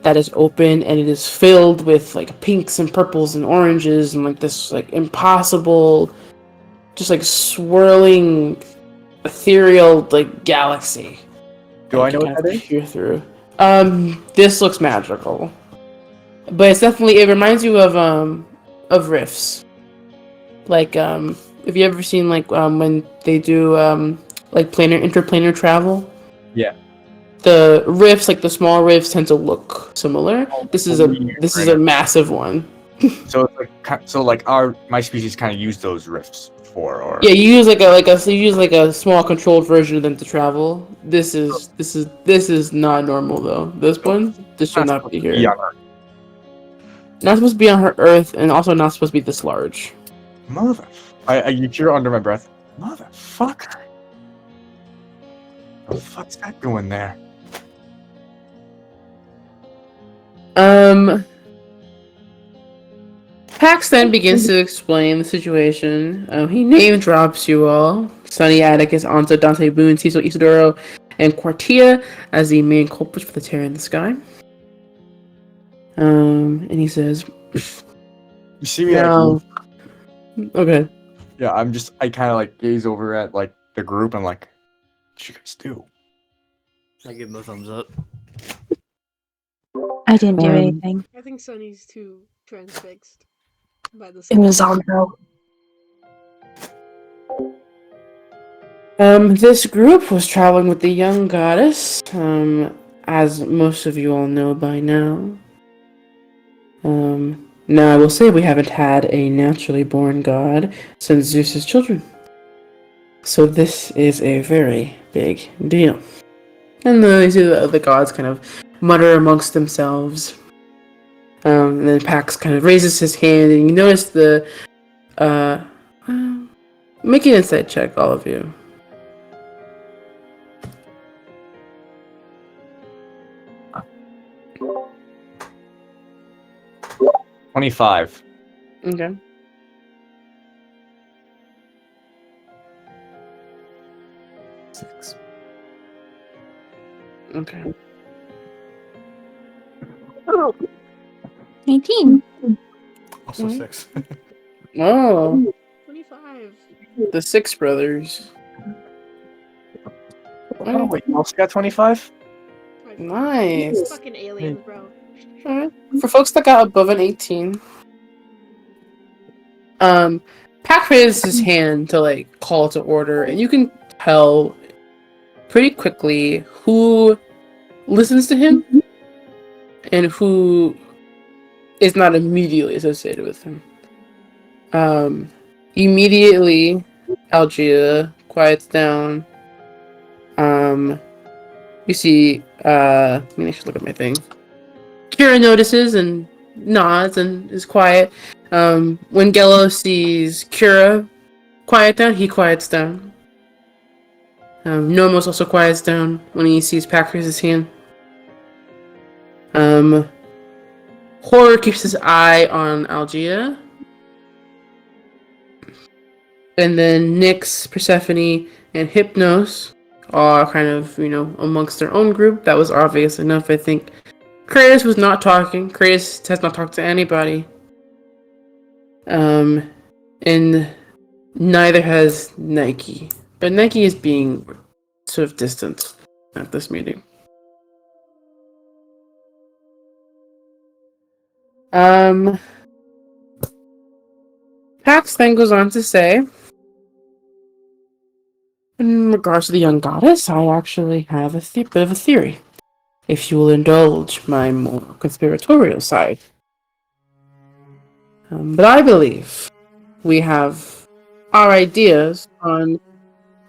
that is open, and it is filled with like pinks and purples and oranges and like this like impossible, just like swirling ethereal like galaxy. Do I know what that is? Peer through. This looks magical, but it reminds you of rifts. Like have you ever seen like when they do like interplanar travel? Yeah. The rifts, like the small rifts, tend to look similar. This is a massive one. So it's like my species kind of use those rifts for, or Yeah, you use like a small controlled version of them to travel. This is not normal though. This should not be here. Yeah. Not supposed to be on her Earth, and also not supposed to be this large. Mother, I hear under my breath, motherfucker. What the fuck's that doing there? Pax then begins to explain the situation. He name drops you all: Sonny, Atticus, Anto, Dante, Boone, Cecil, Isidoro, and Quartia as the main culprits for the tear in the sky. And he says, You see me? now, okay. Yeah, I kind of like gaze over at like the group. I'm like, what you guys do? I give him a thumbs up. I didn't do anything. I think Sonny's too transfixed by the It was Aldo. This group was traveling with the young goddess, as most of you all know by now. Now I will say we haven't had a naturally born god since Zeus's children. So this is a very big deal. And then you see the gods kind of mutter amongst themselves. And then Pax kind of raises his hand, and you notice make an insight check, all of you. $25. Okay. Six. Okay. 19. Also Mhm. 6. Oh, 25. the Six Brothers. Oh, wait, you also got 25? Nice. Fucking aliens, bro. Alright. For folks that got above an 18, Pac raises his hand to like call to order, and you can tell pretty quickly who listens to him and who is not immediately associated with him. Immediately, Algia quiets down. You see, let me actually look at my thing. Kira notices and nods and is quiet. When Gello sees Kira quiet down, he quiets down. Nomos also quiets down when he sees Pac raise his hand. Horror keeps his eye on Algia. And then Nyx, Persephone, and Hypnos are kind of, amongst their own group. That was obvious enough, I think. Kratos was not talking. Kratos has not talked to anybody. And neither has Nike. But Nike is being sort of distant at this meeting. Pax then goes on to say, in regards to the young goddess, I actually have a bit of a theory, if you will indulge my more conspiratorial side. But I believe we have our ideas on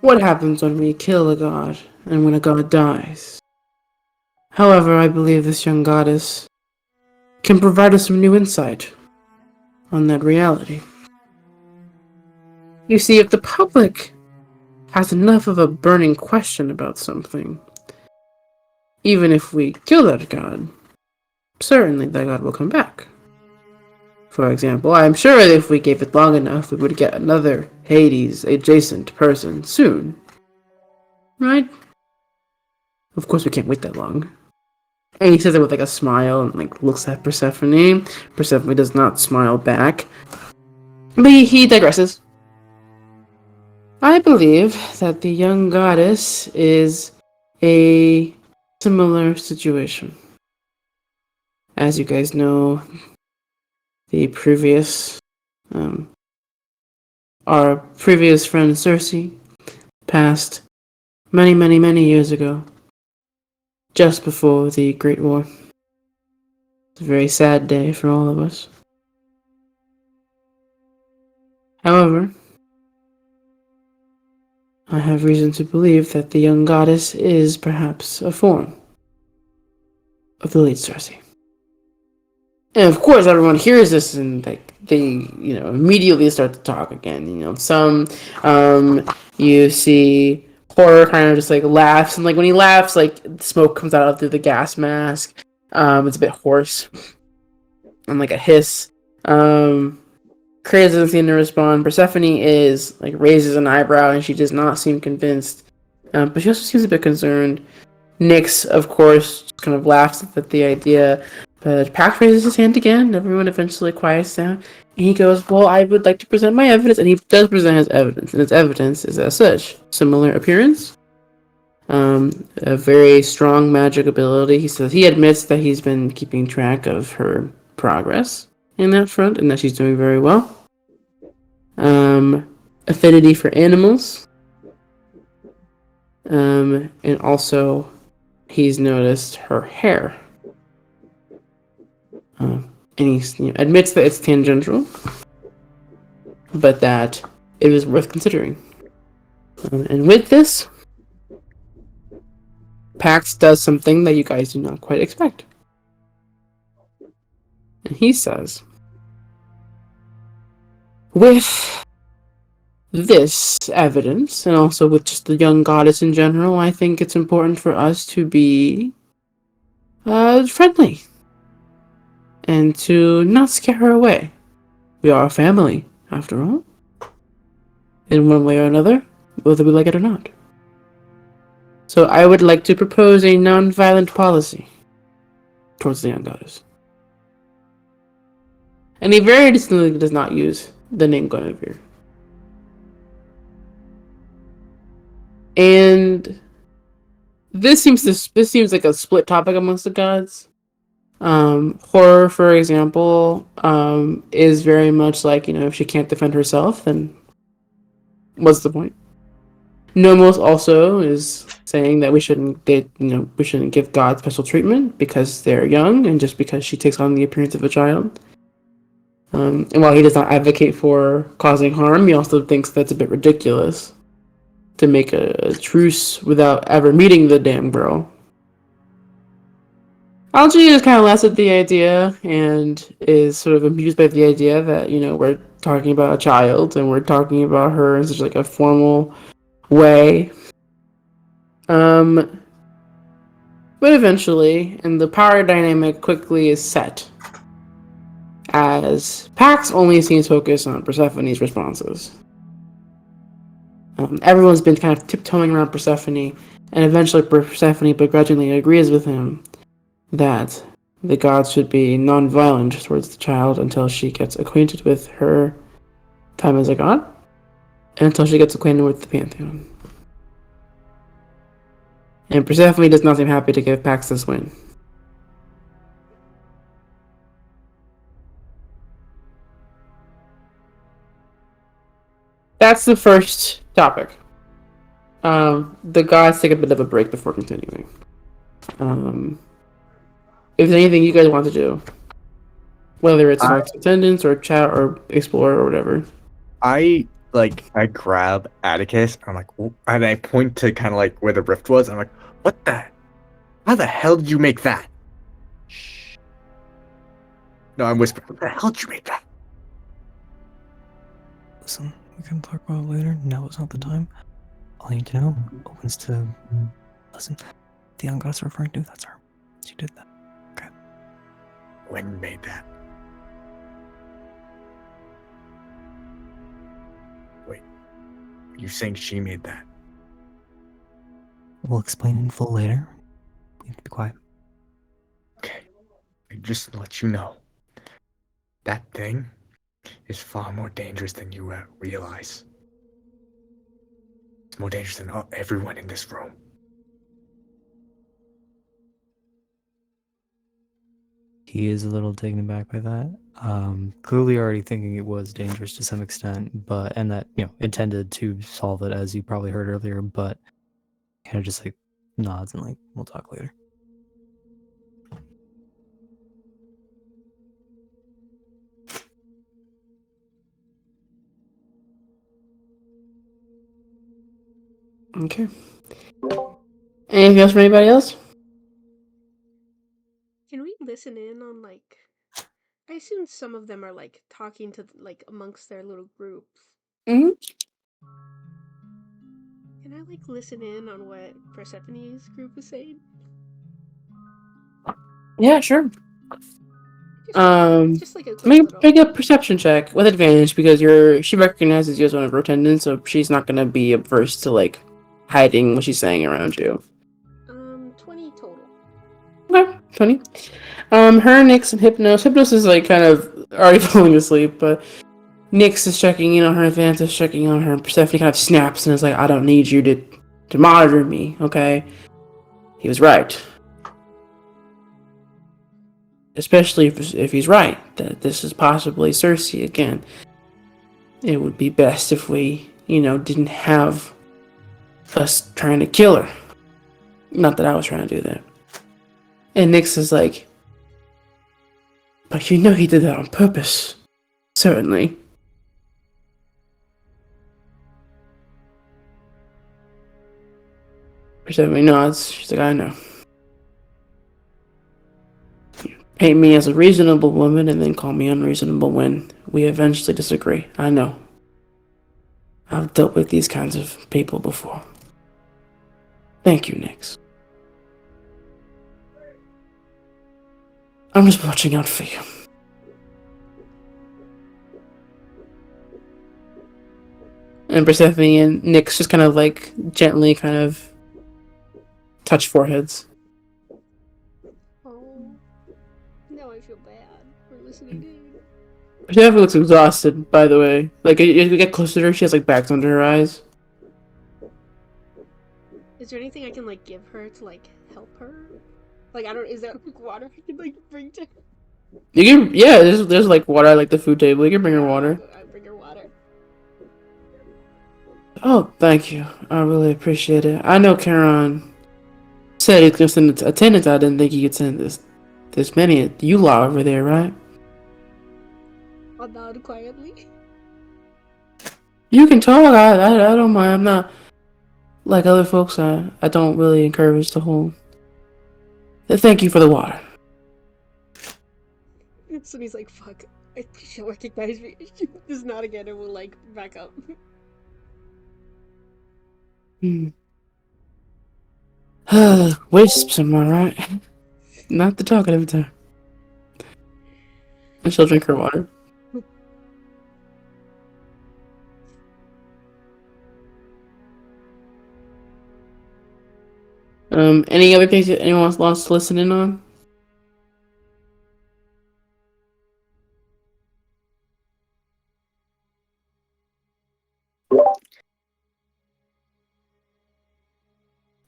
what happens when we kill a god and when a god dies. However, I believe this young goddess can provide us some new insight on that reality. You see, if the public has enough of a burning question about something, even if we kill that god, certainly that god will come back. For example, I'm sure if we gave it long enough, we would get another Hades adjacent person soon. Right? Of course, we can't wait that long. And he says it with like a smile and like looks at Persephone. Persephone does not smile back. But he digresses. I believe that the young goddess is a similar situation. As you guys know, the our previous friend Circe passed many, many, many years ago, just before the Great War. It's a very sad day for all of us. However, I have reason to believe that the young goddess is perhaps a form of the late Circe. And of course, everyone hears this and like they, immediately start to talk again. Some, you see Horror kind of just like laughs, and like when he laughs, like smoke comes out through the gas mask. It's a bit hoarse and like a hiss. Kratos doesn't seem to respond. Persephone is like raises an eyebrow and she does not seem convinced, but she also seems a bit concerned. Nyx, of course, kind of laughs at the idea, but Pax raises his hand again. Everyone eventually quiets down, and he goes, "Well, I would like to present my evidence," and he does present his evidence, and his evidence is as such: similar appearance, a very strong magic ability. He says he admits that he's been keeping track of her progress in that front, and that she's doing very well. Affinity for animals, and also he's noticed her hair. And he admits that it's tangential, but that it is worth considering. And with this, Pax does something that you guys do not quite expect. And he says, with this evidence, and also with just the young goddess in general, I think it's important for us to be friendly. And to not scare her away. We are a family, after all. In one way or another, whether we like it or not. So I would like to propose a non-violent policy towards the young goddess. And he very distinctly does not use the name Guinevere. And this seems like a split topic amongst the gods. Horror, for example, is very much like, if she can't defend herself, then what's the point? Nomos also is saying that we shouldn't give God special treatment because they're young and just because she takes on the appearance of a child. And while he does not advocate for causing harm, he also thinks that's a bit ridiculous to make a truce without ever meeting the damn girl. Algie just kind of laughs at the idea and is sort of amused by the idea that, we're talking about a child and we're talking about her in such like a formal way. But eventually, and the power dynamic quickly is set as Pax only seems focused on Persephone's responses. Everyone's been kind of tiptoeing around Persephone, and eventually Persephone begrudgingly agrees with him that the gods should be non-violent towards the child until she gets acquainted with her time as a god, and until she gets acquainted with the Pantheon. And Persephone does not seem happy to give Pax this win. That's the first topic. The gods take a bit of a break before continuing. If there's anything you guys want to do, whether it's attendance or chat or explore or whatever. I grab Atticus. I'm like, and I point to kind of like where the rift was. I'm like, what the? How the hell did you make that? Shh. No, I'm whispering. What the hell did you make that? Listen, we can talk about it later. Now is not the time. All you need to know opens to listen. The young goddess referring to, that's her. She did that. When you made that? You saying she made that? We'll explain in full later. We need to be quiet. Okay. Just to let you know, that thing is far more dangerous than you realize. It's more dangerous than everyone in this room. He is a little taken aback by that. Clearly already thinking it was dangerous to some extent, but and that, intended to solve it, as you probably heard earlier, but kind of just like nods and like, we'll talk later. Okay. Anything else from anybody else? Can we listen in on like? I assume some of them are like talking to like amongst their little groups. Mm-hmm. Can I like listen in on what Persephone's group is saying? Yeah, sure. Just like a quick little. Make a perception check with advantage because she recognizes you as one of her attendants, so she's not gonna be averse to like hiding what she's saying around you. 20 total. Okay, 20. Her, Nyx, and Hypnos. Hypnos is like kind of already falling asleep, but Nyx is checking in on her, Advance is checking on her, and Persephone kind of snaps and is like, I don't need you to monitor me, okay? He was right. Especially if he's right, that this is possibly Cersei again. It would be best if we, didn't have us trying to kill her. Not that I was trying to do that. And Nyx is like, but he did that on purpose. Certainly. Persephone nods. She's like, I know. Paint me as a reasonable woman and then call me unreasonable when we eventually disagree. I know. I've dealt with these kinds of people before. Thank you, Nyx. I'm just watching out for you. And Persephone and Nyx just kind of like gently kind of touch foreheads. Oh, now I feel bad for listening in. Persephone looks exhausted, by the way. Like, as we get closer to her, she has like bags under her eyes. Is there anything I can like give her to like help her? Like is there like water I can like bring to her? You can, yeah. There's like water at like the food table. You can bring her water. I bring her water. Oh, thank you. I really appreciate it. I know Charon said he's gonna send attendants. I didn't think he could send this many. You lot over there, right? I'll nod quietly. You can talk. I don't mind. I'm not like other folks. I don't really encourage the whole. Thank you for the water. So he's like, fuck, I think she'll recognize me. She does not again and will like back up. Wisps, am I right? Not the talkative time. And she'll drink her water. Any other things that anyone wants to listen in on?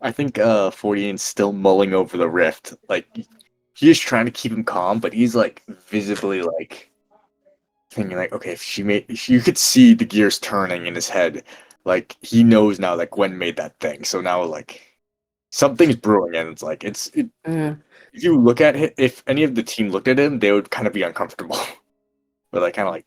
I think 48's still mulling over the rift. Like, he's trying to keep him calm, but he's like visibly like thinking like, okay, if you could see the gears turning in his head. Like, he knows now that Gwen made that thing. So now like something's brewing, and it's like if you look at it, if any of the team looked at him, they would kind of be uncomfortable. But like kind of like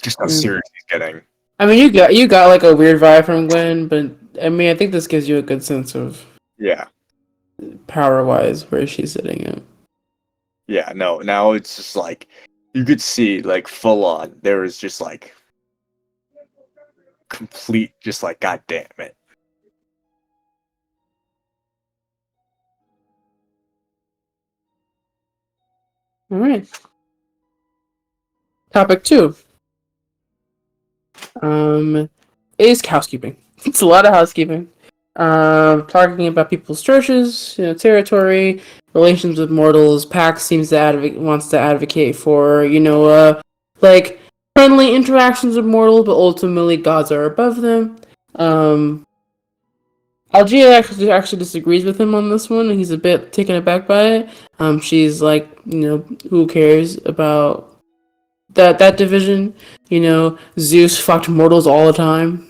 just how serious he's getting. I mean, you got like a weird vibe from Gwen, but I mean, I think this gives you a good sense of power-wise where she's sitting at. Yeah, no, now it's just like you could see like full on. There is just like complete, just like God damn it. All right. Topic 2. is housekeeping. It's a lot of housekeeping. Talking about people's churches, territory, relations with mortals. Pax seems to wants to advocate for, like friendly interactions with mortals, but ultimately gods are above them. Algia actually disagrees with him on this one, and he's a bit taken aback by it. She's like, who cares about that division? Zeus fucked mortals all the time.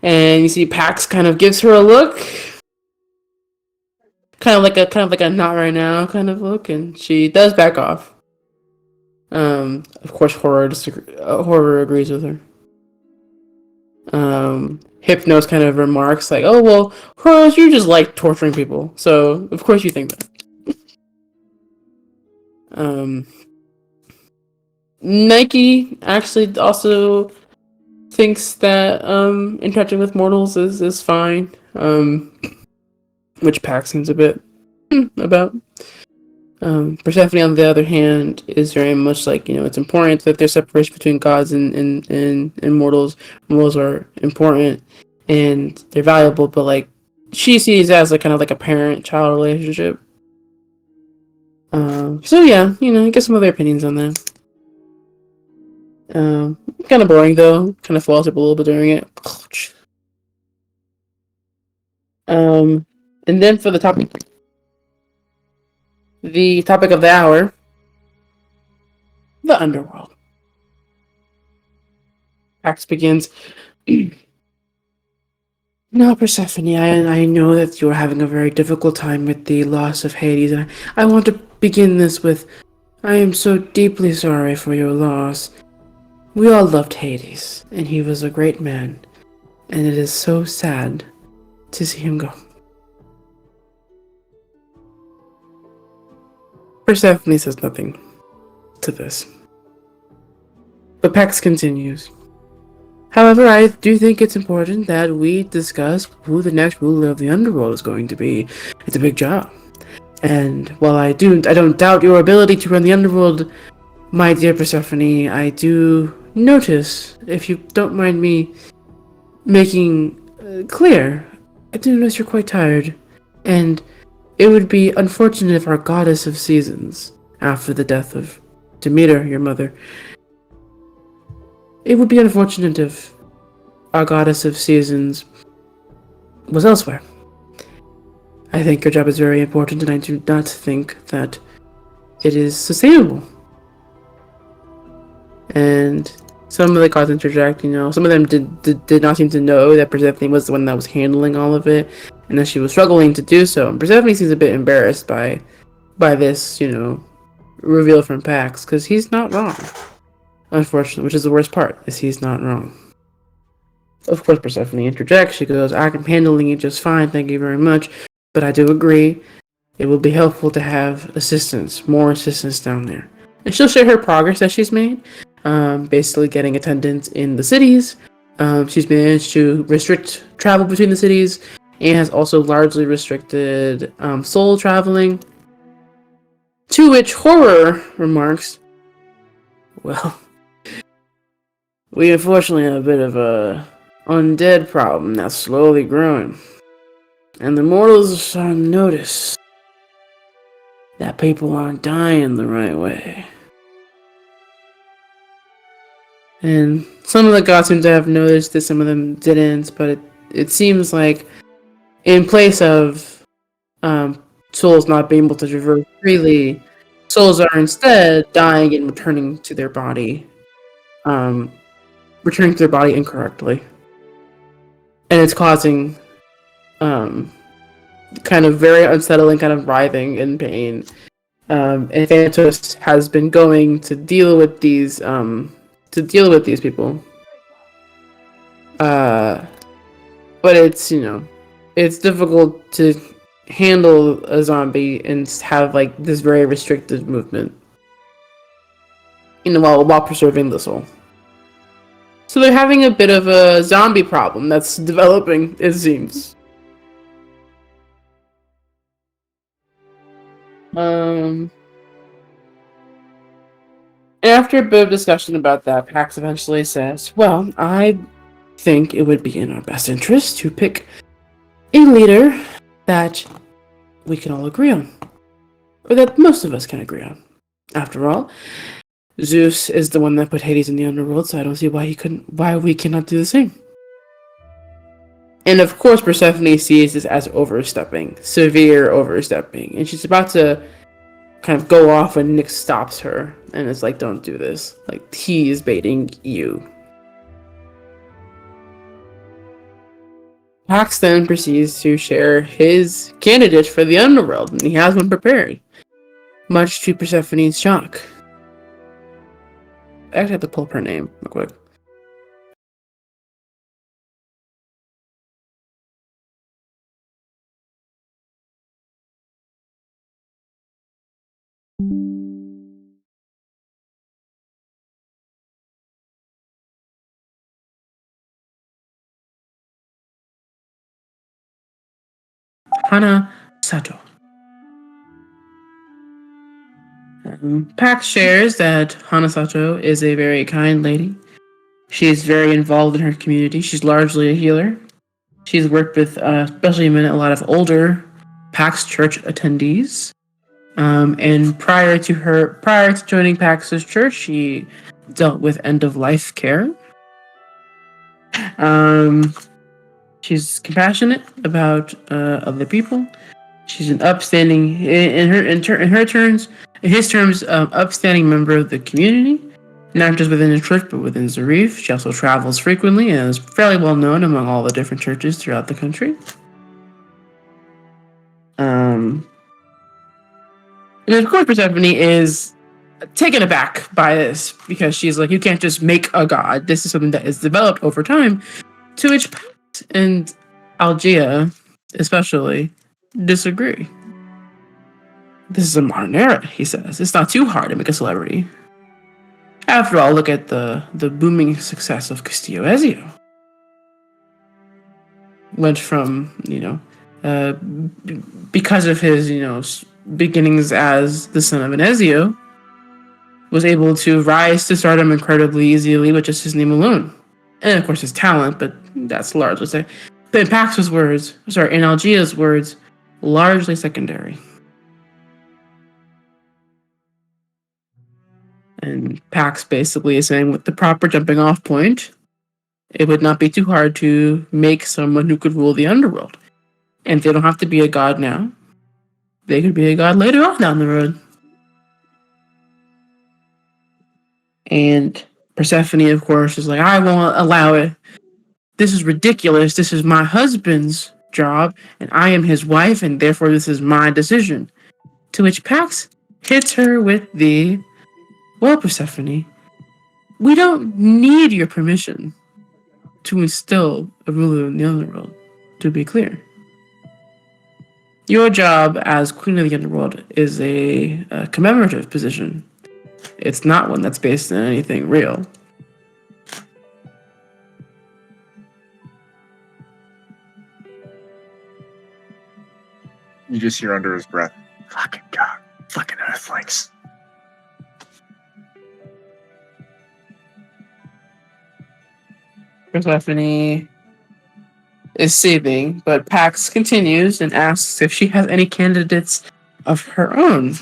And you see Pax kind of gives her a look. Kind of like a not right now kind of look, and she does back off. Of course Horror agrees with her. Hypnos kind of remarks like, "Oh well, Horus, you just like torturing people, so of course you think that." Nike actually also thinks that interacting with mortals is fine. Which Pax seems a bit about. Persephone, on the other hand, is very much like, it's important that there's separation between gods and mortals. Mortals are important and they're valuable, but like she sees it as kind of like a parent-child relationship. So yeah, get some other opinions on that. Kind of boring though. Kind of falls up a little bit during it. And then for the topic of the hour, the underworld. Pax begins. Now, Persephone, I know that you're having a very difficult time with the loss of Hades, and I want to begin this with, I am so deeply sorry for your loss. We all loved Hades, and he was a great man, and it is so sad to see him go. Persephone says nothing to this. But Pax continues. However, I do think it's important that we discuss who the next ruler of the underworld is going to be. It's a big job. And while I don't doubt your ability to run the underworld, my dear Persephone, I do notice, if you don't mind me making clear, I do notice you're quite tired. And it would be unfortunate if our goddess of seasons, after the death of Demeter, your mother, it would be unfortunate if our goddess of seasons was elsewhere. I think your job is very important, and I do not think that it is sustainable. And some of the gods interject, some of them did not seem to know that Persephone was the one that was handling all of it, and that she was struggling to do so. And Persephone seems a bit embarrassed by this, reveal from Pax, because he's not wrong. Unfortunately, which is the worst part, is he's not wrong. Of course, Persephone interjects. She goes, I'm handling it just fine, thank you very much. But I do agree, it will be helpful to have more assistance down there. And she'll share her progress that she's made, basically getting attendance in the cities. She's managed to restrict travel between the cities, and has also largely restricted soul traveling. To which Horror remarks, well, we unfortunately have a bit of a undead problem that's slowly growing. And the mortals are starting to notice that people aren't dying the right way. And some of the gods seem to have noticed this, some of them didn't, but it seems like in place of souls not being able to traverse freely, souls are instead dying and returning to their body incorrectly. And it's causing kind of very unsettling, kind of writhing in pain. And Thanatos has been going to deal with these people. But it's, it's difficult to handle a zombie and have this very restricted movement. While preserving the soul. So they're having a bit of a zombie problem that's developing, it seems. After a bit of discussion about that, Pax eventually says, well, I think it would be in our best interest to pick a leader that we can all agree on. Or that most of us can agree on. After all, Zeus is the one that put Hades in the underworld, so I don't see why we cannot do the same. And of course, Persephone sees this as overstepping, severe overstepping, and she's about to kind of go off when Nick stops her, and it's like, don't do this. Like, he is baiting you. Pax then proceeds to share his candidate for the underworld, and he has one prepared, much to Persephone's shock. I actually have to pull up her name real quick. Hana Sato. Pax shares that Hana Sato is a very kind lady. She is very involved in her community. She's largely a healer. She's worked with, especially a lot of older Pax Church attendees. And prior to joining Pax's church, she dealt with end-of-life care. She's compassionate about other people. She's an upstanding, in his terms, upstanding member of the community, not just within the church, but within Zarif. She also travels frequently and is fairly well known among all the different churches throughout the country. And of course, Persephone is taken aback by this because she's like, you can't just make a god. This is something that is developed over time. To which Pax and Algea, especially, disagree. This is a modern era, he says. It's not too hard to make a celebrity. After all, look at the booming success of Castillo Ezio. Went from, because of his, beginnings as the son of an Ezio, was able to rise to stardom incredibly easily with just his name alone. And of course his talent, but that's largely in Pax's words, in Algea's words, largely secondary. And Pax basically is saying with the proper jumping off point, it would not be too hard to make someone who could rule the underworld. And they don't have to be a god now. They could be a god later on down the road. And Persephone, of course, is like, I won't allow it. This is ridiculous. This is my husband's job, and I am his wife, and therefore this is my decision. To which Pax hits her with the, well, Persephone, we don't need your permission to instill a ruler in the underworld, to be clear. Your job as Queen of the Underworld is a commemorative position. It's not one that's based on anything real. You just hear under his breath, fucking God, fucking Earthlings. Persephone is saving, but Pax continues and asks if she has any candidates of her own.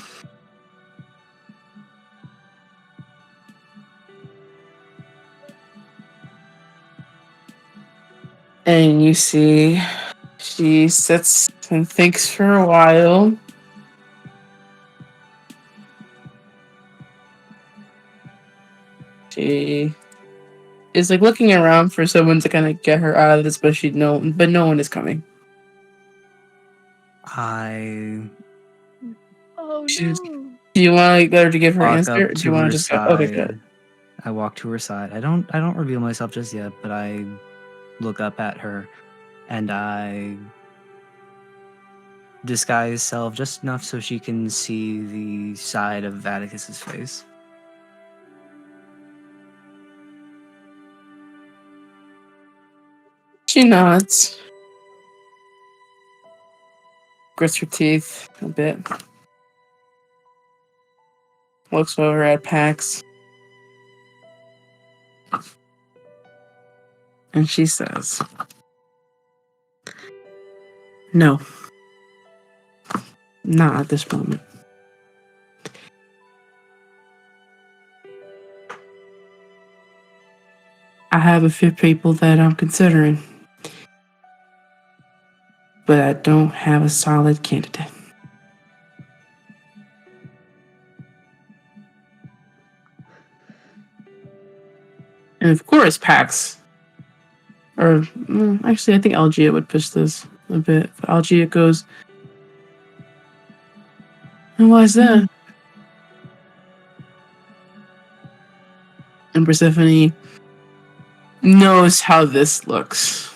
And you see, she sits and thinks for a while. She is like looking around for someone to kind of get her out of this, but no one is coming. I Oh She's- no. Do you want to get her to give her walk answer? Or up do to you want her to just go? side. Okay, good. I walk to her side. I don't reveal myself just yet, but I look up at her and I disguise self just enough so she can see the side of Atticus's face. She nods. Grits her teeth a bit. Looks over at Pax. And she says, "No, not at this moment. I have a few people that I'm considering, but I don't have a solid candidate." And of course, Pax, actually, I think Algia would push this a bit. But Algia goes, "And why is that?" And Persephone knows how this looks,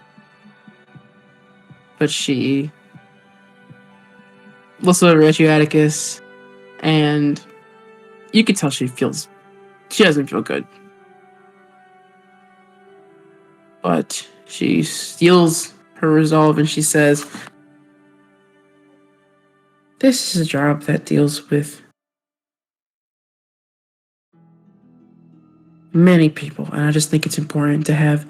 but she looks over at you, Atticus, and you can tell she doesn't feel good. But she steals her resolve and she says, "This is a job that deals with many people, and I just think it's important to have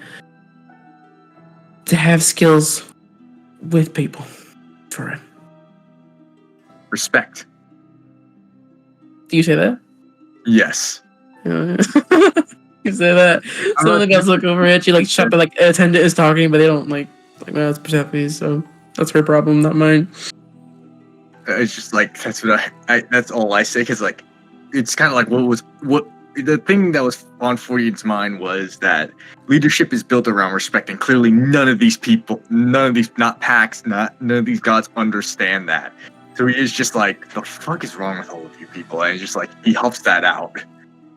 skills with people for it." Respect. Do you say that? Yes. You say that. Some of the guys look over at you like shut, but like attendant is talking, but they don't like no, it's Persephone, so that's her problem, not mine. It's just like that's what I that's all I say, because like it's kind of like what the thing that was on Forian's mind was that leadership is built around respect, and clearly none of these not Pax, none of these gods understand that. So he is just like, the fuck is wrong with all of you people? And it's just like he huffs that out.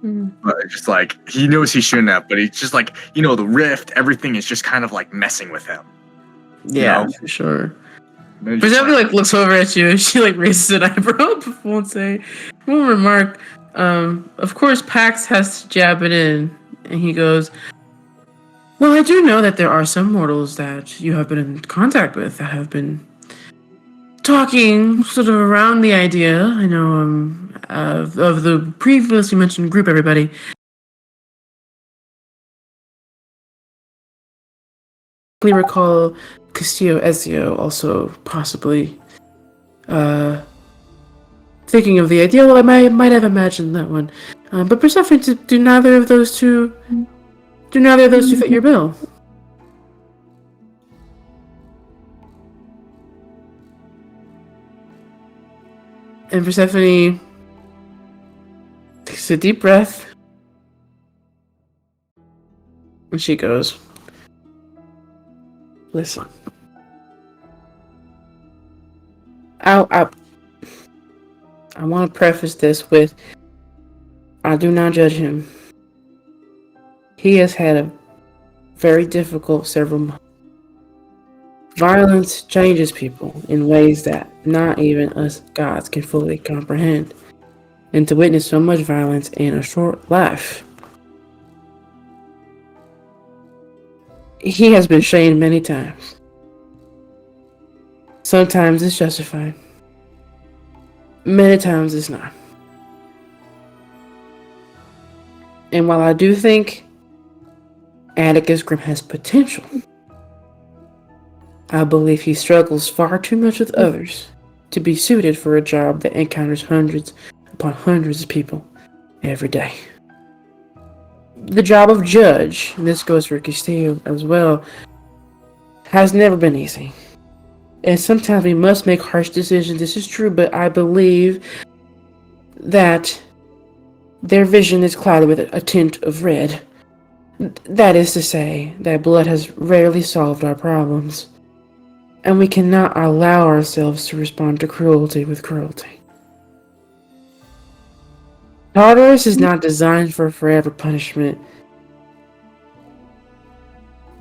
But it's just like he knows he shouldn't have, but it's just like, the rift, everything is just kind of like messing with him. Yeah, for sure. It's But just Debbie like looks over at you and she like raises an eyebrow, but won't remark. Of course Pax has to jab it in, and he goes, "Well, I do know that there are some mortals that you have been in contact with that have been talking sort of around the idea. I know of the previously mentioned group, everybody. We recall Castillo Ezio also possibly thinking of the idea. Well, I might have imagined that one. But Persephone, do neither of those two fit your bill?" And Persephone takes a deep breath, and she goes, "Listen, I want to preface this with, I do not judge him. He has had a very difficult several months. Violence changes people in ways that not even us gods can fully comprehend. And to witness so much violence in a short life, he has been shamed many times. Sometimes it's justified. Many times it's not. And while I do think Atticus Grim has potential, I believe he struggles far too much with others to be suited for a job that encounters hundreds upon hundreds of people every day. The job of judge, and this goes for Castillo as well, has never been easy. And sometimes we must make harsh decisions. This is true, but I believe that their vision is clouded with a tint of red. That is to say, that blood has rarely solved our problems. And we cannot allow ourselves to respond to cruelty with cruelty. Tartarus is not designed for forever punishment.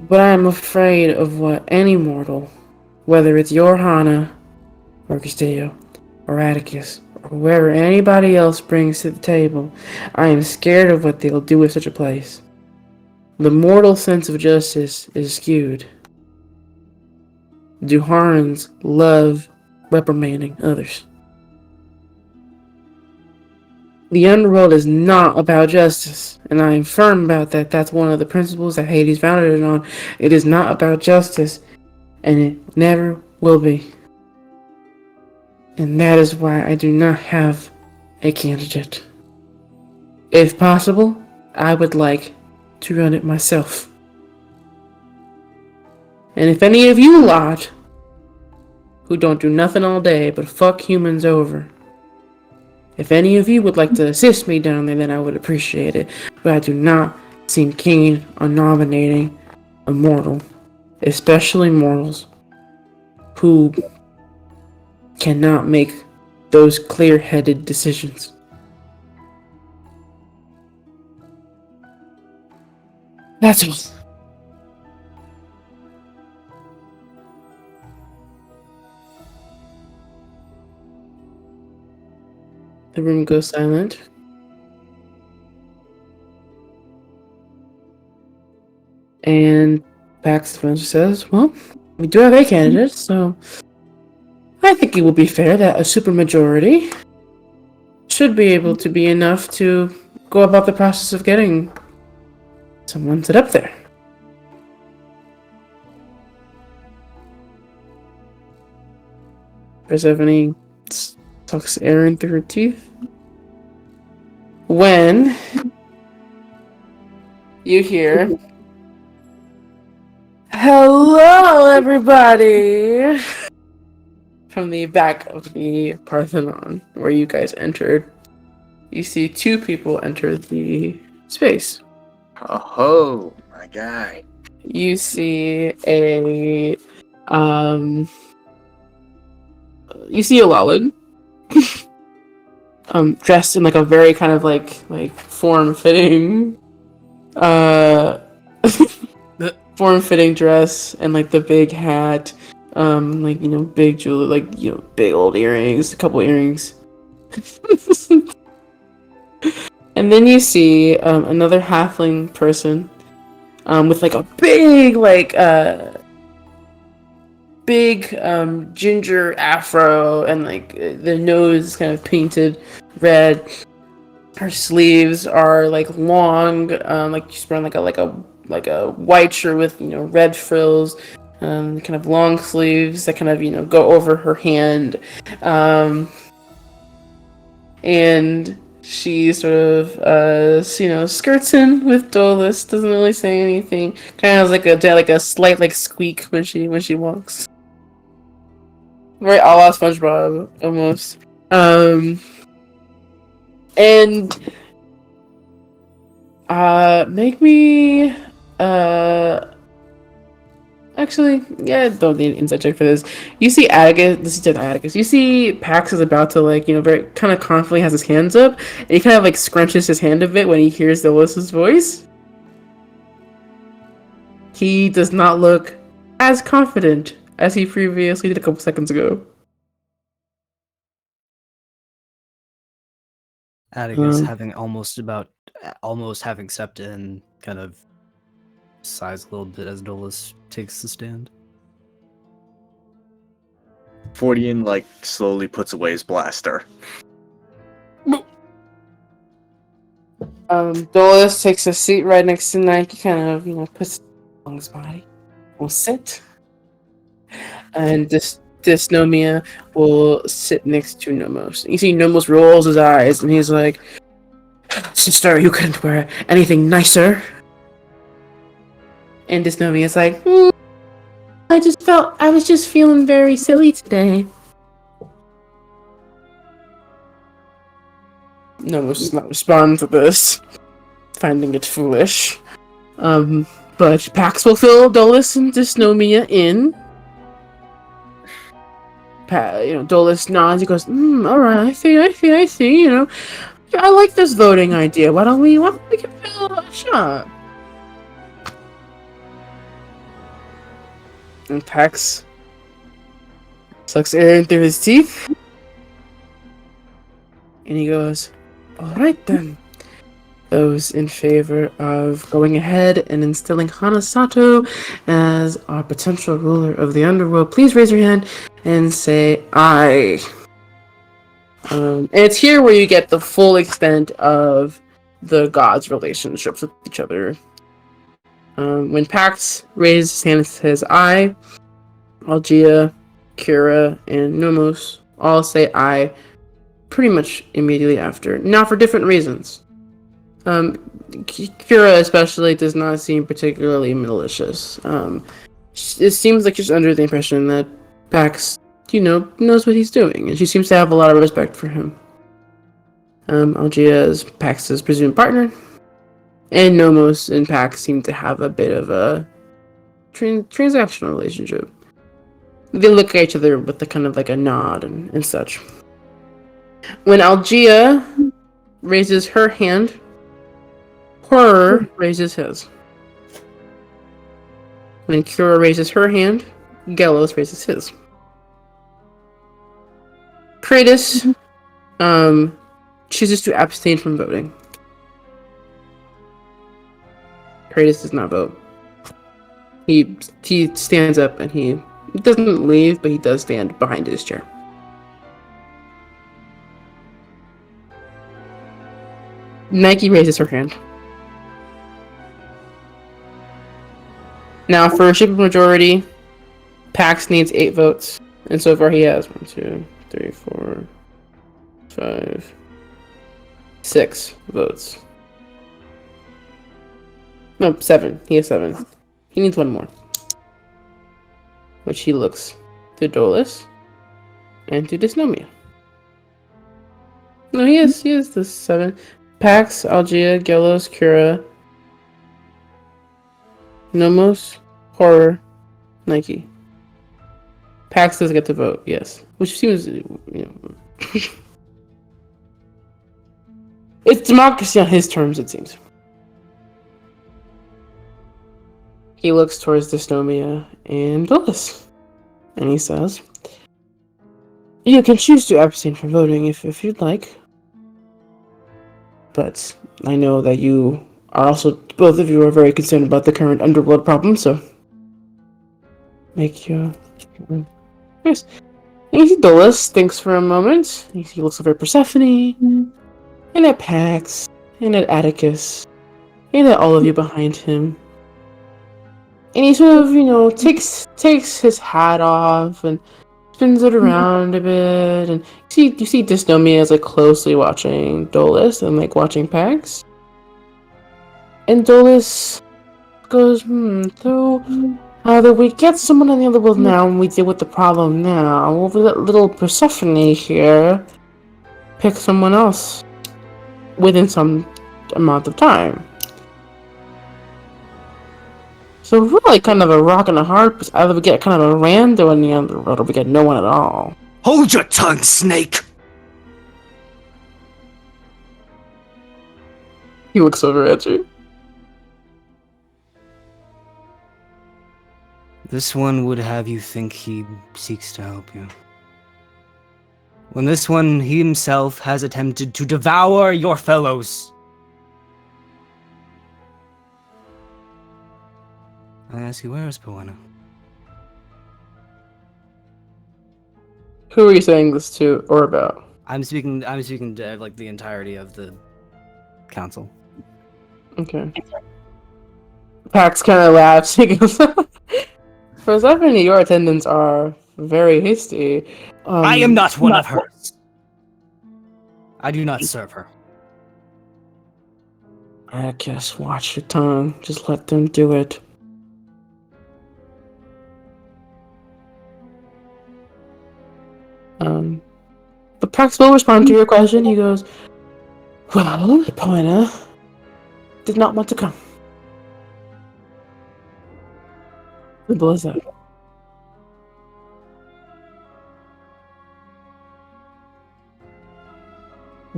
But I am afraid of what any mortal, whether it's your Hana, or Castillo, or Atticus, or whoever anybody else brings to the table, I am scared of what they'll do with such a place. The mortal sense of justice is skewed. Duharans love reprimanding others. The underworld is not about justice, and I am firm about that. That's one of the principles that Hades founded it on. It is not about justice, and it never will be. And that is why I do not have a candidate. If possible, I would like to run it myself. And if any of you lot who don't do nothing all day but fuck humans over, if any of you would like to assist me down there, then I would appreciate it. But I do not seem keen on nominating a mortal, especially mortals, who cannot make those clear-headed decisions. That's all. The room goes silent. And Pax Spencer says, well, we do have a candidate, so I think it will be fair that a supermajority should be able to be enough to go about the process of getting someone set up there. Persephone sucks air in through her teeth. When you hear, "Hello, everybody," from the back of the Parthenon, where you guys entered, you see two people enter the space. Oh, my guy. You see a Lalud, dressed in like a very kind of like form-fitting form-fitting dress, and like the big hat, like, you know, big jewelry, like, you know, big old earrings, a couple earrings. And then you see another halfling person with like a big ginger afro, and like the nose is kind of painted red. Her sleeves are like long, like she's wearing like a white shirt with, you know, red frills, kind of long sleeves that kind of, you know, go over her hand, and she sort of you know, skirts in with Dolus, doesn't really say anything, kind of has like a slight like squeak when she walks. Very a la SpongeBob, almost. And make me actually, yeah, don't need an insight check for this. You see Atticus, this is just Atticus. You see Pax is about to, like, you know, very kind of confidently has his hands up, and he kind of like scrunches his hand a bit when he hears Dolus's voice. He does not look as confident as he previously did a couple seconds ago. Atticus having almost having stepped in, kind of sighs a little bit as Dolus takes the stand. Fordian, like, slowly puts away his blaster. Dolus takes a seat right next to Nike, kind of, you know, puts on his body. Will sit. And Dysnomia will sit next to Nomos. You see Nomos rolls his eyes, and he's like, "Sister, you couldn't wear anything nicer." And Dysnomia is like, I was just feeling very silly today. Nomos does not respond to this, finding it foolish. But Pax will fill Dolus and Dysnomia in. You know, Dolus nods. He goes, "All right, I see. You know, I like this voting idea. Why don't we give it a shot?" And Pax sucks air in through his teeth, and he goes, "All right then. Those in favor of going ahead and instilling Hanasato as our potential ruler of the underworld, please raise your hand and say aye." And it's here where you get the full extent of the gods' relationships with each other. When Pax raises his hand and says "I," Algia, Kira, and Nomos all say "I" pretty much immediately after. Now for different reasons. Kira especially does not seem particularly malicious. It seems like she's under the impression that Pax, knows what he's doing, and she seems to have a lot of respect for him. Algia is Pax's presumed partner, and Nomos and Pax seem to have a bit of a transactional relationship. They look at each other with a kind of like a nod and such. When Algia raises her hand, Horror raises his. When Kira raises her hand, Gelos raises his. Kratos chooses to abstain from voting. Kratos does not vote. He stands up and he doesn't leave, but he does stand behind his chair. Nike raises her hand. Now, for a supermajority, Pax needs 8 votes, and so far he has 1, 2, 3, 4, 5, 6 votes. No, 7. He has 7. He needs 1 more. Which he looks to Dolus and to Dysnomia. No, he has the 7. Pax, Algia, Gelos, Kira, Nomos, Horror, Nike. Pax does get to vote, yes. Which seems, it's democracy on his terms, it seems. He looks towards Dysnomia and Dolus. And he says, "You can choose to abstain from voting if you'd like. But I know that you are also, both of you are very concerned about the current underworld problem, so make your yes." And you see Dolus thinks for a moment. He looks over at Persephone, and at Pax, and at Atticus, and at all of you behind him. And he sort of, takes his hat off and spins it around a bit, and you see Dysnomia is closely watching Dolus and watching Pax. And Dolus goes, so either we get someone in the underworld now and we deal with the problem now, or we let little Persephone here pick someone else within some amount of time. So really kind of a rock and a hard place. Either we get kind of a rando in the underworld or we get no one at all. Hold your tongue, snake! He looks over at you. This one would have you think he seeks to help you. When this one, he himself, has attempted to devour your fellows. I ask you, where is Poena? Who are you saying this to or about? I'm speaking to the entirety of the council. Okay. Pax kind of laughs. He goes, Persephone, your attendants are very hasty. I am not one of hers. I do not serve her. I guess watch your tongue. Just let them do it. But Pax will respond to your question. He goes, well, Poena did not want to come. Simple as that.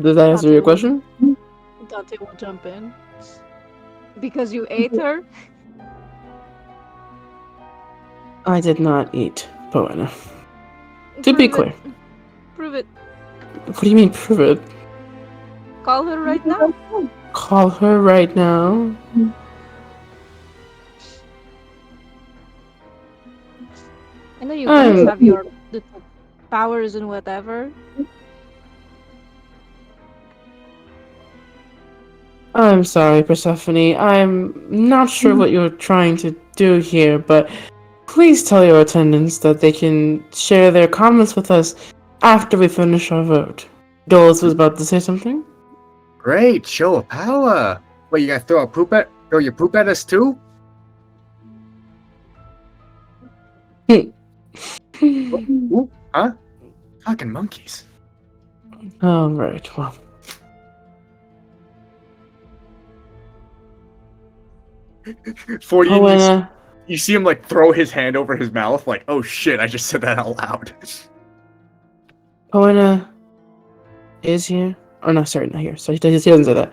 Does that answer your question? Dante will jump in. Because you ate her? I did not eat Poena. To be clear. Prove it. What do you mean, prove it? Call her right now. Call her right now. I know you guys have your little powers and whatever. I'm sorry, Persephone. I'm not sure what you're trying to do here, but please tell your attendants that they can share their comments with us after we finish our vote. Dolus was about to say something. Great, show of power. What, you gonna throw your poop at us too? Ooh, huh? Fucking monkeys. All right. Well, Forty. Powena, You see him like throw his hand over his mouth, like, "Oh shit! I just said that out loud." Powena is here. Oh no, sorry, not here. So he doesn't say that.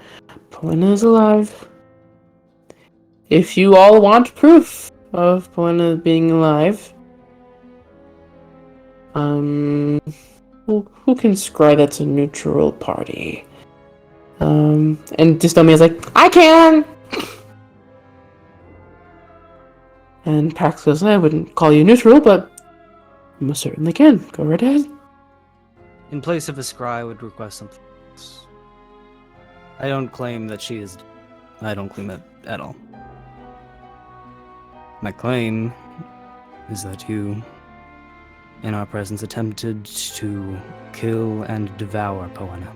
Powena is alive. If you all want proof of Powena being alive, who can scry that's a neutral party? And Dystonia is like, I can! And Pax goes, I wouldn't call you neutral, but you most certainly can. Go right ahead. In place of a scry, I would request something else. I don't claim that she is. I don't claim that at all. My claim is that you, in our presence, attempted to kill and devour Powena.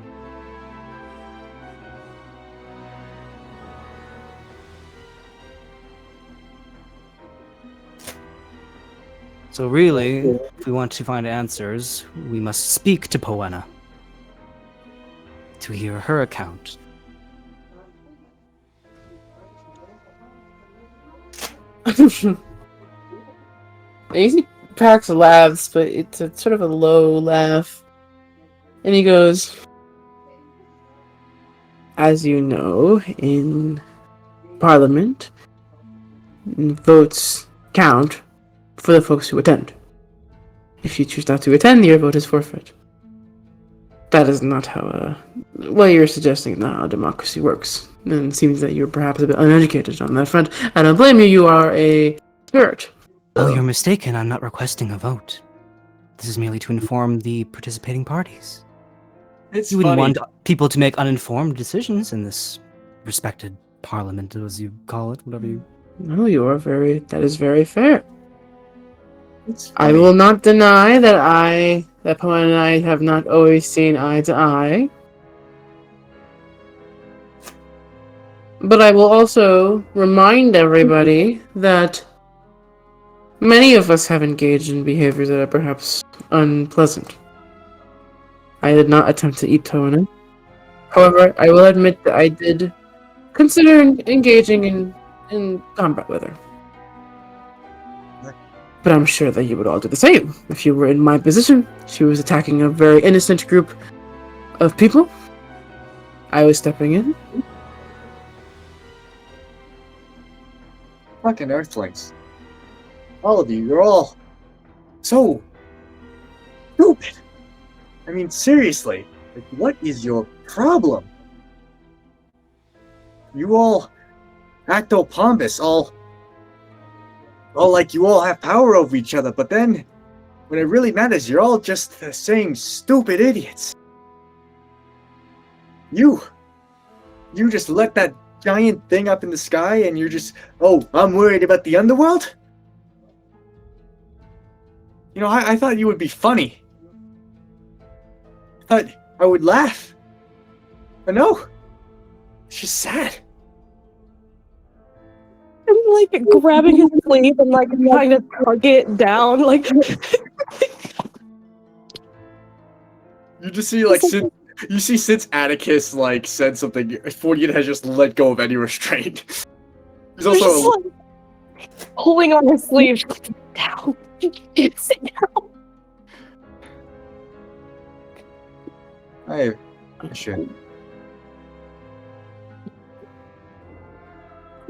So really, if we want to find answers, we must speak to Powena to hear her account. Easy Pax laughs, but it's a sort of a low laugh. And he goes, as you know, in Parliament, votes count for the folks who attend. If you choose not to attend, your vote is forfeit. That is not how, what you're suggesting is not how democracy works. And it seems that you're perhaps a bit uneducated on that front. I don't blame you, you are a spirit. Oh, you're mistaken. I'm not requesting a vote. This is merely to inform the participating parties. It's You wouldn't funny. want people to make uninformed decisions in this respected parliament, as you call it, whatever you... No, that is very fair. It's I funny. will not deny that Poen and I have not always seen eye to eye. But I will also remind everybody that many of us have engaged in behaviors that are perhaps unpleasant. I did not attempt to eat Poen. However, I will admit that I did consider engaging in combat with her. But I'm sure that you would all do the same if you were in my position. She was attacking a very innocent group of people. I was stepping in. Fucking Earthlings. All of you, you're all so stupid. I mean, seriously, like, what is your problem? You all act all pompous, all like you all have power over each other, but then when it really matters, you're all just the same stupid idiots. You just let that giant thing up in the sky and you're just, oh, I'm worried about the underworld? You know, I thought you would be funny. I thought I would laugh. But no. It's just sad. I'm like grabbing his sleeve and like trying to tug it down, like You just see, like, since Atticus, like, said something, Fortian has just let go of any restraint. He's just also... like pulling on his sleeve. Sit down. Sit down. I should.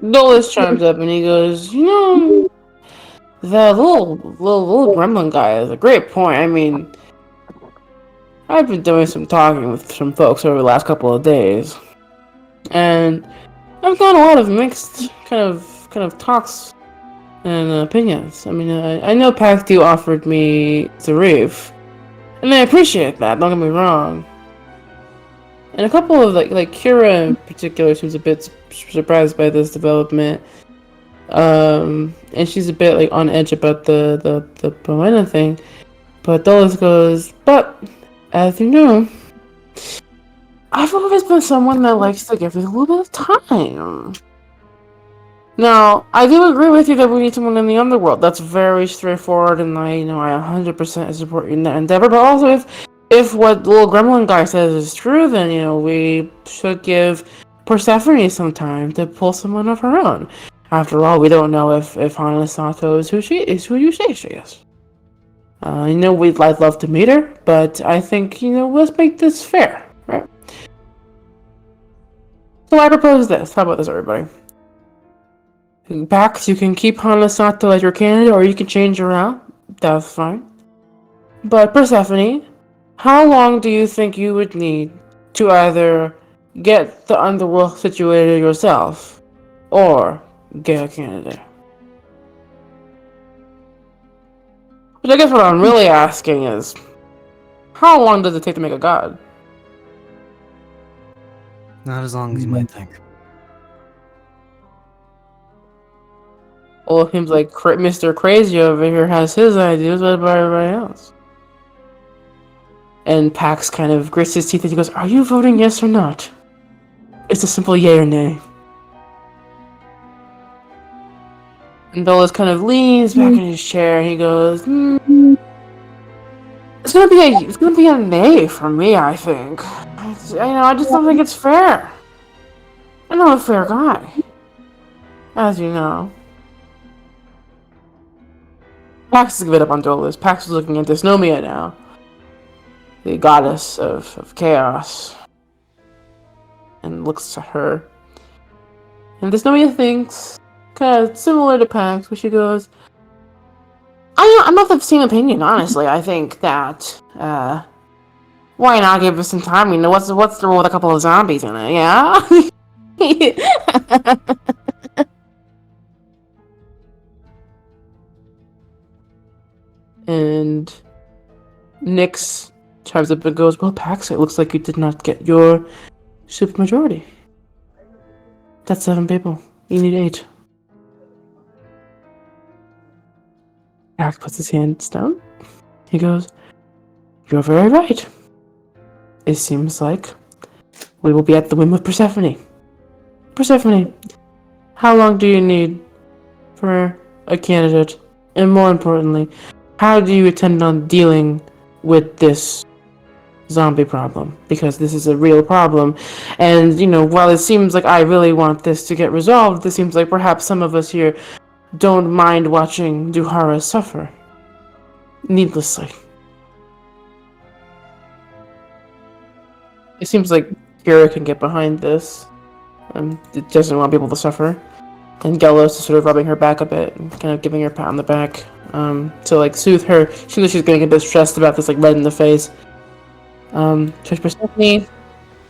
Dolus chimes up and he goes, you know, the little gremlin guy has a great point. I mean, I've been doing some talking with some folks over the last couple of days, and I've gotten a lot of mixed kind of talks and opinions. I mean, I know Pactu offered me Zarif, and I appreciate that. Don't get me wrong, And a couple of like Kira in particular seems a bit surprised by this development. And she's a bit like on edge about the Boena thing. But Dolus goes, but as you know, I've always been someone that likes to give it a little bit of time. Now, I do agree with you that we need someone in the underworld. That's very straightforward, and I 100% support you in that endeavor. But also, if what the little gremlin guy says is true, then we should give Persephone some time to pull someone of her own. After all, we don't know if Hana Sato is who you say she is. I'd love to meet her, but I think let's make this fair, right? So I propose this. How about this, everybody? Pax, you can keep Hana Sato as your candidate, or you can change her out. That's fine. But Persephone, how long do you think you would need to either get the underworld situated yourself, or get a candidate? But I guess what I'm really asking is, how long does it take to make a god? Not as long as you might think. Well, it seems like Mr. Crazy over here has his ideas. What about everybody else? And Pax kind of grits his teeth and he goes, are you voting yes or not? It's a simple yay or nay. And Dolus kind of leans back in his chair and he goes, It's gonna be a nay for me, I think. I just don't think it's fair. I'm not a fair guy. As you know. Pax is giving up on Dolus. Pax is looking at Dysnomia now. The goddess of chaos. And looks at her. And Dysnomia thinks, kind of similar to Pax, where she goes, I'm of the same opinion, honestly. I think that, why not give us some time? What's the rule with a couple of zombies in it, yeah? And Nyx chimes up and goes, well, Pax, it looks like you did not get your supermajority. That's 7 people. You need 8. Pax puts his hands down. He goes, you're very right. It seems like we will be at the whim of Persephone. Persephone, how long do you need for a candidate? And more importantly, how do you intend on dealing with this zombie problem? Because this is a real problem. And, while it seems like I really want this to get resolved, it seems like perhaps some of us here don't mind watching Duhara suffer needlessly. It seems like Kira can get behind this. It doesn't want people to suffer. And Gelos is sort of rubbing her back a bit and kind of giving her a pat on the back to soothe her. She knows she's getting a bit stressed about this red in the face.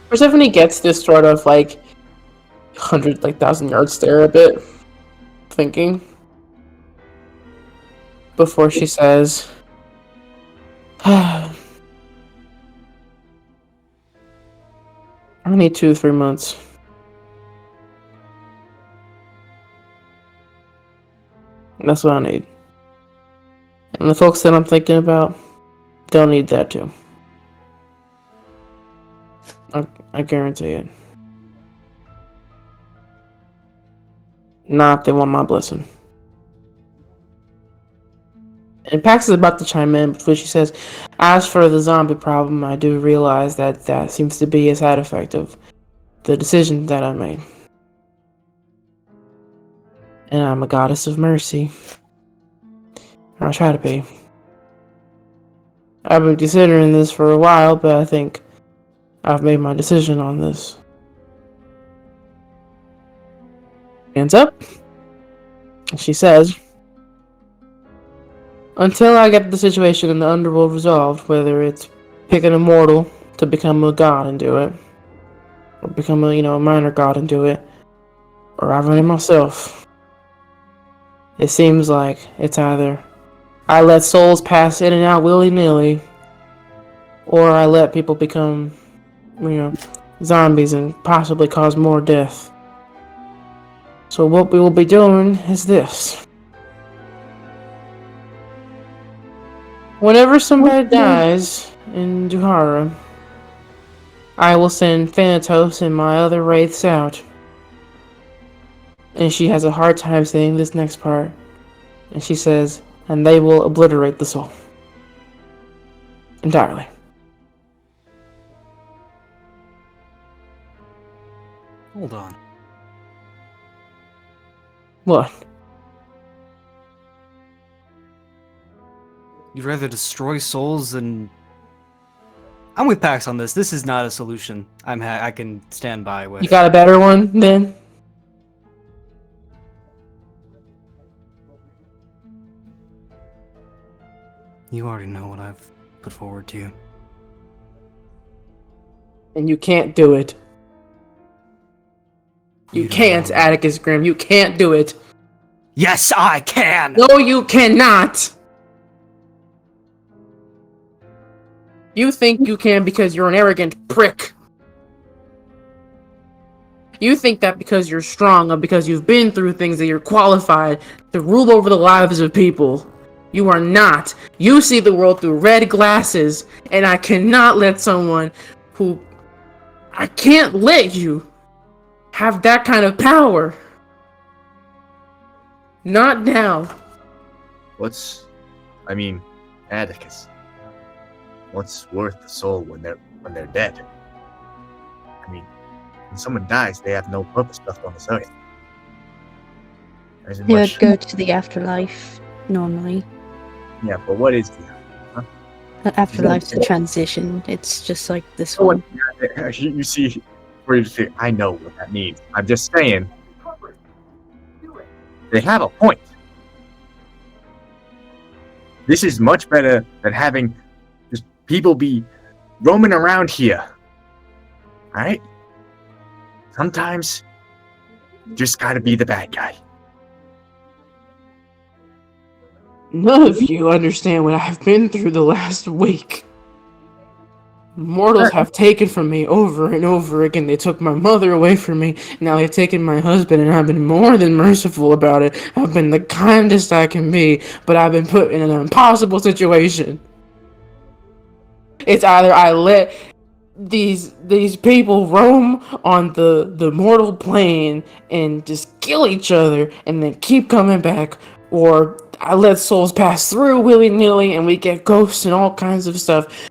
Persephone gets this sort of 1,000-yard stare a bit, thinking, before she says, I need 2 to 3 months. That's what I need. And the folks that I'm thinking about, they'll need that too. I guarantee it. Not they want my blessing. And Pax is about to chime in, but she says, as for the zombie problem, I do realize that seems to be a side effect of the decision that I made. And I'm a goddess of mercy. Or I try to be. I've been considering this for a while, but I think I've made my decision on this. Hands up. And she says, until I get the situation in the underworld resolved, whether it's picking a mortal to become a god and do it, or become a minor god and do it, or I run it myself, it seems like it's either I let souls pass in and out willy-nilly, or I let people become, zombies and possibly cause more death. So what we will be doing is this. Whenever somebody dies in Duhara, I will send Thanatos and my other wraiths out. And she has a hard time saying this next part. And she says, and they will obliterate the soul. Entirely. Hold on. What? You'd rather destroy souls than... I'm with Pax on this. This is not a solution. I can stand by with. You got a better one then? You already know what I've put forward to you. And you can't do it. You don't can't, know. Atticus Grimm. You can't do it. Yes, I can! No, you cannot! You think you can because you're an arrogant prick. You think that because you're strong or because you've been through things that you're qualified to rule over the lives of people. You are not. You see the world through red glasses, and I cannot let someone who... I can't let you have that kind of power. Not now. Atticus. What's worth the soul when they're dead? I mean, when someone dies, they have no purpose left on this earth. There isn't They much. would go to the afterlife normally. Yeah, but what is the The afterlife's a transition. It's just like this Oh, one. you see, where you say, I know what that means. I'm just saying, they have a point. This is much better than having just people be roaming around here. Alright? Sometimes, you just gotta be the bad guy. None of you understand what I've been through the last week. Mortals have taken from me over and over again. They took my mother away from me. Now they've taken my husband, and I've been more than merciful about it. I've been the kindest I can be, but I've been put in an impossible situation. It's either I let these people roam on the mortal plane and just kill each other and then keep coming back, or I let souls pass through willy-nilly and we get ghosts and all kinds of stuff.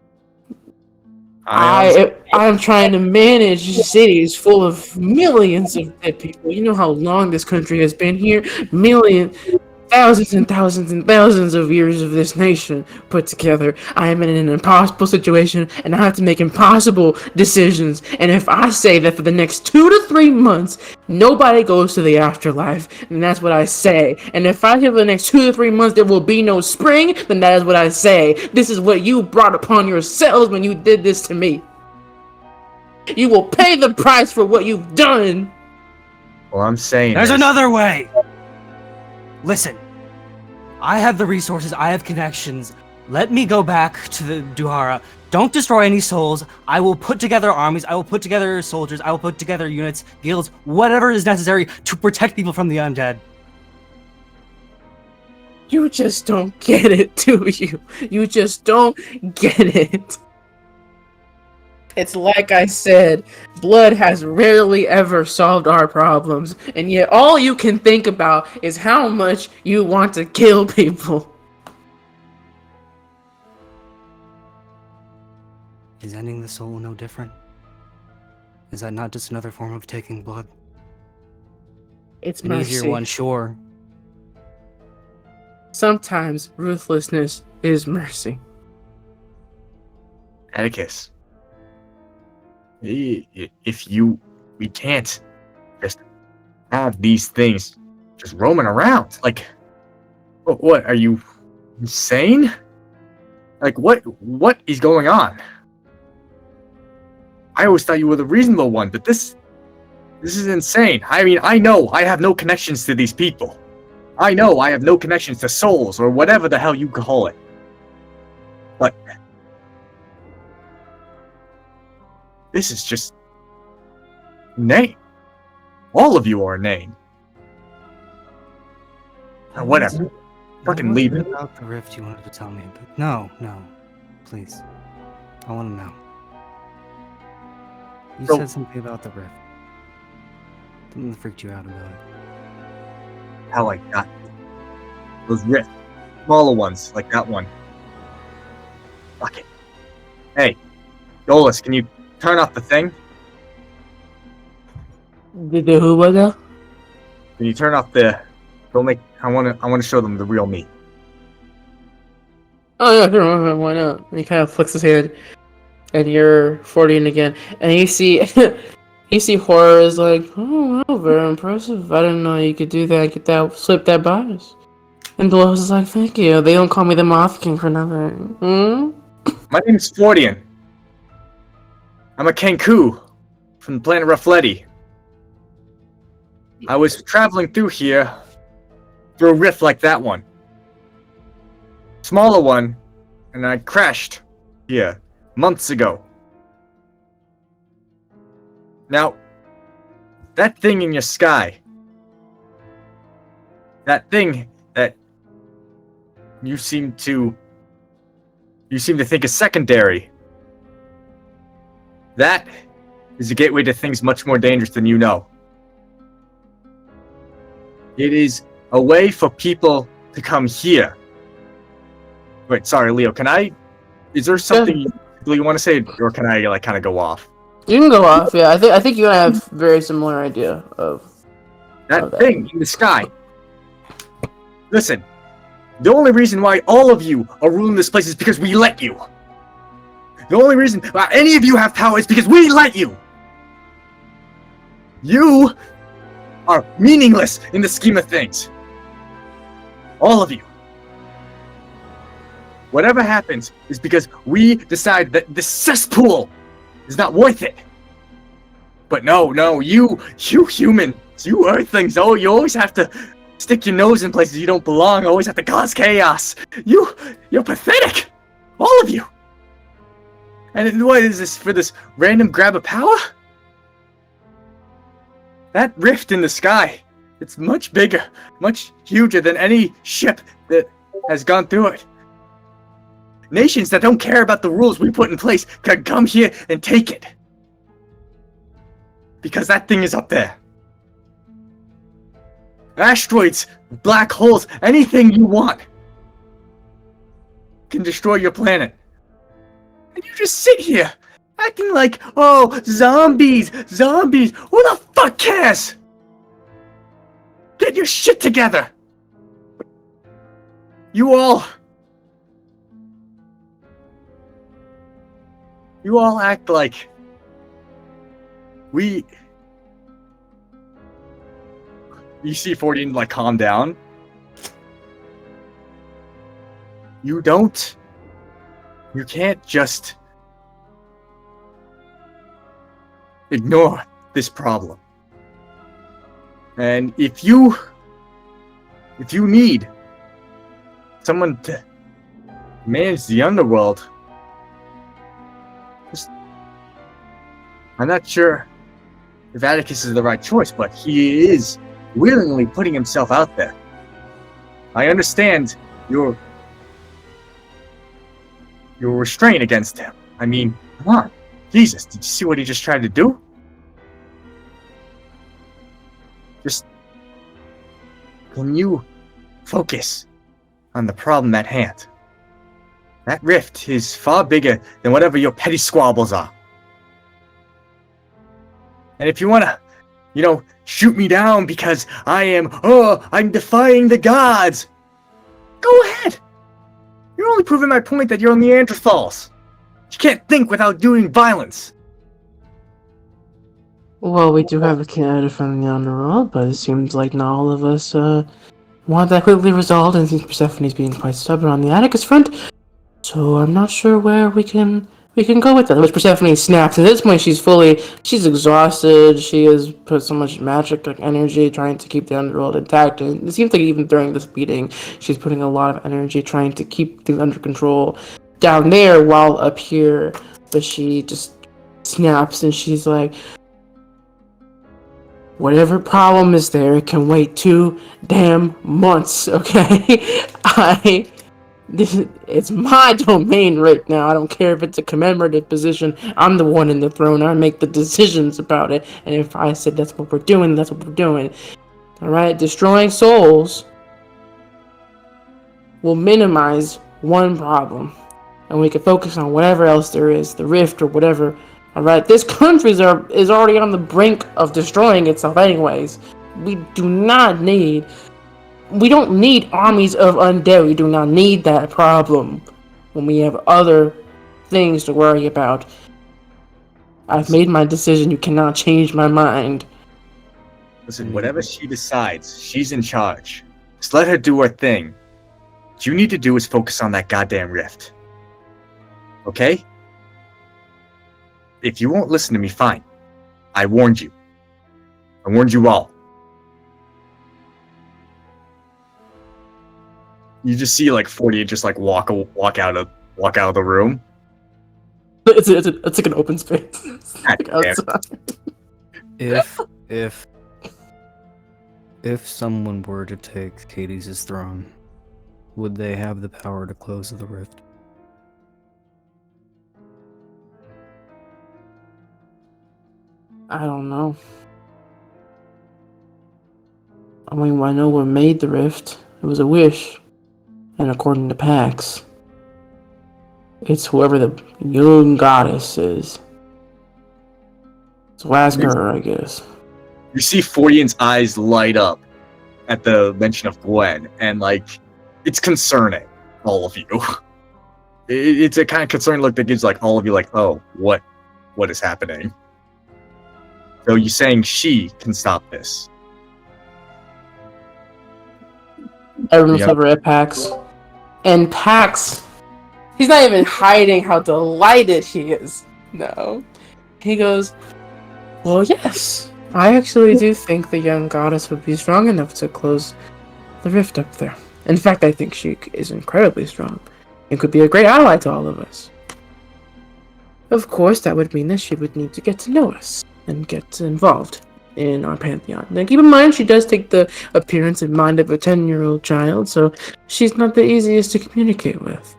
I'm trying to manage cities full of millions of dead people. You know how long this country has been here? Thousands and thousands and thousands of years of this nation put together. I am in an impossible situation, and I have to make impossible decisions. And if I say that for the next 2 to 3 months, nobody goes to the afterlife, then that's what I say. And if I say for the next 2 to 3 months there will be no spring, then that is what I say. This is what you brought upon yourselves when you did this to me. You will pay the price for what you've done. Well, I'm saying There's is- another way! Listen, I have the resources, I have connections. Let me go back to the Duhara. Don't destroy any souls. I will put together armies, I will put together soldiers, I will put together units, guilds, whatever is necessary to protect people from the undead. You just don't get it, do you? You just don't get it. It's like I said, blood has rarely ever solved our problems, and yet all you can think about is how much you want to kill people. Is ending the soul no different? Is that not just another form of taking blood? It's An mercy. easier one, sure. Sometimes ruthlessness is mercy. Atticus. We can't just have these things just roaming around. Like, what are you insane? Like, what is going on? I always thought you were the reasonable one, but this is insane. I mean, I know I have no connections to these people. I know I have no connections to souls or whatever the hell you call it. But this is just Name. All of you are inane. Whatever. Fucking leave it. About the rift you wanted to tell me, but no, please. I want to know. You So- said something about the rift. Something freaked you out about it. How I got those rifts. Smaller ones, like that one. Fuck it. Hey, Dolus, can you turn off the thing? Did the who was that? Can you turn off the... Don't make... I wanna show them the real me. Oh yeah, sure, why not? And he kind of flicks his hand, and you're 14 again, and you see, you see Horror is like, oh wow, very impressive. I didn't know you could do that, get that, slip that by us. And Dolores is like, thank you. They don't call me the Moth King for nothing. Hmm? My name is Fordian. I'm a Kenku from the planet Ruffletti. I was traveling through here through a rift like that one. Smaller one, and I crashed here months ago. Now, that thing in your sky, that thing that you seem to think is secondary, that is a gateway to things much more dangerous than you know. It is a way for people to come here. Wait, sorry, Leo, is there something you want to say, or can I kind of go off? You can go off, yeah. I think you and I have very similar idea of That thing in the sky. Listen, the only reason why all of you are ruling this place is because we let you. The only reason why any of you have power is because we let you. You are meaningless in the scheme of things. All of you. Whatever happens is because we decide that this cesspool is not worth it. But no, you humans, you earthlings, you always have to stick your nose in places you don't belong, always have to cause chaos. You're pathetic. All of you. And what is this, for this random grab of power? That rift in the sky, it's much bigger, much huger than any ship that has gone through it. Nations that don't care about the rules we put in place can come here and take it. Because that thing is up there. Asteroids, black holes, anything you want can destroy your planet. And you just sit here, acting like, oh, zombies. Who the fuck cares? Get your shit together. You all act like you see 14 like calm down. You can't just ignore this problem. And if you need someone to manage the underworld, I'm not sure if Atticus is the right choice, but he is willingly putting himself out there. I understand your restraint against him. I mean, come on. Jesus, did you see what he just tried to do? Just, can you focus on the problem at hand? That rift is far bigger than whatever your petty squabbles are. And if you wanna, shoot me down because I'm defying the gods, go ahead. You're only proving my point that you're Neanderthals. You can't think without doing violence. Well, we do have a candidate from the underworld, but it seems like not all of us want that quickly resolved, and it seems Persephone's being quite stubborn on the Atticus front. So I'm not sure where we can go with that. Which Persephone snaps. At this point, she's exhausted. She has put so much magic energy trying to keep the underworld intact, and it seems like even during this meeting, she's putting a lot of energy trying to keep things under control down there while up here. But she just snaps, and she's like, whatever problem is there, it can wait 2 damn months, okay? It's my domain right now. I don't care if it's a commemorative position. I'm the one in the throne. I make the decisions about it. And if I said that's what we're doing, that's what we're doing. Alright? Destroying souls will minimize one problem. And we can focus on whatever else there is, the rift or whatever. Alright? This country is already on the brink of destroying itself anyways. We don't need armies of undead. We do not need that problem when we have other things to worry about. I've made my decision. You cannot change my mind. Listen, whatever she decides, she's in charge. Just let her do her thing. What you need to do is focus on that goddamn rift. Okay? If you won't listen to me, fine. I warned you. I warned you all. You just see like 40 just like walk out of the room. It's like an open space. It's like outside. If someone were to take Hades' throne, would they have the power to close the rift? I don't know. I mean, I know what made the rift. It was a wish. And according to Pax, it's whoever the young goddess is. So ask her, I guess. You see Fordian's eyes light up at the mention of Gwen, and like, it's concerning, all of you. It's a kind of concerned look that gives like all of you like, oh, what is happening? So you're saying she can stop this? Everyone's over at Pax. And Pax, he's not even hiding how delighted he is. No. He goes, well, yes. I actually do think the young goddess would be strong enough to close the rift up there. In fact, I think she is incredibly strong and could be a great ally to all of us. Of course, that would mean that she would need to get to know us and get involved in our pantheon. Now, keep in mind, she does take the appearance and mind of a 10-year-old child, so she's not the easiest to communicate with.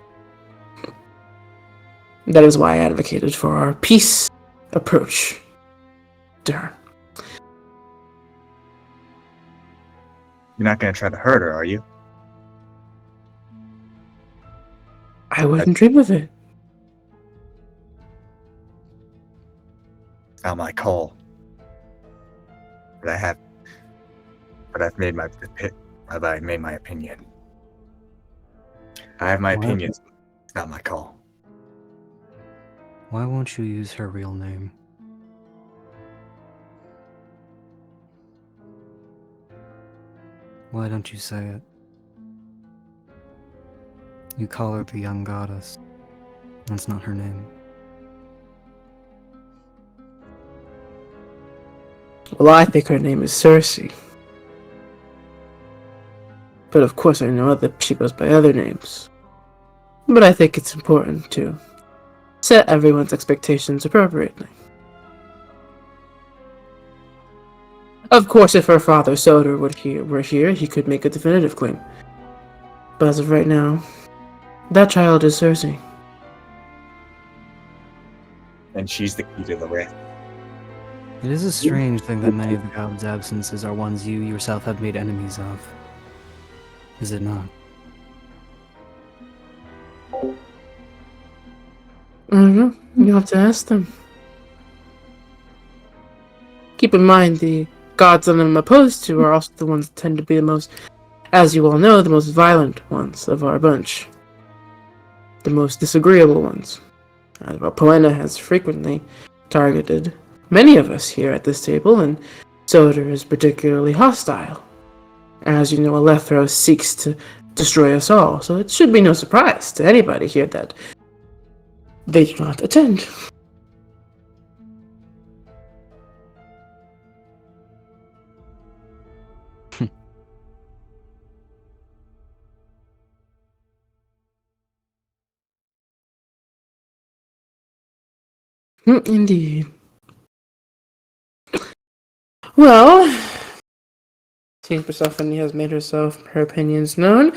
That is why I advocated for our peace approach to her. You're not going to try to hurt her, are you? I wouldn't dream of it. It's not my call. But I've made my opinion. I have my opinions. It's not my call. Why won't you use her real name? Why don't you say it? You call her the young goddess. That's not her name. Well, I think her name is Cersei. But of course I know that she goes by other names. But I think it's important to set everyone's expectations appropriately. Of course, if her father Soder were here, he could make a definitive claim. But as of right now, that child is Cersei. And she's the key to the rift. It is a strange thing that many of the gods' absences are ones you yourself have made enemies of. Is it not? Mm-hmm. You have to ask them. Keep in mind, the gods that I'm opposed to are also the ones that tend to be the most, as you all know, the most violent ones of our bunch. The most disagreeable ones. Poena has frequently targeted many of us here at this table, and Soder is particularly hostile. As you know, Alethros seeks to destroy us all, so it should be no surprise to anybody here that they do not attend. Indeed. Well, since Persephone has made her opinions known,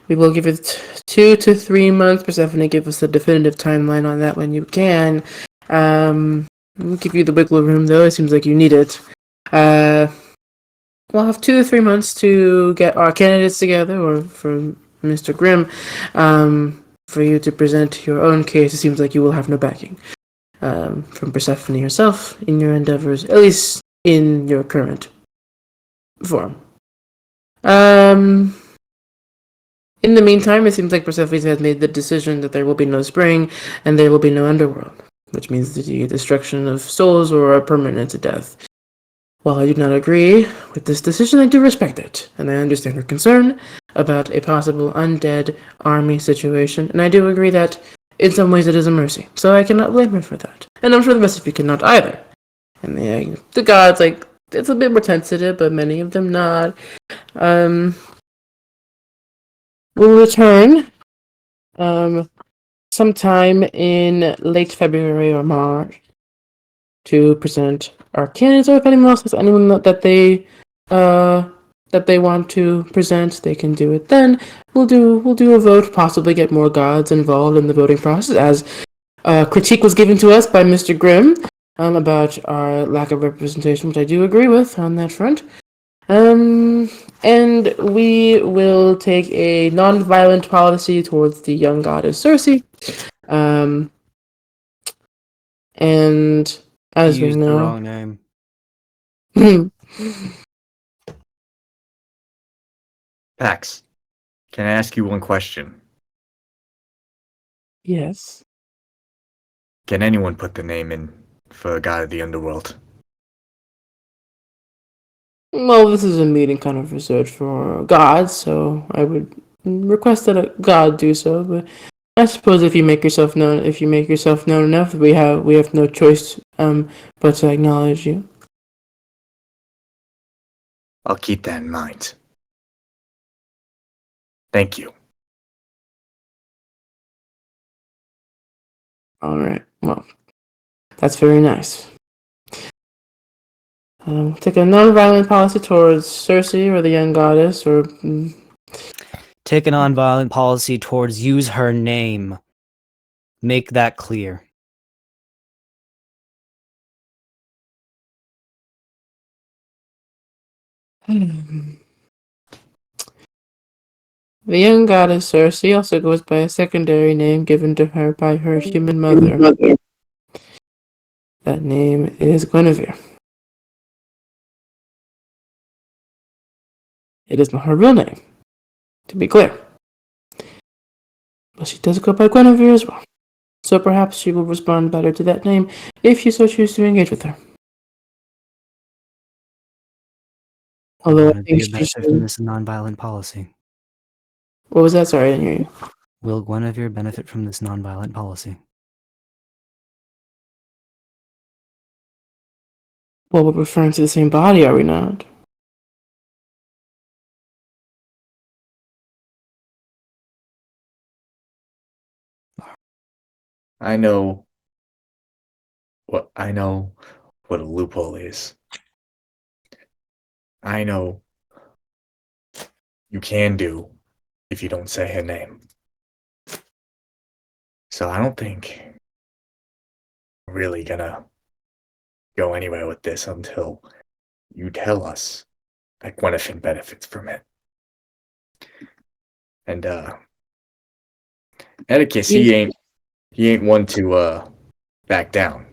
we will give it 2 to 3 months. Persephone, give us a definitive timeline on that when you can. We'll give you the wiggle room, though. It seems like you need it. We'll have 2 to 3 months to get our candidates together, or for Mr. Grimm, for you to present your own case. It seems like you will have no backing from Persephone herself in your endeavors, at least in your current form. In the meantime, it seems like Persephone has made the decision that there will be no spring and there will be no underworld, which means the destruction of souls or a permanent death. While I do not agree with this decision, I do respect it, and I understand her concern about a possible undead army situation, and I do agree that in some ways it is a mercy, so I cannot blame her for that. And I'm sure the rest of you cannot either. And the gods, like, it's a bit more sensitive, but many of them not. We'll return sometime in late February or March to present our candidates, or if anyone else has anyone that they want to present, they can do it then. We'll do a vote, possibly get more gods involved in the voting process, as critique was given to us by Mr. Grimm about our lack of representation, which I do agree with on that front. And we will take a non-violent policy towards the young goddess Circe. And as we Used the know, wrong name. Pax, can I ask you one question? yes. Can anyone put the name in for a god of the underworld? Well, this is a meeting kind of reserved for gods, so I would request that a god do so. But I suppose if you make yourself known enough, we have no choice but to acknowledge you. I'll keep that in mind. Thank you. All right. Well, that's very nice. Take a non-violent policy towards Circe or the young goddess, or Take a non-violent policy towards use her name. Make that clear. the young goddess Circe also goes by a secondary name given to her by her human mother. That name is Guinevere. It is not her real name, to be clear. But she does go by Guinevere as well. So perhaps she will respond better to that name if you so choose to engage with her. Although I Would think be a she benefit from should... this non-violent policy. What was that? Sorry, I didn't hear you. Will Guinevere benefit from this non-violent policy? Well, we're referring to the same body, are we not? I know what a loophole is. I know you can do if you don't say her name. So I don't think we're really gonna go anywhere with this until you tell us that Gwenfin benefits from it. And Atticus, he ain't one to back down.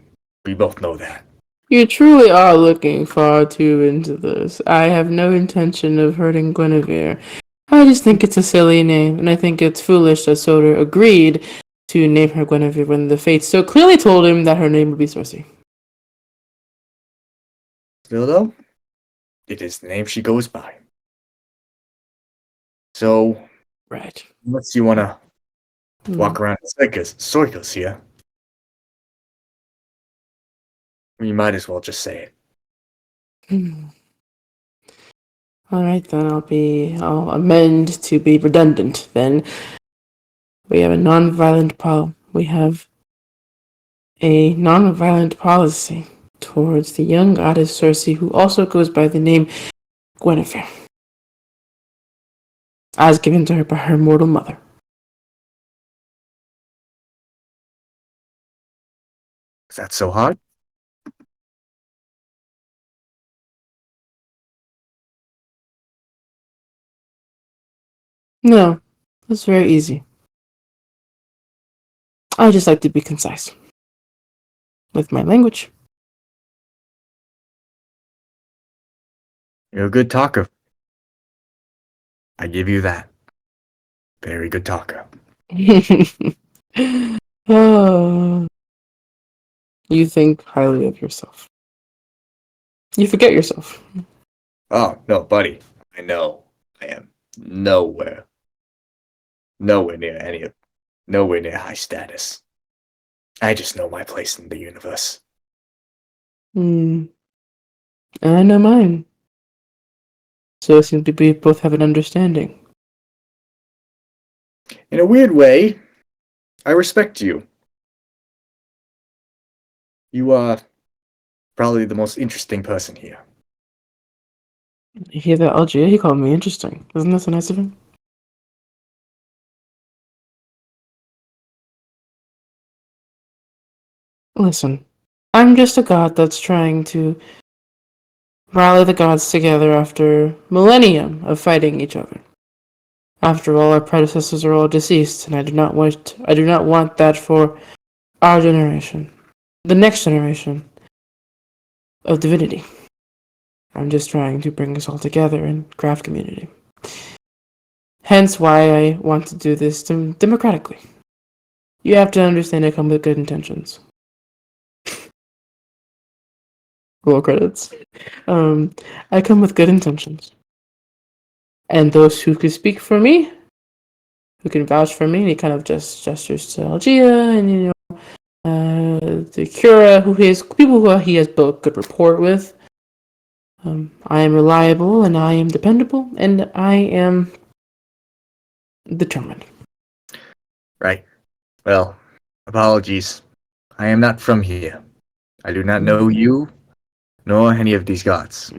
We both know that. You truly are looking far too into this. I have no intention of hurting Guinevere. I just think it's a silly name, and I think it's foolish that Soder agreed to name her Guinevere when the fates so clearly told him that her name would be Circe. Still though, it is the name she goes by. So, Right. unless you wanna walk around circus here, you might as well just say it. All right, then I'll amend to be redundant. Then we have a non-violent policy. towards the young goddess Cersei, who also goes by the name Guinevere, as given to her by her mortal mother. Is that so hard? No, it's very easy. I just like to be concise with my language. You're a good talker. I give you that. Very good talker. Oh, you think highly of yourself. You forget yourself. Oh, no, buddy. I know. I am nowhere near high status. I just know my place in the universe. Hmm. I know mine. So it seems to be both have an understanding. In a weird way, I respect you. You are probably the most interesting person here. You hear that, Algier? He called me interesting. Isn't that so nice of him? Listen, I'm just a god that's trying to rally the gods together after millennium of fighting each other. After all, our predecessors are all deceased, and I do not want that for our generation, the next generation of divinity. I'm just trying to bring us all together in craft community. Hence why I want to do this democratically. You have to understand I come with good intentions. Roll credits. I come with good intentions. And those who can speak for me, who can vouch for me, and he kind of just gestures to Algia and the Cura, people who he has built good rapport with. I am reliable and I am dependable and I am determined. Right. Well, apologies. I am not from here. I do not know you, nor any of these gods.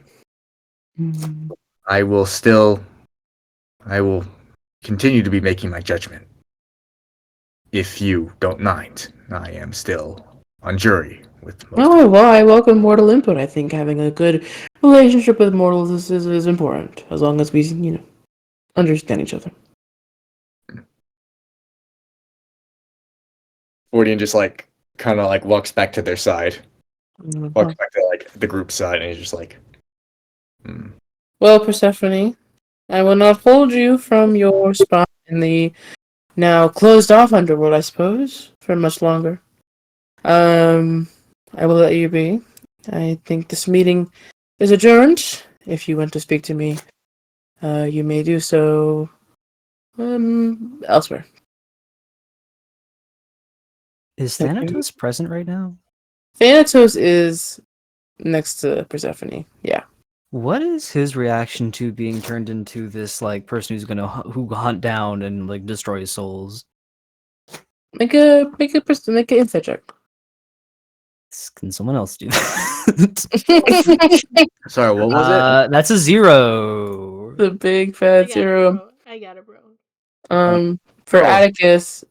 Mm. I will continue to be making my judgment. If you don't mind, I am still on jury with most Oh, well, I welcome mortal input. I think having a good relationship with mortals is important, as long as we, understand each other. Fordian just kind of walks back to their side. Walks back to the group side, and he's just like, Well, Persephone, I will not hold you from your spot in the now closed off underworld, I suppose, for much longer. I will let you be. I think this meeting is adjourned. If you want to speak to me, you may do so elsewhere. Is Okay. Thanatos present right now? Thanatos is next to Persephone. Yeah. What is his reaction to being turned into this person who's gonna who hunt down and destroy souls? Make an insight check. Can someone else do that? sorry, what was it? That's a 0. The big I fat got it, zero. bro. I got it, bro. For oh. Atticus,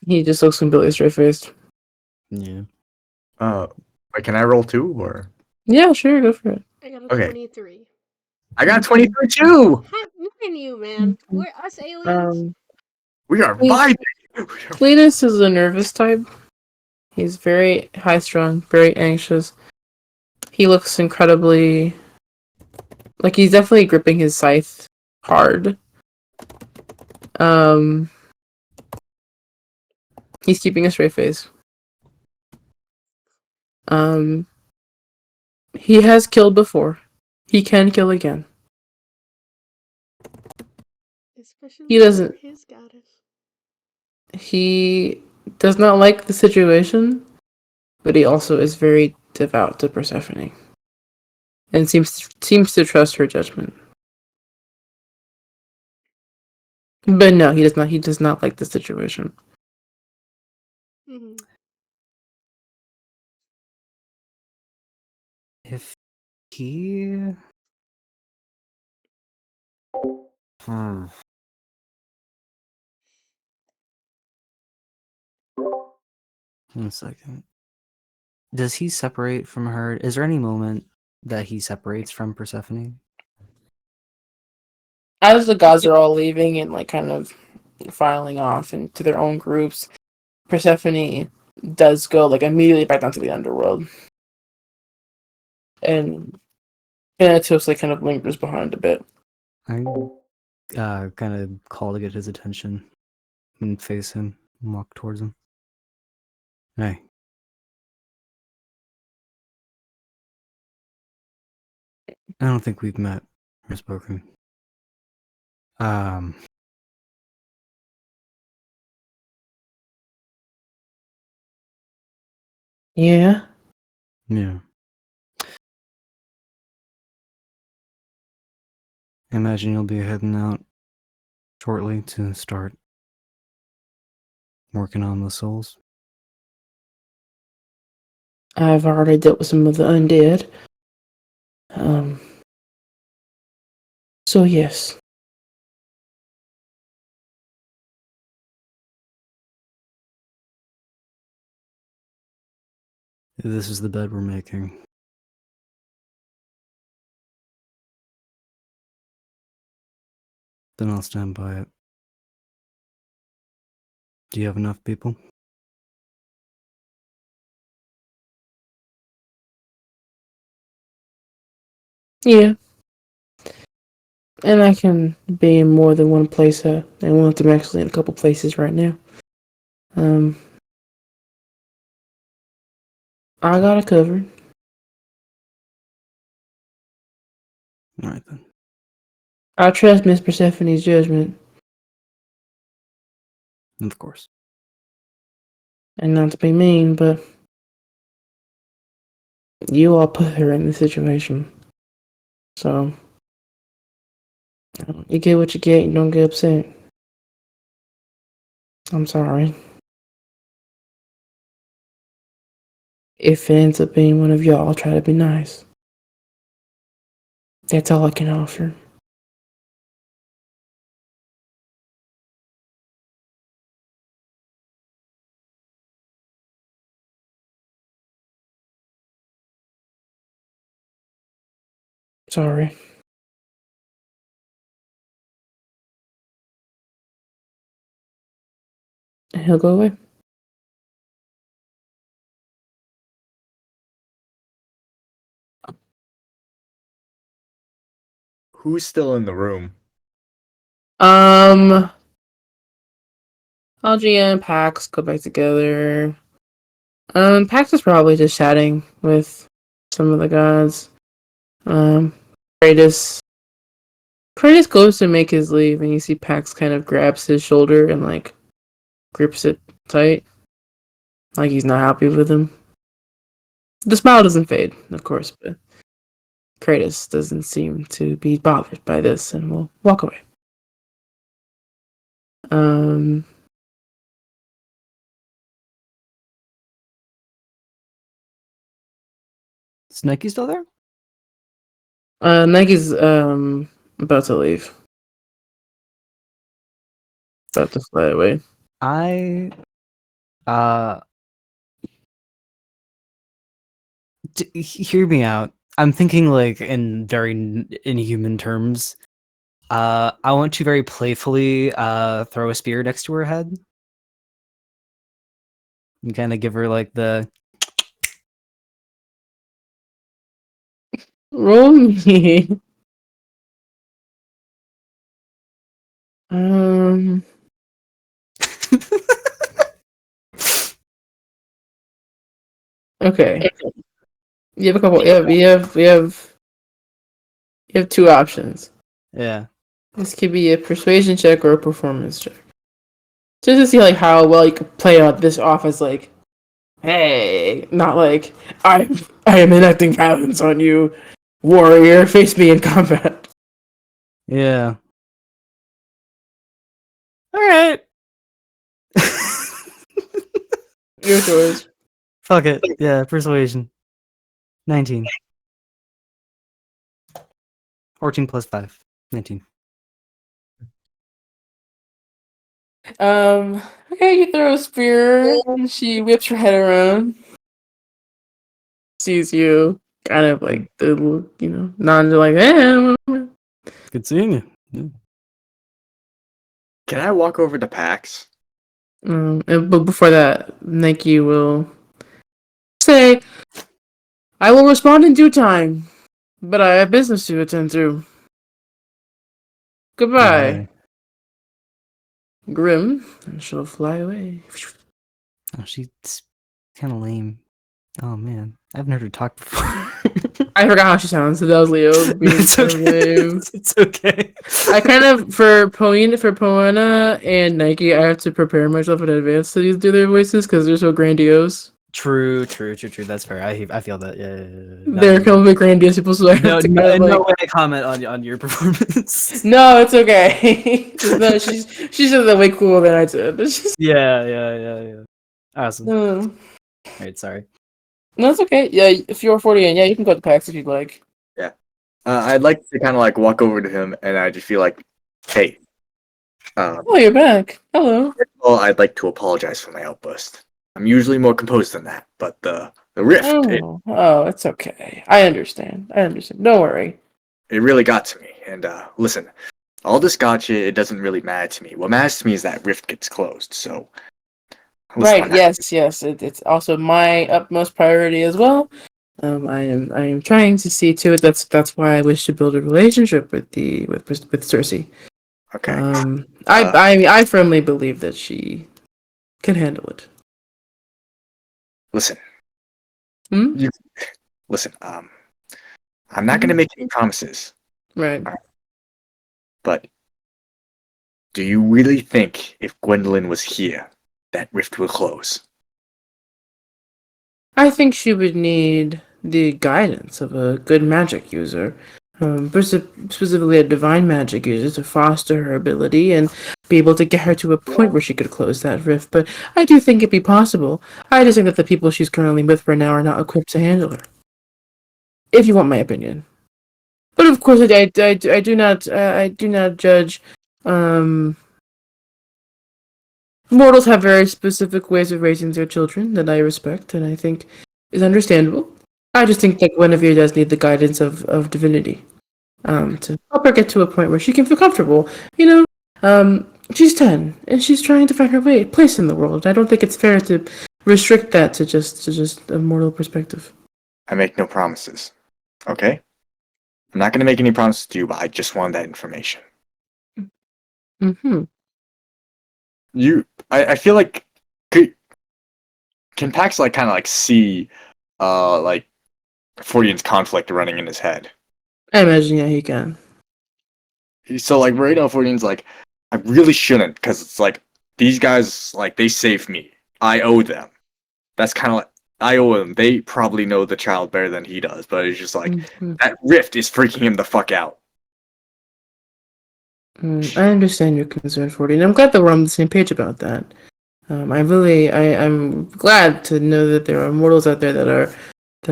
he just looks completely straight faced. Yeah. Wait, can I roll 2 or? Yeah, sure, go for it. I got a Okay. 23. I got 23 too. Hi, look at you, man. We're us aliens. We are Wait. vibing. Cletus is a nervous type. He's very high strung, very anxious. He looks incredibly he's definitely gripping his scythe hard. He's keeping a straight face. He has killed before. He can kill again. Especially He doesn't. for his goddess. He does not like the situation, but he also is very devout to Persephone, and seems to trust her judgment. But no, he does not. He does not like the situation. Mhm. He. Hmm. One second. Does he separate from her? Is there any moment that he separates from Persephone? As the gods are all leaving and like kind of filing off into their own groups, Persephone does go like immediately back down to the underworld, and Thanatos like kind of lingers behind a bit. I kind of call to get his attention and face him and walk towards him. Hey. I don't think we've met or spoken. Yeah. Yeah. I imagine you'll be heading out shortly to start working on the souls. I've already dealt with some of the undead. So yes. This is the bed we're making. Then I'll stand by it. Do you have enough people? Yeah. And I can be in more than one place at once. I'm actually in a couple places right now. I got it covered. Alright then. I trust Miss Persephone's judgment. Of course. And not to be mean, but you all put her in this situation. So, you get what you get, you don't get upset. I'm sorry. If it ends up being one of y'all, I'll try to be nice. That's all I can offer. Sorry. And he'll go away. Who's still in the room? LG and Pax go back together. Pax is probably just chatting with some of the gods. Kratos goes to make his leave, and you see Pax kind of grabs his shoulder and like grips it tight, like he's not happy with him. The smile doesn't fade, of course, but Kratos doesn't seem to be bothered by this, and will walk away. Is Nike still there? Nike's about to leave. About to fly away. Hear me out. I'm thinking like in very inhuman terms. I want to very playfully throw a spear next to her head. And kind of give her like the Roll me. Okay. You have a couple. You have two options. yeah. This could be a persuasion check or a performance check. Just to see like how well you could play out this off as like, hey, not like I am enacting violence on you, warrior. Face me in combat. Yeah. All right. Your choice. Fuck it. Yeah, persuasion. 19. 14 plus 5. 19. Okay, you throw a spear, and she whips her head around, sees you, kind of like the nods like, Good seeing you. Yeah. Can I walk over to Pax? but before that, Nike will say, "I will respond in due time, but I have business to attend to. Goodbye, Bye. Grim," and she'll fly away. Oh, she's kind of lame. Oh man, I haven't heard her talk before. I forgot how she sounds. So that was Leo being It's kind of okay. lame. It's okay. I kind of for Poena and Nike, I have to prepare myself in advance to do their voices because they're so grandiose. True. That's fair. I feel that. Yeah. They're completely grandiose people, so I have No, to no, kind of in like. no way comment on your performance. No, it's okay. No, she said that way cooler than I did. It's just, Yeah. Awesome. no, Alright, sorry. it's okay. Yeah, if you're 40 and yeah, you can go to PAX if you'd like. I'd like to kind of like walk over to him, and I just feel like, hey, Oh, you're back. Hello. well, I'd like to apologize for my outburst. I'm usually more composed than that, but the rift, Oh, it's okay. I understand. Don't worry. it really got to me. And listen, all this gotcha, it doesn't really matter to me. What matters to me is that rift gets closed. So, listen, Right. Yes. It's also my utmost priority as well. I am trying to see to it. That's why I wish to build a relationship with Cersei. Okay. I firmly believe that she can handle it. Listen. Hmm? Listen. I'm not gonna make any promises, Right. but do you really think if Gwendolyn was here, that rift will close? I think she would need the guidance of a good magic user, specifically a divine magic user, to foster her ability and be able to get her to a point where she could close that rift. But I do think it'd be possible. I just think that the people she's currently with for now are not equipped to handle her. If you want my opinion. But of course, I do not judge. Mortals have very specific ways of raising their children that I respect and I think is understandable. I just think that Guinevere does need the guidance of divinity, to help her get to a point where she can feel comfortable. She's 10 and she's trying to find her place in the world. I don't think it's fair to restrict that to just a mortal perspective. I make no promises. Okay? I'm not gonna make any promises to you, but I just wanted that information. Mm-hmm. I feel like can Pax like kind of like see like Fordian's conflict running in his head. I imagine, yeah, he can. So like right now Fordian's like, I really shouldn't, because it's like these guys, like, they saved me. I owe them. That's kind of like, I owe them. They probably know the child better than he does, but it's just like that rift is freaking him the fuck out. I understand your concern, Forty, and I'm glad that we're on the same page about that. I'm glad to know that there are mortals out there that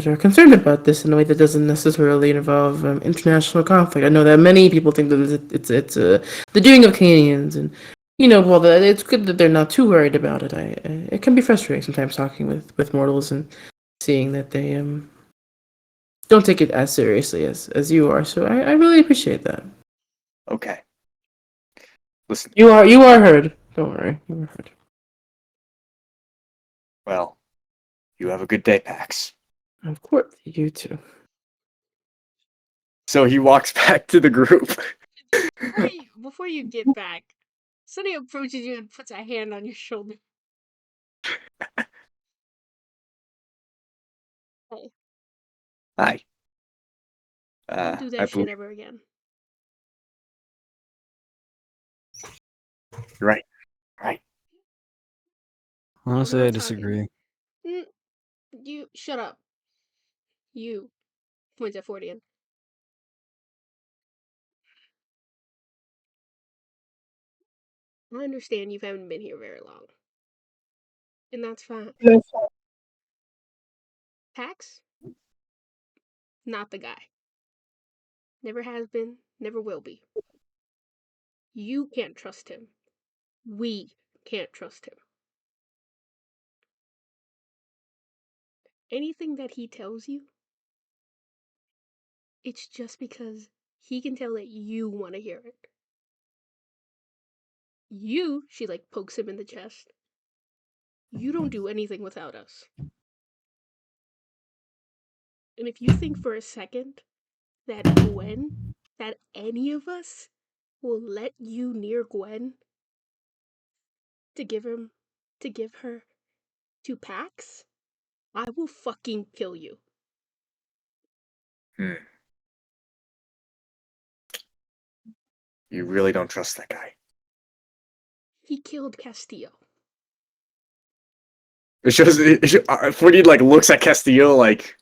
are concerned about this in a way that doesn't necessarily involve international conflict. I know that many people think that it's the doing of Canadians, and while it's good that they're not too worried about it. It can be frustrating sometimes talking with mortals and seeing that they don't take it as seriously as you are. So I really appreciate that. Okay. Listen. You are heard. Don't worry, you are heard. Well, you have a good day, Pax. Of course, you too. So he walks back to the group. Before you get back, Sunny approaches you and puts a hand on your shoulder. Hey. Hi. Don't do that shit ever again. Right. Honestly, I disagree. You shut up. You points at Fordian. I understand you haven't been here very long. And that's fine. Pax? Not the guy. Never has been, never will be. You can't trust him. We can't trust him. Anything that he tells you, it's just because he can tell that you want to hear it. You, she like pokes him in the chest. You don't do anything without us. And if you think for a second that that any of us will let you near Gwen to give her to Pax, I will fucking kill you. You really don't trust that guy. He killed Castillo. It shows. Forty like looks at Castillo like,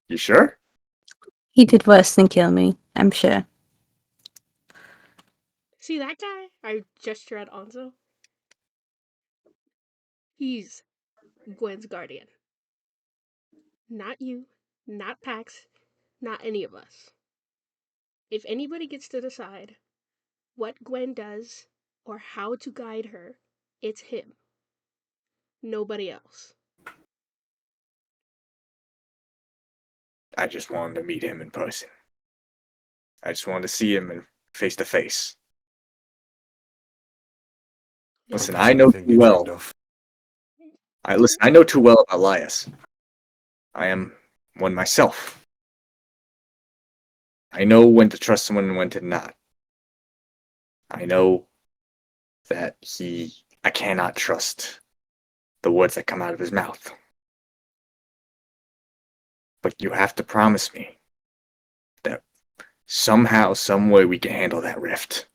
you sure? He did worse than kill me, I'm sure. See that guy? I gesture at Anzo. He's Gwen's guardian. Not you, not Pax, not any of us. If anybody gets to decide what Gwen does or how to guide her, it's him. Nobody else. I just wanted to meet him in person. I just wanted to see him face to face. Listen, I know too well. I know too well about Elias. I am one myself. I know when to trust someone and when to not. I know that I cannot trust the words that come out of his mouth. But you have to promise me that somehow, some way we can handle that rift.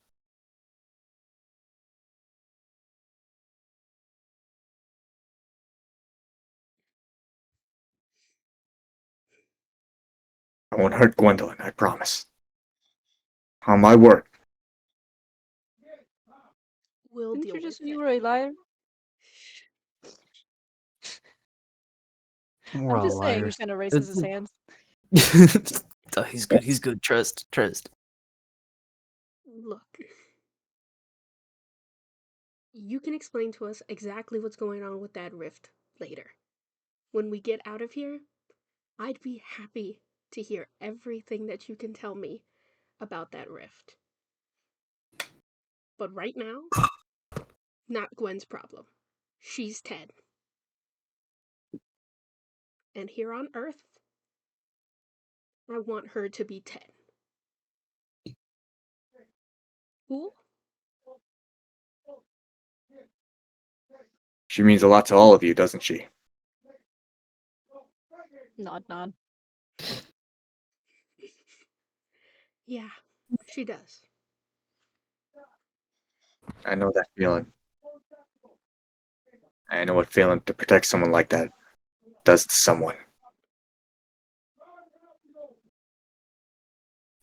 I won't hurt Gwendolyn, I promise. On my word. We'll Didn't deal you just with say you it. were a liar? We're I'm all just saying, he liars. kind of raises his hands. Oh, he's good. He's good. Trust. Look. You can explain to us exactly what's going on with that rift later. When we get out of here, I'd be happy to hear everything that you can tell me about that rift. But right now, not Gwen's problem. She's 10. And here on Earth, I want her to be 10. Cool? She means a lot to all of you, doesn't she? Nod, nod. Yeah, she does. I know that feeling. I know what failing to protect someone like that does to someone.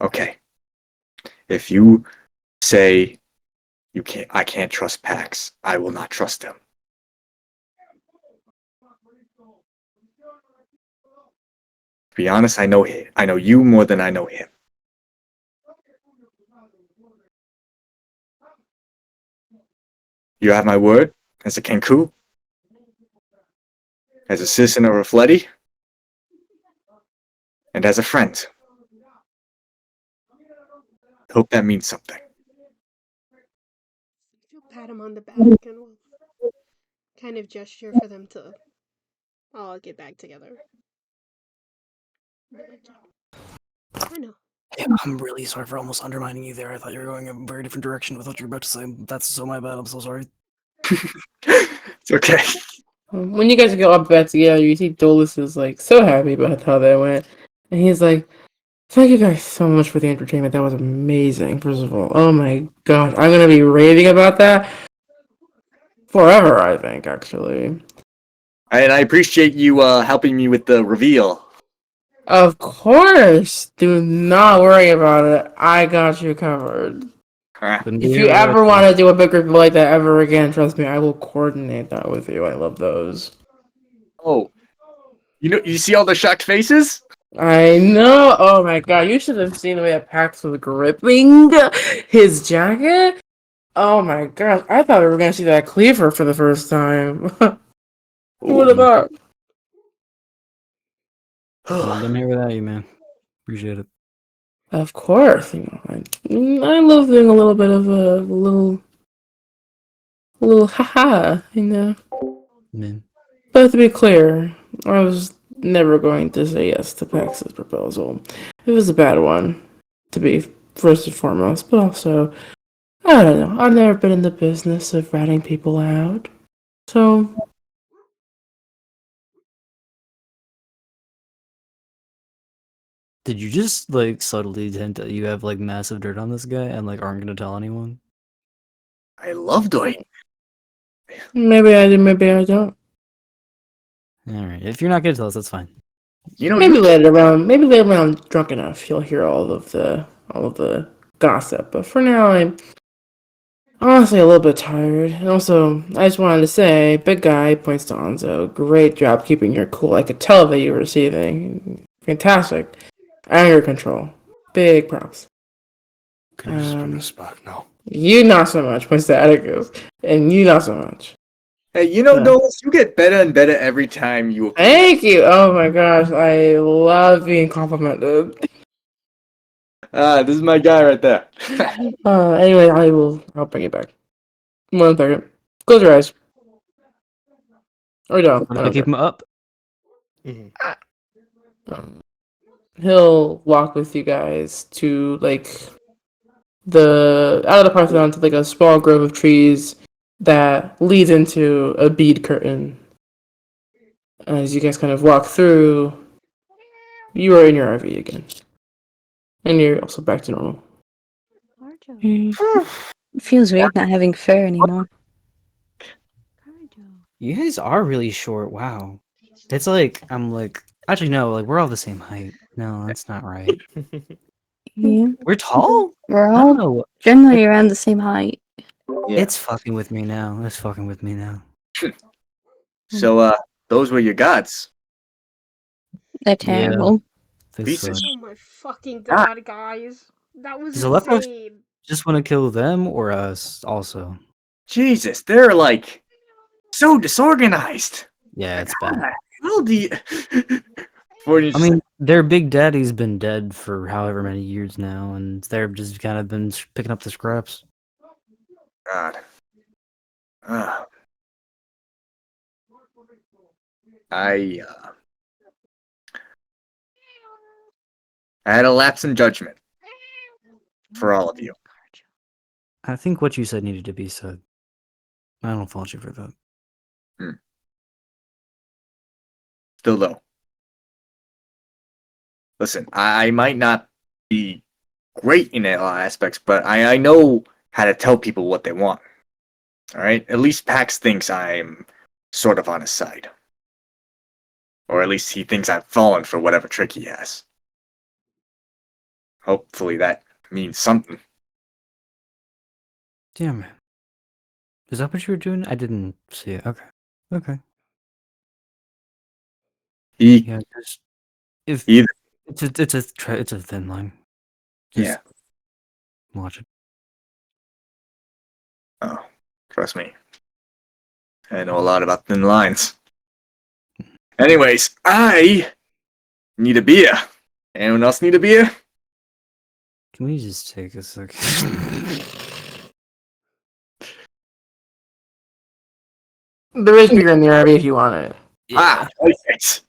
Okay. If you say I can't trust Pax, I will not trust him. To be honest, I know you more than I know him. You have my word as a Kenku, as a citizen of Refletti, and as a friend. Hope that means something. She'll pat him on the back and we'll kind of gesture for them to all get back together. I know. Yeah, I'm really sorry for almost undermining you there. I thought you were going a very different direction with what you were about to say. That's so my bad. I'm so sorry. It's okay. When you guys go up back together, you see Dolus is like so happy about how that went, and he's like, "Thank you guys so much for the entertainment. That was amazing. First of all, oh my god, I'm gonna be raving about that forever. I think actually. And I appreciate you helping me with the reveal. Of course, do not worry about it. I got you covered. If you ever want to do a big reveal like that ever again, trust me, I will coordinate that with you. I love those. Oh, you see all the shocked faces? I know. Oh my god, you should have seen the way that Pax was gripping his jacket. Oh my gosh, I thought we were gonna see that cleaver for the first time. What about? Couldn't have done here without you, man. Appreciate it. Of course, I love doing a little bit of a little haha, Man. But to be clear, I was never going to say yes to Pax's proposal. It was a bad one, to be first and foremost, but also, I don't know. I've never been in the business of ratting people out. So, Did you just like subtly hint that you have like massive dirt on this guy and like aren't gonna tell anyone? I love doing. maybe I do, maybe I don't. Alright, if you're not gonna tell us, that's fine. You know, Maybe later on, when I'm drunk enough, you'll hear all of the gossip. But for now, I'm honestly a little bit tired. And also, I just wanted to say, big guy points to Anzo. Great job keeping your cool. I could tell that you were receiving. Fantastic. Under your control. Big props. Can you just bring us back now? You not so much, points to Atticus. And you not so much. hey, you know, Yeah. Nolas, you get better and better every time you. Thank you. Oh my gosh, I love being complimented. This is my guy right there. Anyway, I'll bring it back. 1 second. Close your eyes. Or don't. I'm gonna keep him up. He'll walk with you guys to like the out of the Parthenon to like a small grove of trees that leads into a bead curtain. As you guys kind of walk through, you are in your RV again, and you're also back to normal. It feels weird not having fur anymore. You guys are really short. Wow. It's like I'm like actually no, like we're all the same height. No, that's not right. Yeah. We're tall? We're I don't all know. generally around the same height. Yeah. It's fucking with me now. It's fucking with me now. So, those were your gods. They're terrible. They Pieces. suck. Oh my fucking god, guys. That was Does Aleppo insane. just want to kill them or us also? Jesus, they're like so disorganized. Yeah, it's How bad. the hell do you? What do you I mean, their big daddy's been dead for however many years now, and they've just kind of been picking up the scraps. God. I had a lapse in judgment for all of you. I think what you said needed to be said. I don't fault you for that. Still though. Listen, I might not be great in a lot of aspects, but I know how to tell people what they want. Alright? At least Pax thinks I'm sort of on his side. Or at least he thinks I've fallen for whatever trick he has. Hopefully that means something. Damn it. Is that what you were doing? I didn't see it. Okay. Okay. He Yeah, just if Either- it's a thin line. Just Yeah. watch it. Oh, trust me. I know a lot about thin lines. Anyways, I need a beer. Anyone else need a beer? Can we just take a second? There is beer in the RV if you want it. Ah, perfect.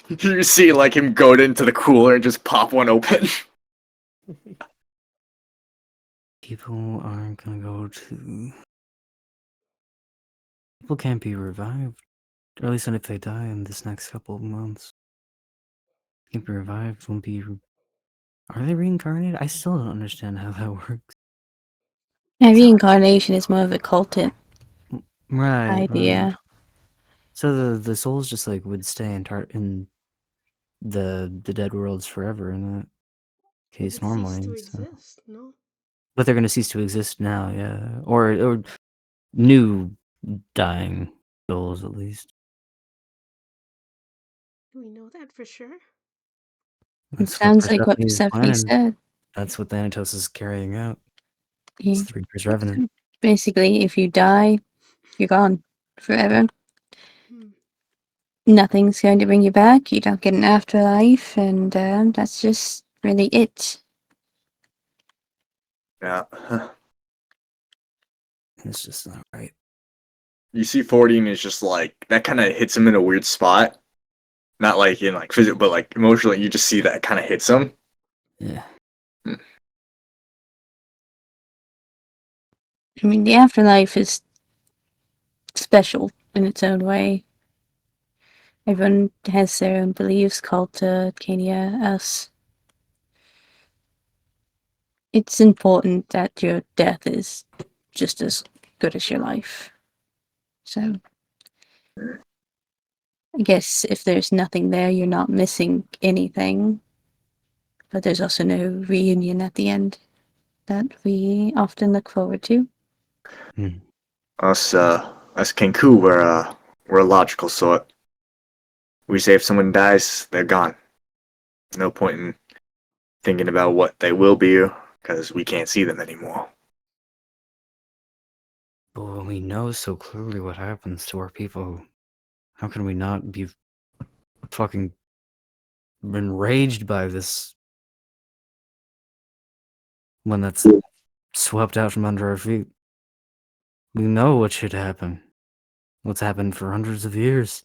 You see like him go into the cooler and just pop one open. People aren't gonna go to. People can't be revived. Or at least not if they die in this next couple of months. Can't be revived, won't be. Are they reincarnated? I still don't understand how that works. Yeah, reincarnation is more of a cultic Right. idea. So the souls just like would stay in the dead worlds forever in that case It normally. ceased to so- exist, no? But they're gonna cease to exist now, yeah. Or new dying souls at least. Do we know that for sure? It That's sounds like what Persephone's Persephone planning. said. That's what Thanatos is carrying out. He- It's 3 years revenant. Basically, if you die, you're gone forever. Hmm. Nothing's going to bring you back. You don't get an afterlife, and that's just really it. Yeah. It's just not right. You see 14 is just like that kind of hits him in a weird spot. Not like in like physical, but like emotionally, you just see that kind of hits him. Yeah. I mean, the afterlife is special in its own way. Everyone has their own beliefs, culture, Kenya, us. It's important that your death is just as good as your life. So, I guess if there's nothing there, you're not missing anything. But there's also no reunion at the end that we often look forward to. Us Kenku, we're a logical sort. We say if someone dies, they're gone. No point in thinking about what they will be, because we can't see them anymore. But when we know so clearly what happens to our people, how can we not be fucking enraged by this when that's swept out from under our feet? We know what should happen. What's happened for hundreds of years.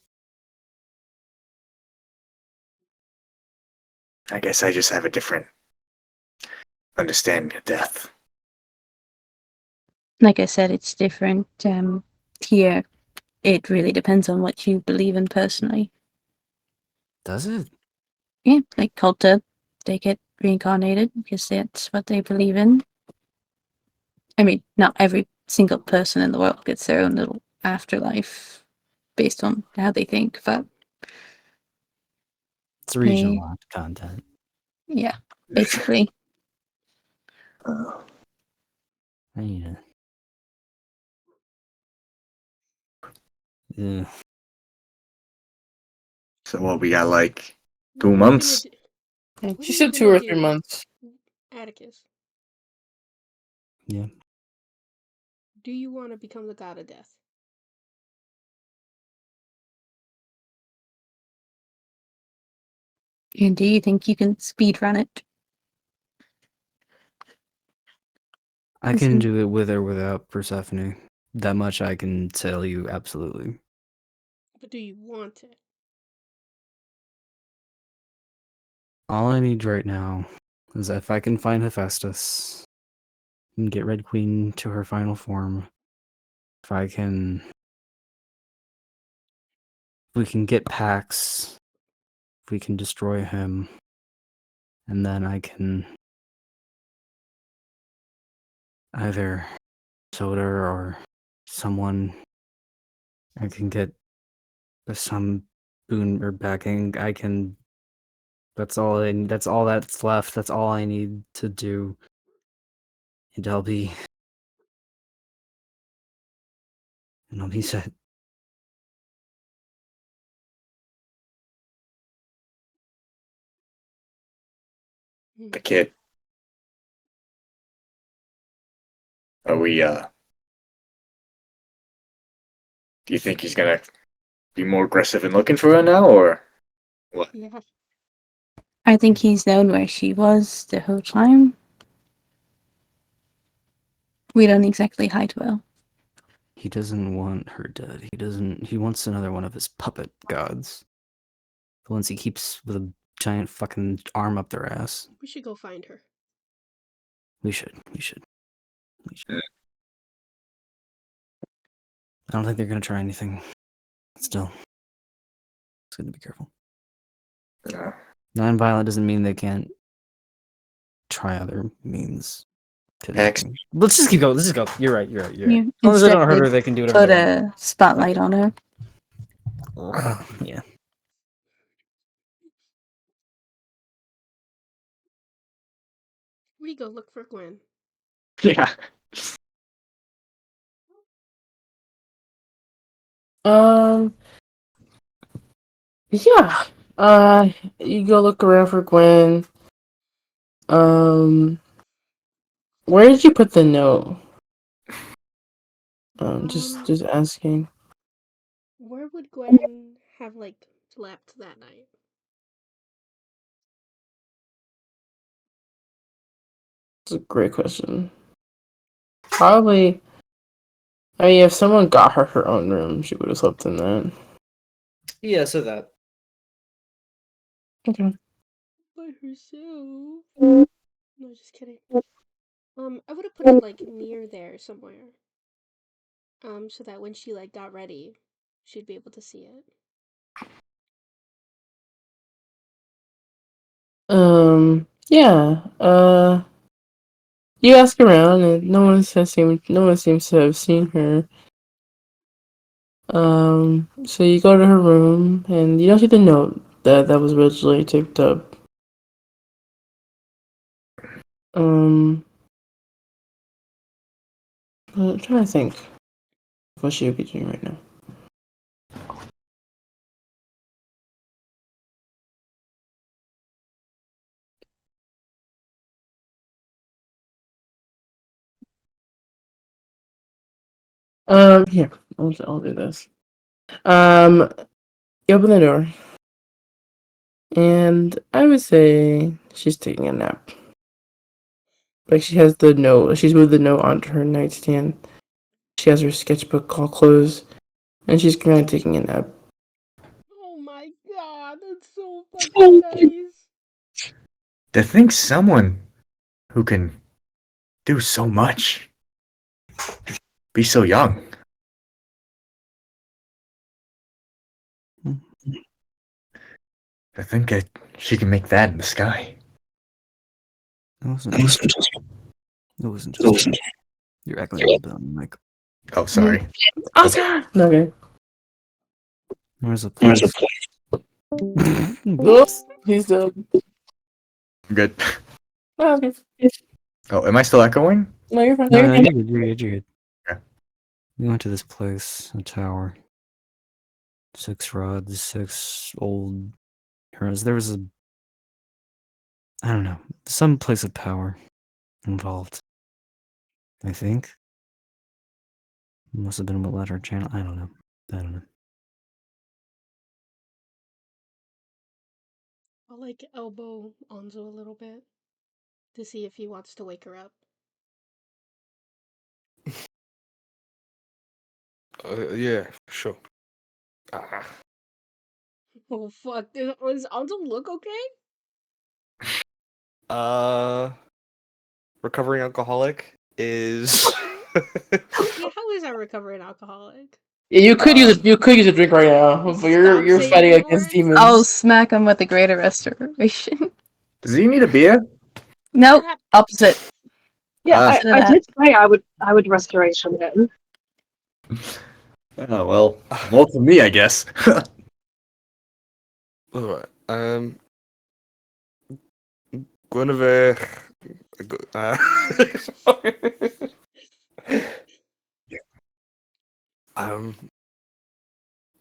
I guess I just have a different understanding of death. Like I said, it's different. Here, it really depends on what you believe in personally. Does it? Yeah, like Culta, they get reincarnated because that's what they believe in. I mean, not every single person in the world gets their own little afterlife based on how they think, but It's regional content. yeah, basically. Uh, I need to... Yeah. so what we got like What 2 are you months? gonna do? Yeah, What she are you said 2 gonna or 3 do, months. Atticus? Yeah. Do you want to become the god of death? And do you think you can speedrun it? I can do it with or without Persephone. That much I can tell you absolutely. But do you want it? All I need right now is if I can find Hephaestus and get Red Queen to her final form. If I can... we can get Pax. If we can destroy him. And then I can... either Soda or someone... I can get some boon or backing. I can... that's all that's left. That's all I need to do. And I'll be set. The kid. Are we do you think he's gonna be more aggressive in looking for her now, or what? Yeah. I think he's known where she was the whole time. We don't exactly hide well. He doesn't want her dead. He wants another one of his puppet gods. The ones he keeps with a giant fucking arm up their ass. We should go find her. We should. Yeah. I don't think they're gonna try anything. Still. It's good to be careful. No. Non-violent doesn't mean they can't try other means. Hex. Let's just keep going. Let's just go. You're right. Yeah, As long as they instead don't hurt they her, they can do whatever put they a spotlight on her. want. Yeah. We go look for Gwen. Yeah. Yeah. You go look around for Gwen. Where did you put the note? Just asking. Where would Gwen have like slept that night? It's a great question. Probably. I mean, if someone got her own room, she would have slept in that. Yeah, so that. Okay. By herself. No, just kidding. I would have put it like near there somewhere. So that when she like got ready, she'd be able to see it. Yeah. You ask around, and no one seems to have seen her. So you go to her room, and you don't see the note that was originally taped up. I'm trying to think of what she would be doing right now. Here, I'll do this. You open the door, and I would say she's taking a nap. Like she has the note. She's moved the note onto her nightstand. She has her sketchbook all closed, and she's kind of taking a nap. Oh my god, that's so fucking nice. To think someone who can do so much be so young. To think that she can make that in the sky. It wasn't just. You're acting a little bit on the mic. Oh, sorry. Oscar! Okay. Where's the place? Whoops. He's dead. Good. Oh, okay. Oh, am I still echoing? No, you're fine. No, you're good. You're good. Okay. We went to this place, a tower. 6 rods, 6 old herons. There was I don't know, some place of power involved. I think. Must have been a ladder channel. I don't know. I'll like elbow Anzo a little bit to see if he wants to wake her up. Yeah, sure. Ah. Oh fuck, does Anzo look okay? Recovering alcoholic is. Yeah, how is that recovering alcoholic? Yeah, you could use a drink right now, but you're Stop saying fighting the against words. demons. I'll smack him with a greater restoration. Does he need a beer? Nope, Crap. opposite. Yeah, Opposite of I that. did say I would restoration him. Oh, well. Well, for me, I guess. Alright. Guinevere.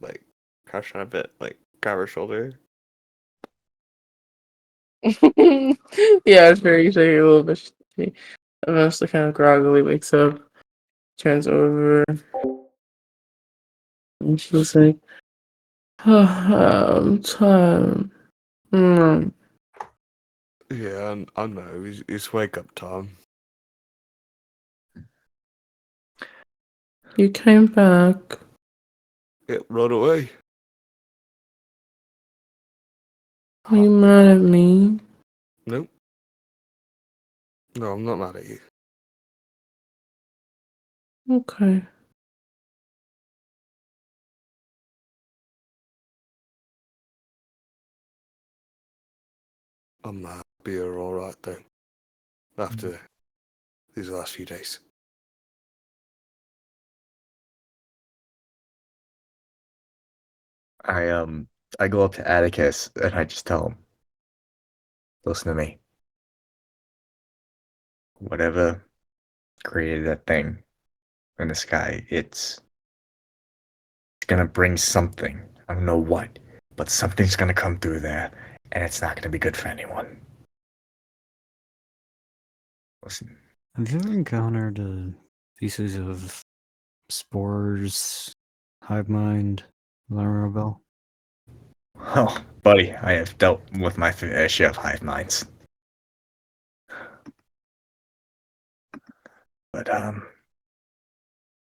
Like, crush on a bit, like, grab her shoulder. Yeah, it's very shaky a little bit. She eventually kind of groggily wakes up, turns over, and she's like, oh, I'm tired. Yeah, I know. It's wake up time. You came back. Yeah, right away. Are you mad at me? Nope. No, I'm not mad at you. Okay. I'm be alright then. After these last few days. I go up to Atticus and I just tell him, listen to me. Whatever created that thing in the sky, it's gonna bring something. I don't know what, but something's gonna come through there, and it's not gonna be good for anyone. Listen, Have you ever encountered pieces of spores, hive mind, alarm bell? oh, buddy, I have dealt with my fair share of hive minds. But,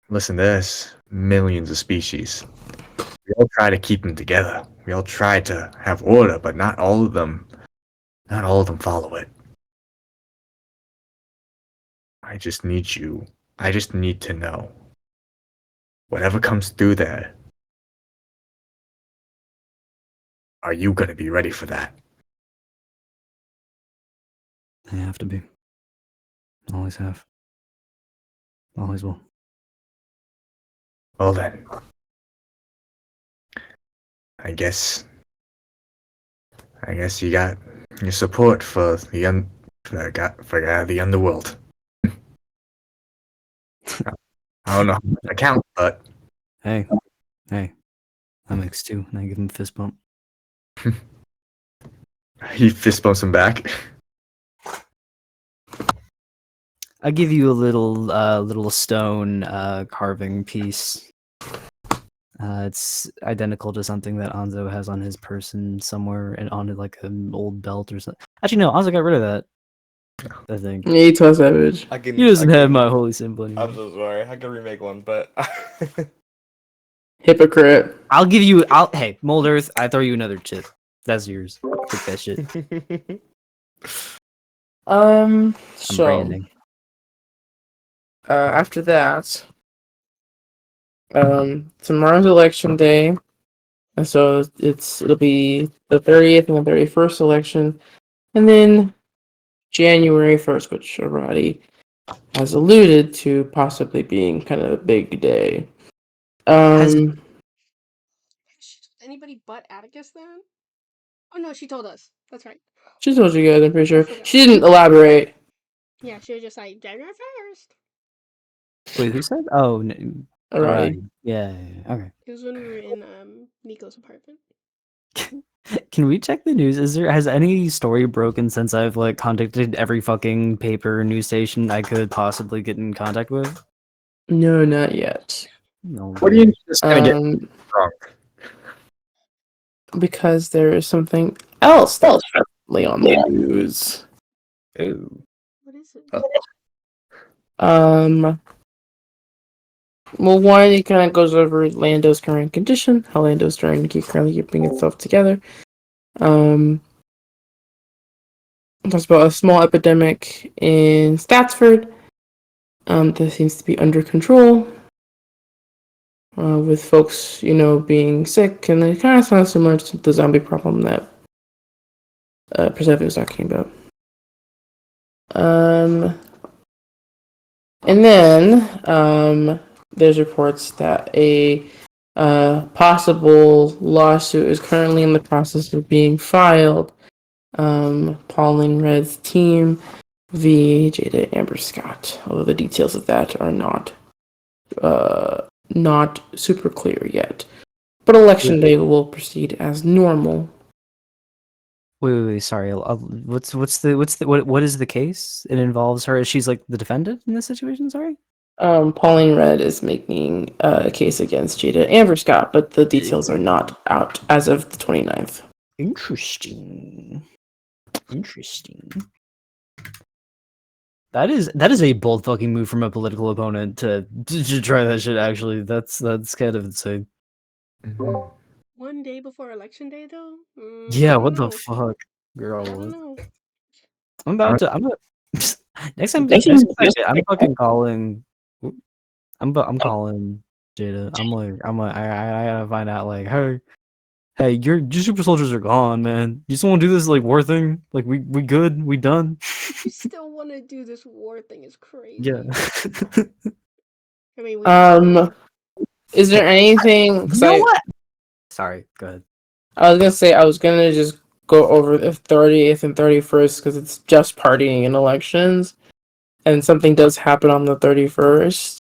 listen, there's millions of species. We all try to keep them together. We all try to have order, but not all of them follow it. I just need to know. Whatever comes through there, are you gonna be ready for that? I have to be. Always have. Always will. Well then, I guess you got your support for the the underworld. I don't know how to count, but Hey, that makes two, and I give him a fist bump. he fist bumps him back. I give you a little stone carving piece. It's identical to something that Anzo has on his person somewhere, and on like an old belt or something. Actually, no, Anzo got rid of that. I think Yeah, he tossed savage. he doesn't have my holy symbol anymore. I'm so sorry. I can remake one, but Hypocrite. I'll give you. Hey, Mold Earth. I throw you another chip. That's yours. Take that shit. I'm So branding. after that, tomorrow's election day, and so it'll be the 30th and the 31st election, and then January 1st, which Arati has alluded to possibly being kind of a big day. Anybody but Atticus then? Oh no, she told us. That's right. She told you guys, I'm pretty sure. forgot. She didn't elaborate. Yeah, she was just like January 1st. Wait, who said? Oh, Arati. yeah. Okay. It was when we were in Nico's apartment. Can we check the news? Has any story broken since I've like contacted every fucking paper or news station I could possibly get in contact with? No, not yet. No. What do you just gonna get wrong? Because there is something else that's currently on the news. Ooh. What is it? Well, one, it kind of goes over Lando's current condition, how Lando's trying to currently keeping itself together. It talks about a small epidemic in Statsford that seems to be under control, with folks, being sick, and it kind of sounds similar to the zombie problem that Persephone was talking about. And then there's reports that a possible lawsuit is currently in the process of being filed. Pauline Red's team v. Jada Amber Scott, although the details of that are not super clear yet. But election day will proceed as normal. Wait, sorry. What is the case? It involves her. She's like the defendant in this situation. Sorry. Pauline Red is making a case against Jada Amber Scott, but the details are not out as of the 29th. Interesting. That is a bold fucking move from a political opponent to try that shit. Actually, that's kind of insane. One day before election day, though. Yeah. I What don't the know. fuck, I girl? don't know. I'm about to. Next time, I'm fucking calling. I'm calling Jada. I gotta find out. Like, hey, your super soldiers are gone, man. You just want to do this like war thing? Like, we good? We done? You still want to do this war thing? Is crazy. Yeah. I mean, is there anything? You know what? Sorry. Go ahead. I was gonna say I was gonna just go over the 30th and 31st because it's just partying and elections, and something does happen on the 31st.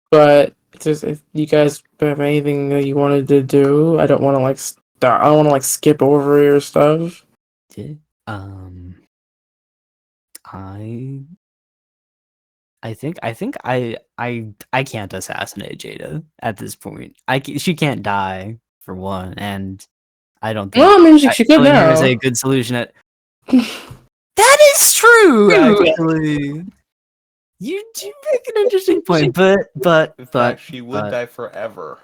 But if you guys have anything that you wanted to do, I don't want to like start. I don't want to like skip over your stuff. Yeah. I think I can't assassinate Jada at this point. She can't die for one, and I don't think Well, I mean, she could killing her is now. a good solution. That is true, actually. You do make an interesting point, but In fact, she would die forever.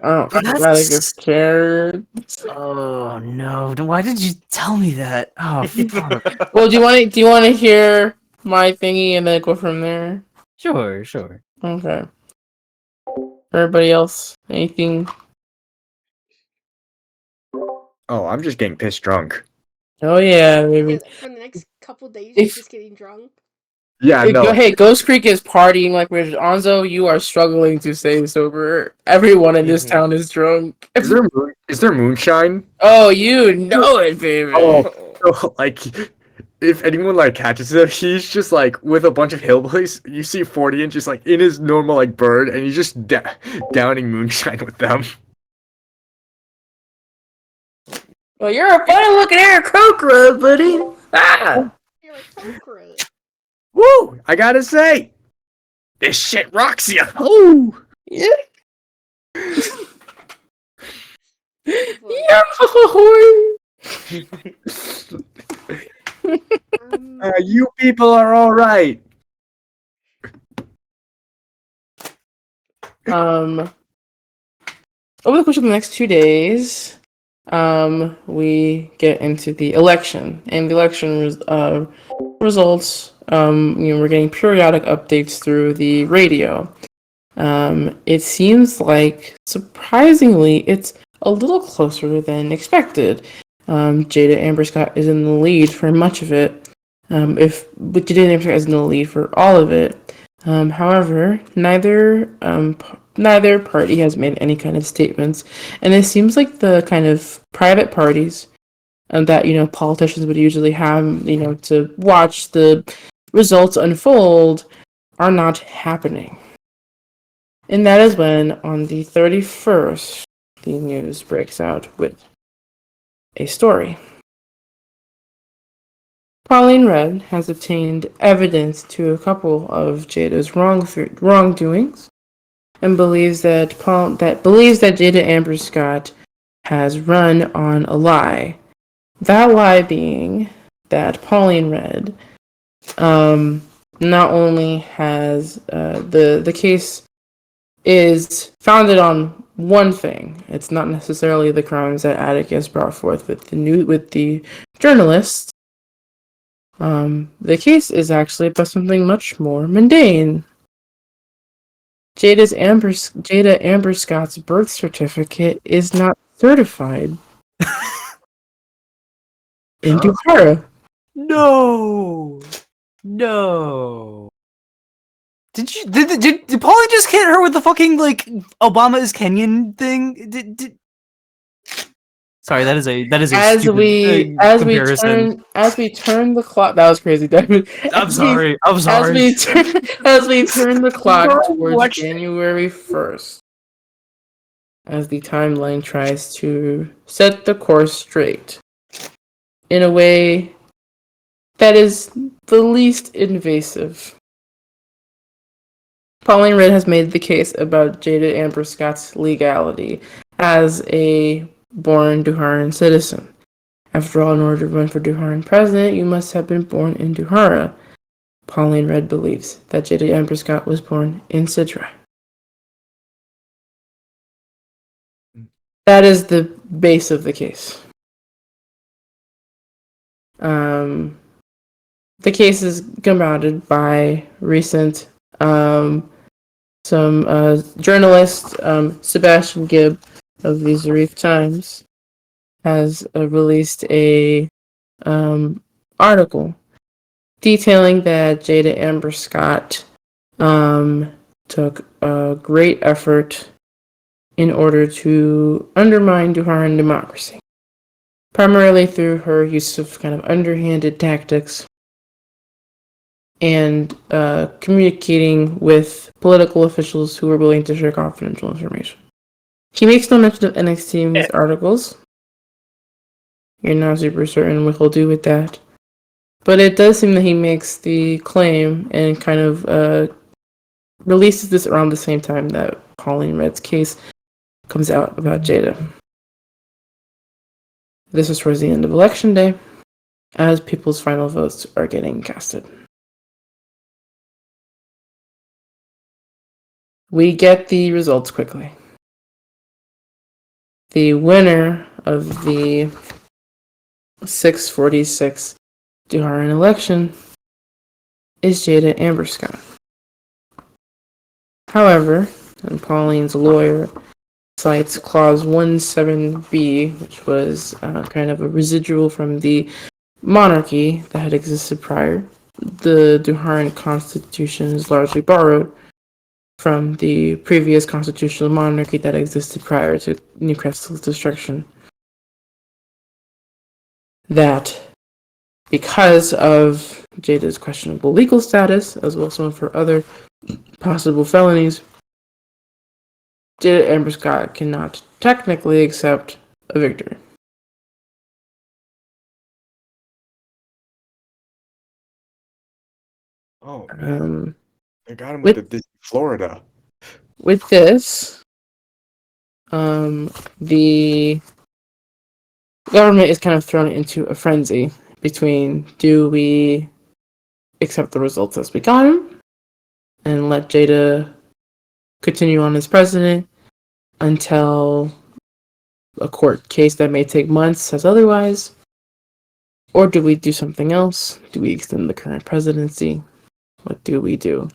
Oh, I get scared. Oh no! Then why did you tell me that? Oh, fuck. Well, do you want to hear my thingy and then go from there? Sure. Okay. Everybody else, anything? Oh, I'm just getting pissed drunk. Oh yeah, maybe. For the next couple days, you're just getting drunk. Yeah, no. Hey, Ghost Creek is partying like we're Anzo. You are struggling to stay sober. Everyone in this town is drunk. Is there moonshine? Oh, you know it, baby. Oh, like if anyone like catches him, he's just like with a bunch of hillbillies. You see 40 inches like in his normal like bird, and he's just downing moonshine with them. Well, you're a funny looking Aarakocra, buddy. Ah. You're a Kokra. Woo! I gotta say, this shit rocks you. Oh, yeah. Yeah, you people are all right. Over the course of the next 2 days, we get into the election, and the election results. We're getting periodic updates through the radio. It seems like, surprisingly, it's a little closer than expected. Jada Amberscott is in the lead for much of it. But Jada Amberscott is in the lead for all of it. However, neither party has made any kind of statements, and it seems like the kind of private parties that politicians would usually have to watch the results unfold are not happening. And that is when, on the 31st, the news breaks out with a story. Pauline Red has obtained evidence to a couple of Jada's wrongdoings, and believes that Jada Amberscott has run on a lie. That lie being that Pauline Red not only has the case is founded on one thing. It's not necessarily the crimes that Atticus brought forth with the journalists. The case is actually about something much more mundane. Jada Amberscott's birth certificate is not certified in Duhara. No. Did Pauline just hit her with the fucking like Obama is Kenyan thing? Sorry, that is a as stupid, we comparison. turn the clock. That was crazy, David. I'm sorry. As we turn the clock towards January 1st, as the timeline tries to set the course straight in a way that is the least invasive. Pauline Red has made the case about Jada Amberscott's legality as a born Duharan citizen. After all, in order to run for Duharan president, you must have been born in Duhara. Pauline Red believes that Jada Amberscott was born in Sidra. That is the base of the case. The case is compounded by recent some journalist, Sebastian Gibb of the Zarif Times, has released a article detailing that Jada Amberscott took a great effort in order to undermine Duharan democracy, primarily through her use of kind of underhanded tactics and communicating with political officials who were willing to share confidential information. He makes no mention of NXT's articles. You're not super certain what he'll do with that. But it does seem that he makes the claim and kind of releases this around the same time that Pauline Red's case comes out about Jada. This is towards the end of Election Day, as people's final votes are getting casted. We get the results quickly. The winner of the 646 Duharan election is Jada Amberscott. However, and Pauline's lawyer cites Clause 17B, which was kind of a residual from the monarchy that had existed prior. The Duharan Constitution is largely borrowed from the previous constitutional monarchy that existed prior to Newcastle's destruction. That because of Jada's questionable legal status, as well as some of her other possible felonies, Jada Amberscott cannot technically accept a victory. Oh man, they got him with- with the Florida. With this, the government is kind of thrown into a frenzy between, do we accept the results as we got him and let Jada continue on as president until a court case that may take months says otherwise? Or do we do something else? Do we extend the current presidency? What do we do?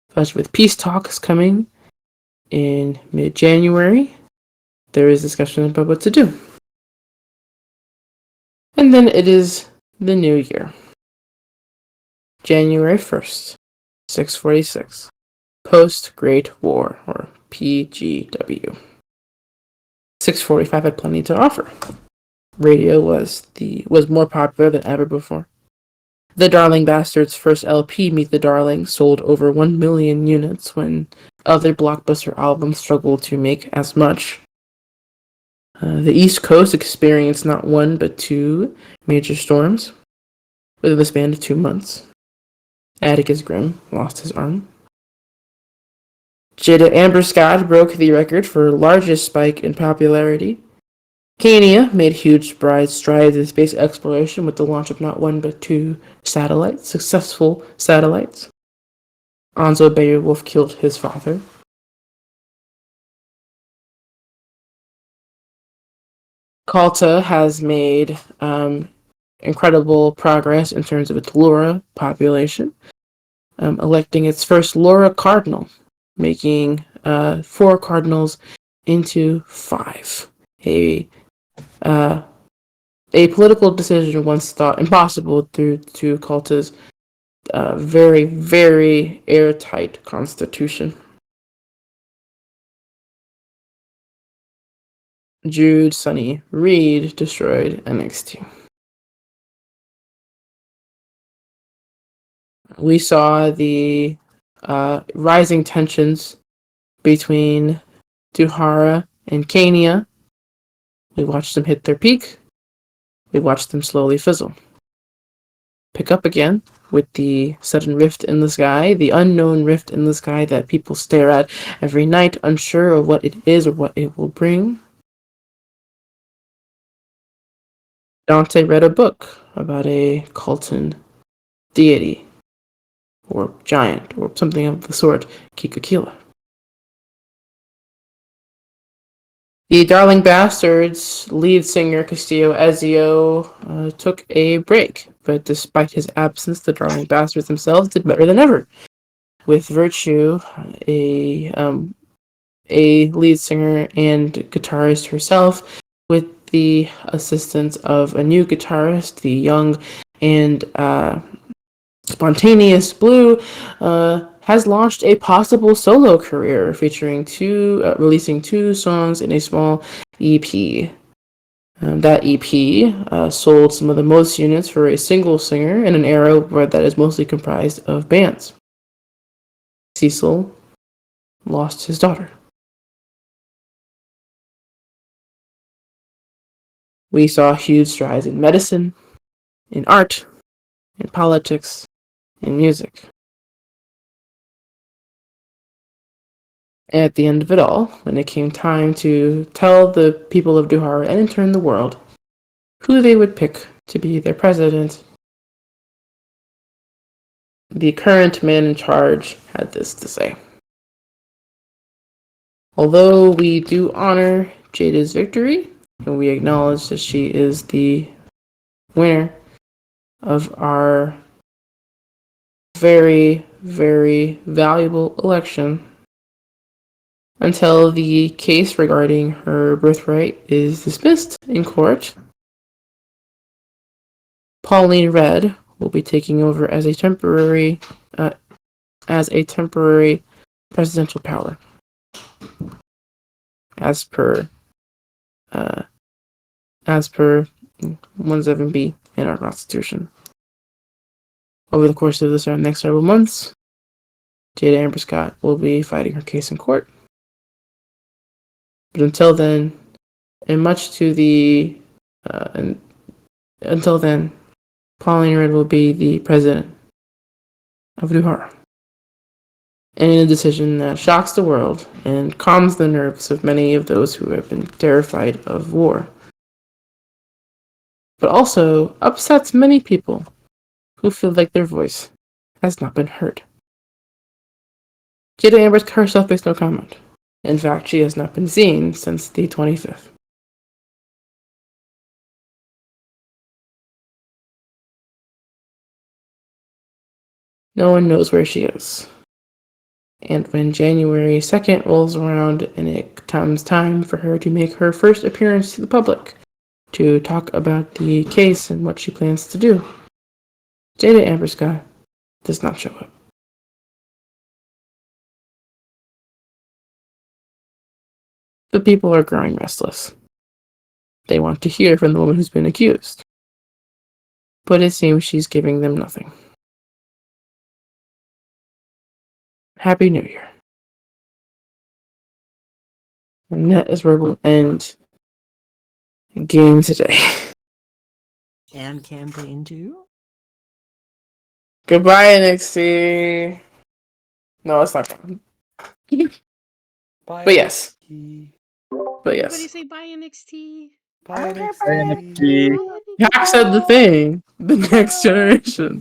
Especially with peace talks coming in mid-January, there is discussion about what to do. And then it is the new year. January 1st, 646. Post-Great War, or PGW. 645 had plenty to offer. Radio was more popular than ever before. The Darling Bastards' first LP, Meet the Darlings, sold over 1 million units when other blockbuster albums struggled to make as much. The East Coast experienced not one but two major storms within the span of 2 months. Atticus Grimm lost his arm. Jada Amberscott broke the record for largest spike in popularity. Kenya made huge strides in space exploration with the launch of not one but two satellites, successful satellites. Anzo Beowulf killed his father. Calta has made incredible progress in terms of its Laura population, electing its first Laura Cardinal, making 4 cardinals into 5. A political decision once thought impossible due to Calta's very, very airtight constitution. Jude Sonny Reed destroyed NXT. We saw the rising tensions between Duhara and Kenya. We watched them hit their peak. We watched them slowly fizzle. Pick up again with the sudden rift in the sky, the unknown rift in the sky that people stare at every night, unsure of what it is or what it will bring. Dante read a book about a Cultan deity, or giant, or something of the sort, Kikakila. The Darling Bastards lead singer Castillo Ezio took a break, but despite his absence, the Darling Bastards themselves did better than ever. With Virtue, a lead singer and guitarist herself, with the assistance of a new guitarist, the young and spontaneous Blue, has launched a possible solo career featuring releasing 2 songs in a small EP. That EP sold some of the most units for a single singer in an era where that is mostly comprised of bands. Cecil lost his daughter. We saw huge strides in medicine, in art, in politics, in music. And at the end of it all, when it came time to tell the people of Duhar and in turn the world who they would pick to be their president, the current man in charge had this to say. Although we do honor Jada's victory, and we acknowledge that she is the winner of our very, very valuable election, until the case regarding her birthright is dismissed in court, Pauline Red will be taking over as a temporary presidential power, as per 17B in our Constitution. Over the course of this next several months, Jada Amber Scott will be fighting her case in court. But until then, until then, Pauline Red will be the president of Duhar. And in a decision that shocks the world and calms the nerves of many of those who have been terrified of war, but also upsets many people who feel like their voice has not been heard. Jada Amber herself makes no comment. In fact, she has not been seen since the 25th. No one knows where she is. And when January 2nd rolls around and it comes time for her to make her first appearance to the public to talk about the case and what she plans to do, Jada Amber Scott does not show up. The people are growing restless. They want to hear from the woman who's been accused. But it seems she's giving them nothing. Happy New Year. And that is where we'll end game today. And campaign 2? Goodbye, NXT. No, it's not fun. Bye, But yes. NXT. But yes. Everybody say bye NXT. Bye, NXT. NXT. Hack said the thing. The next generation.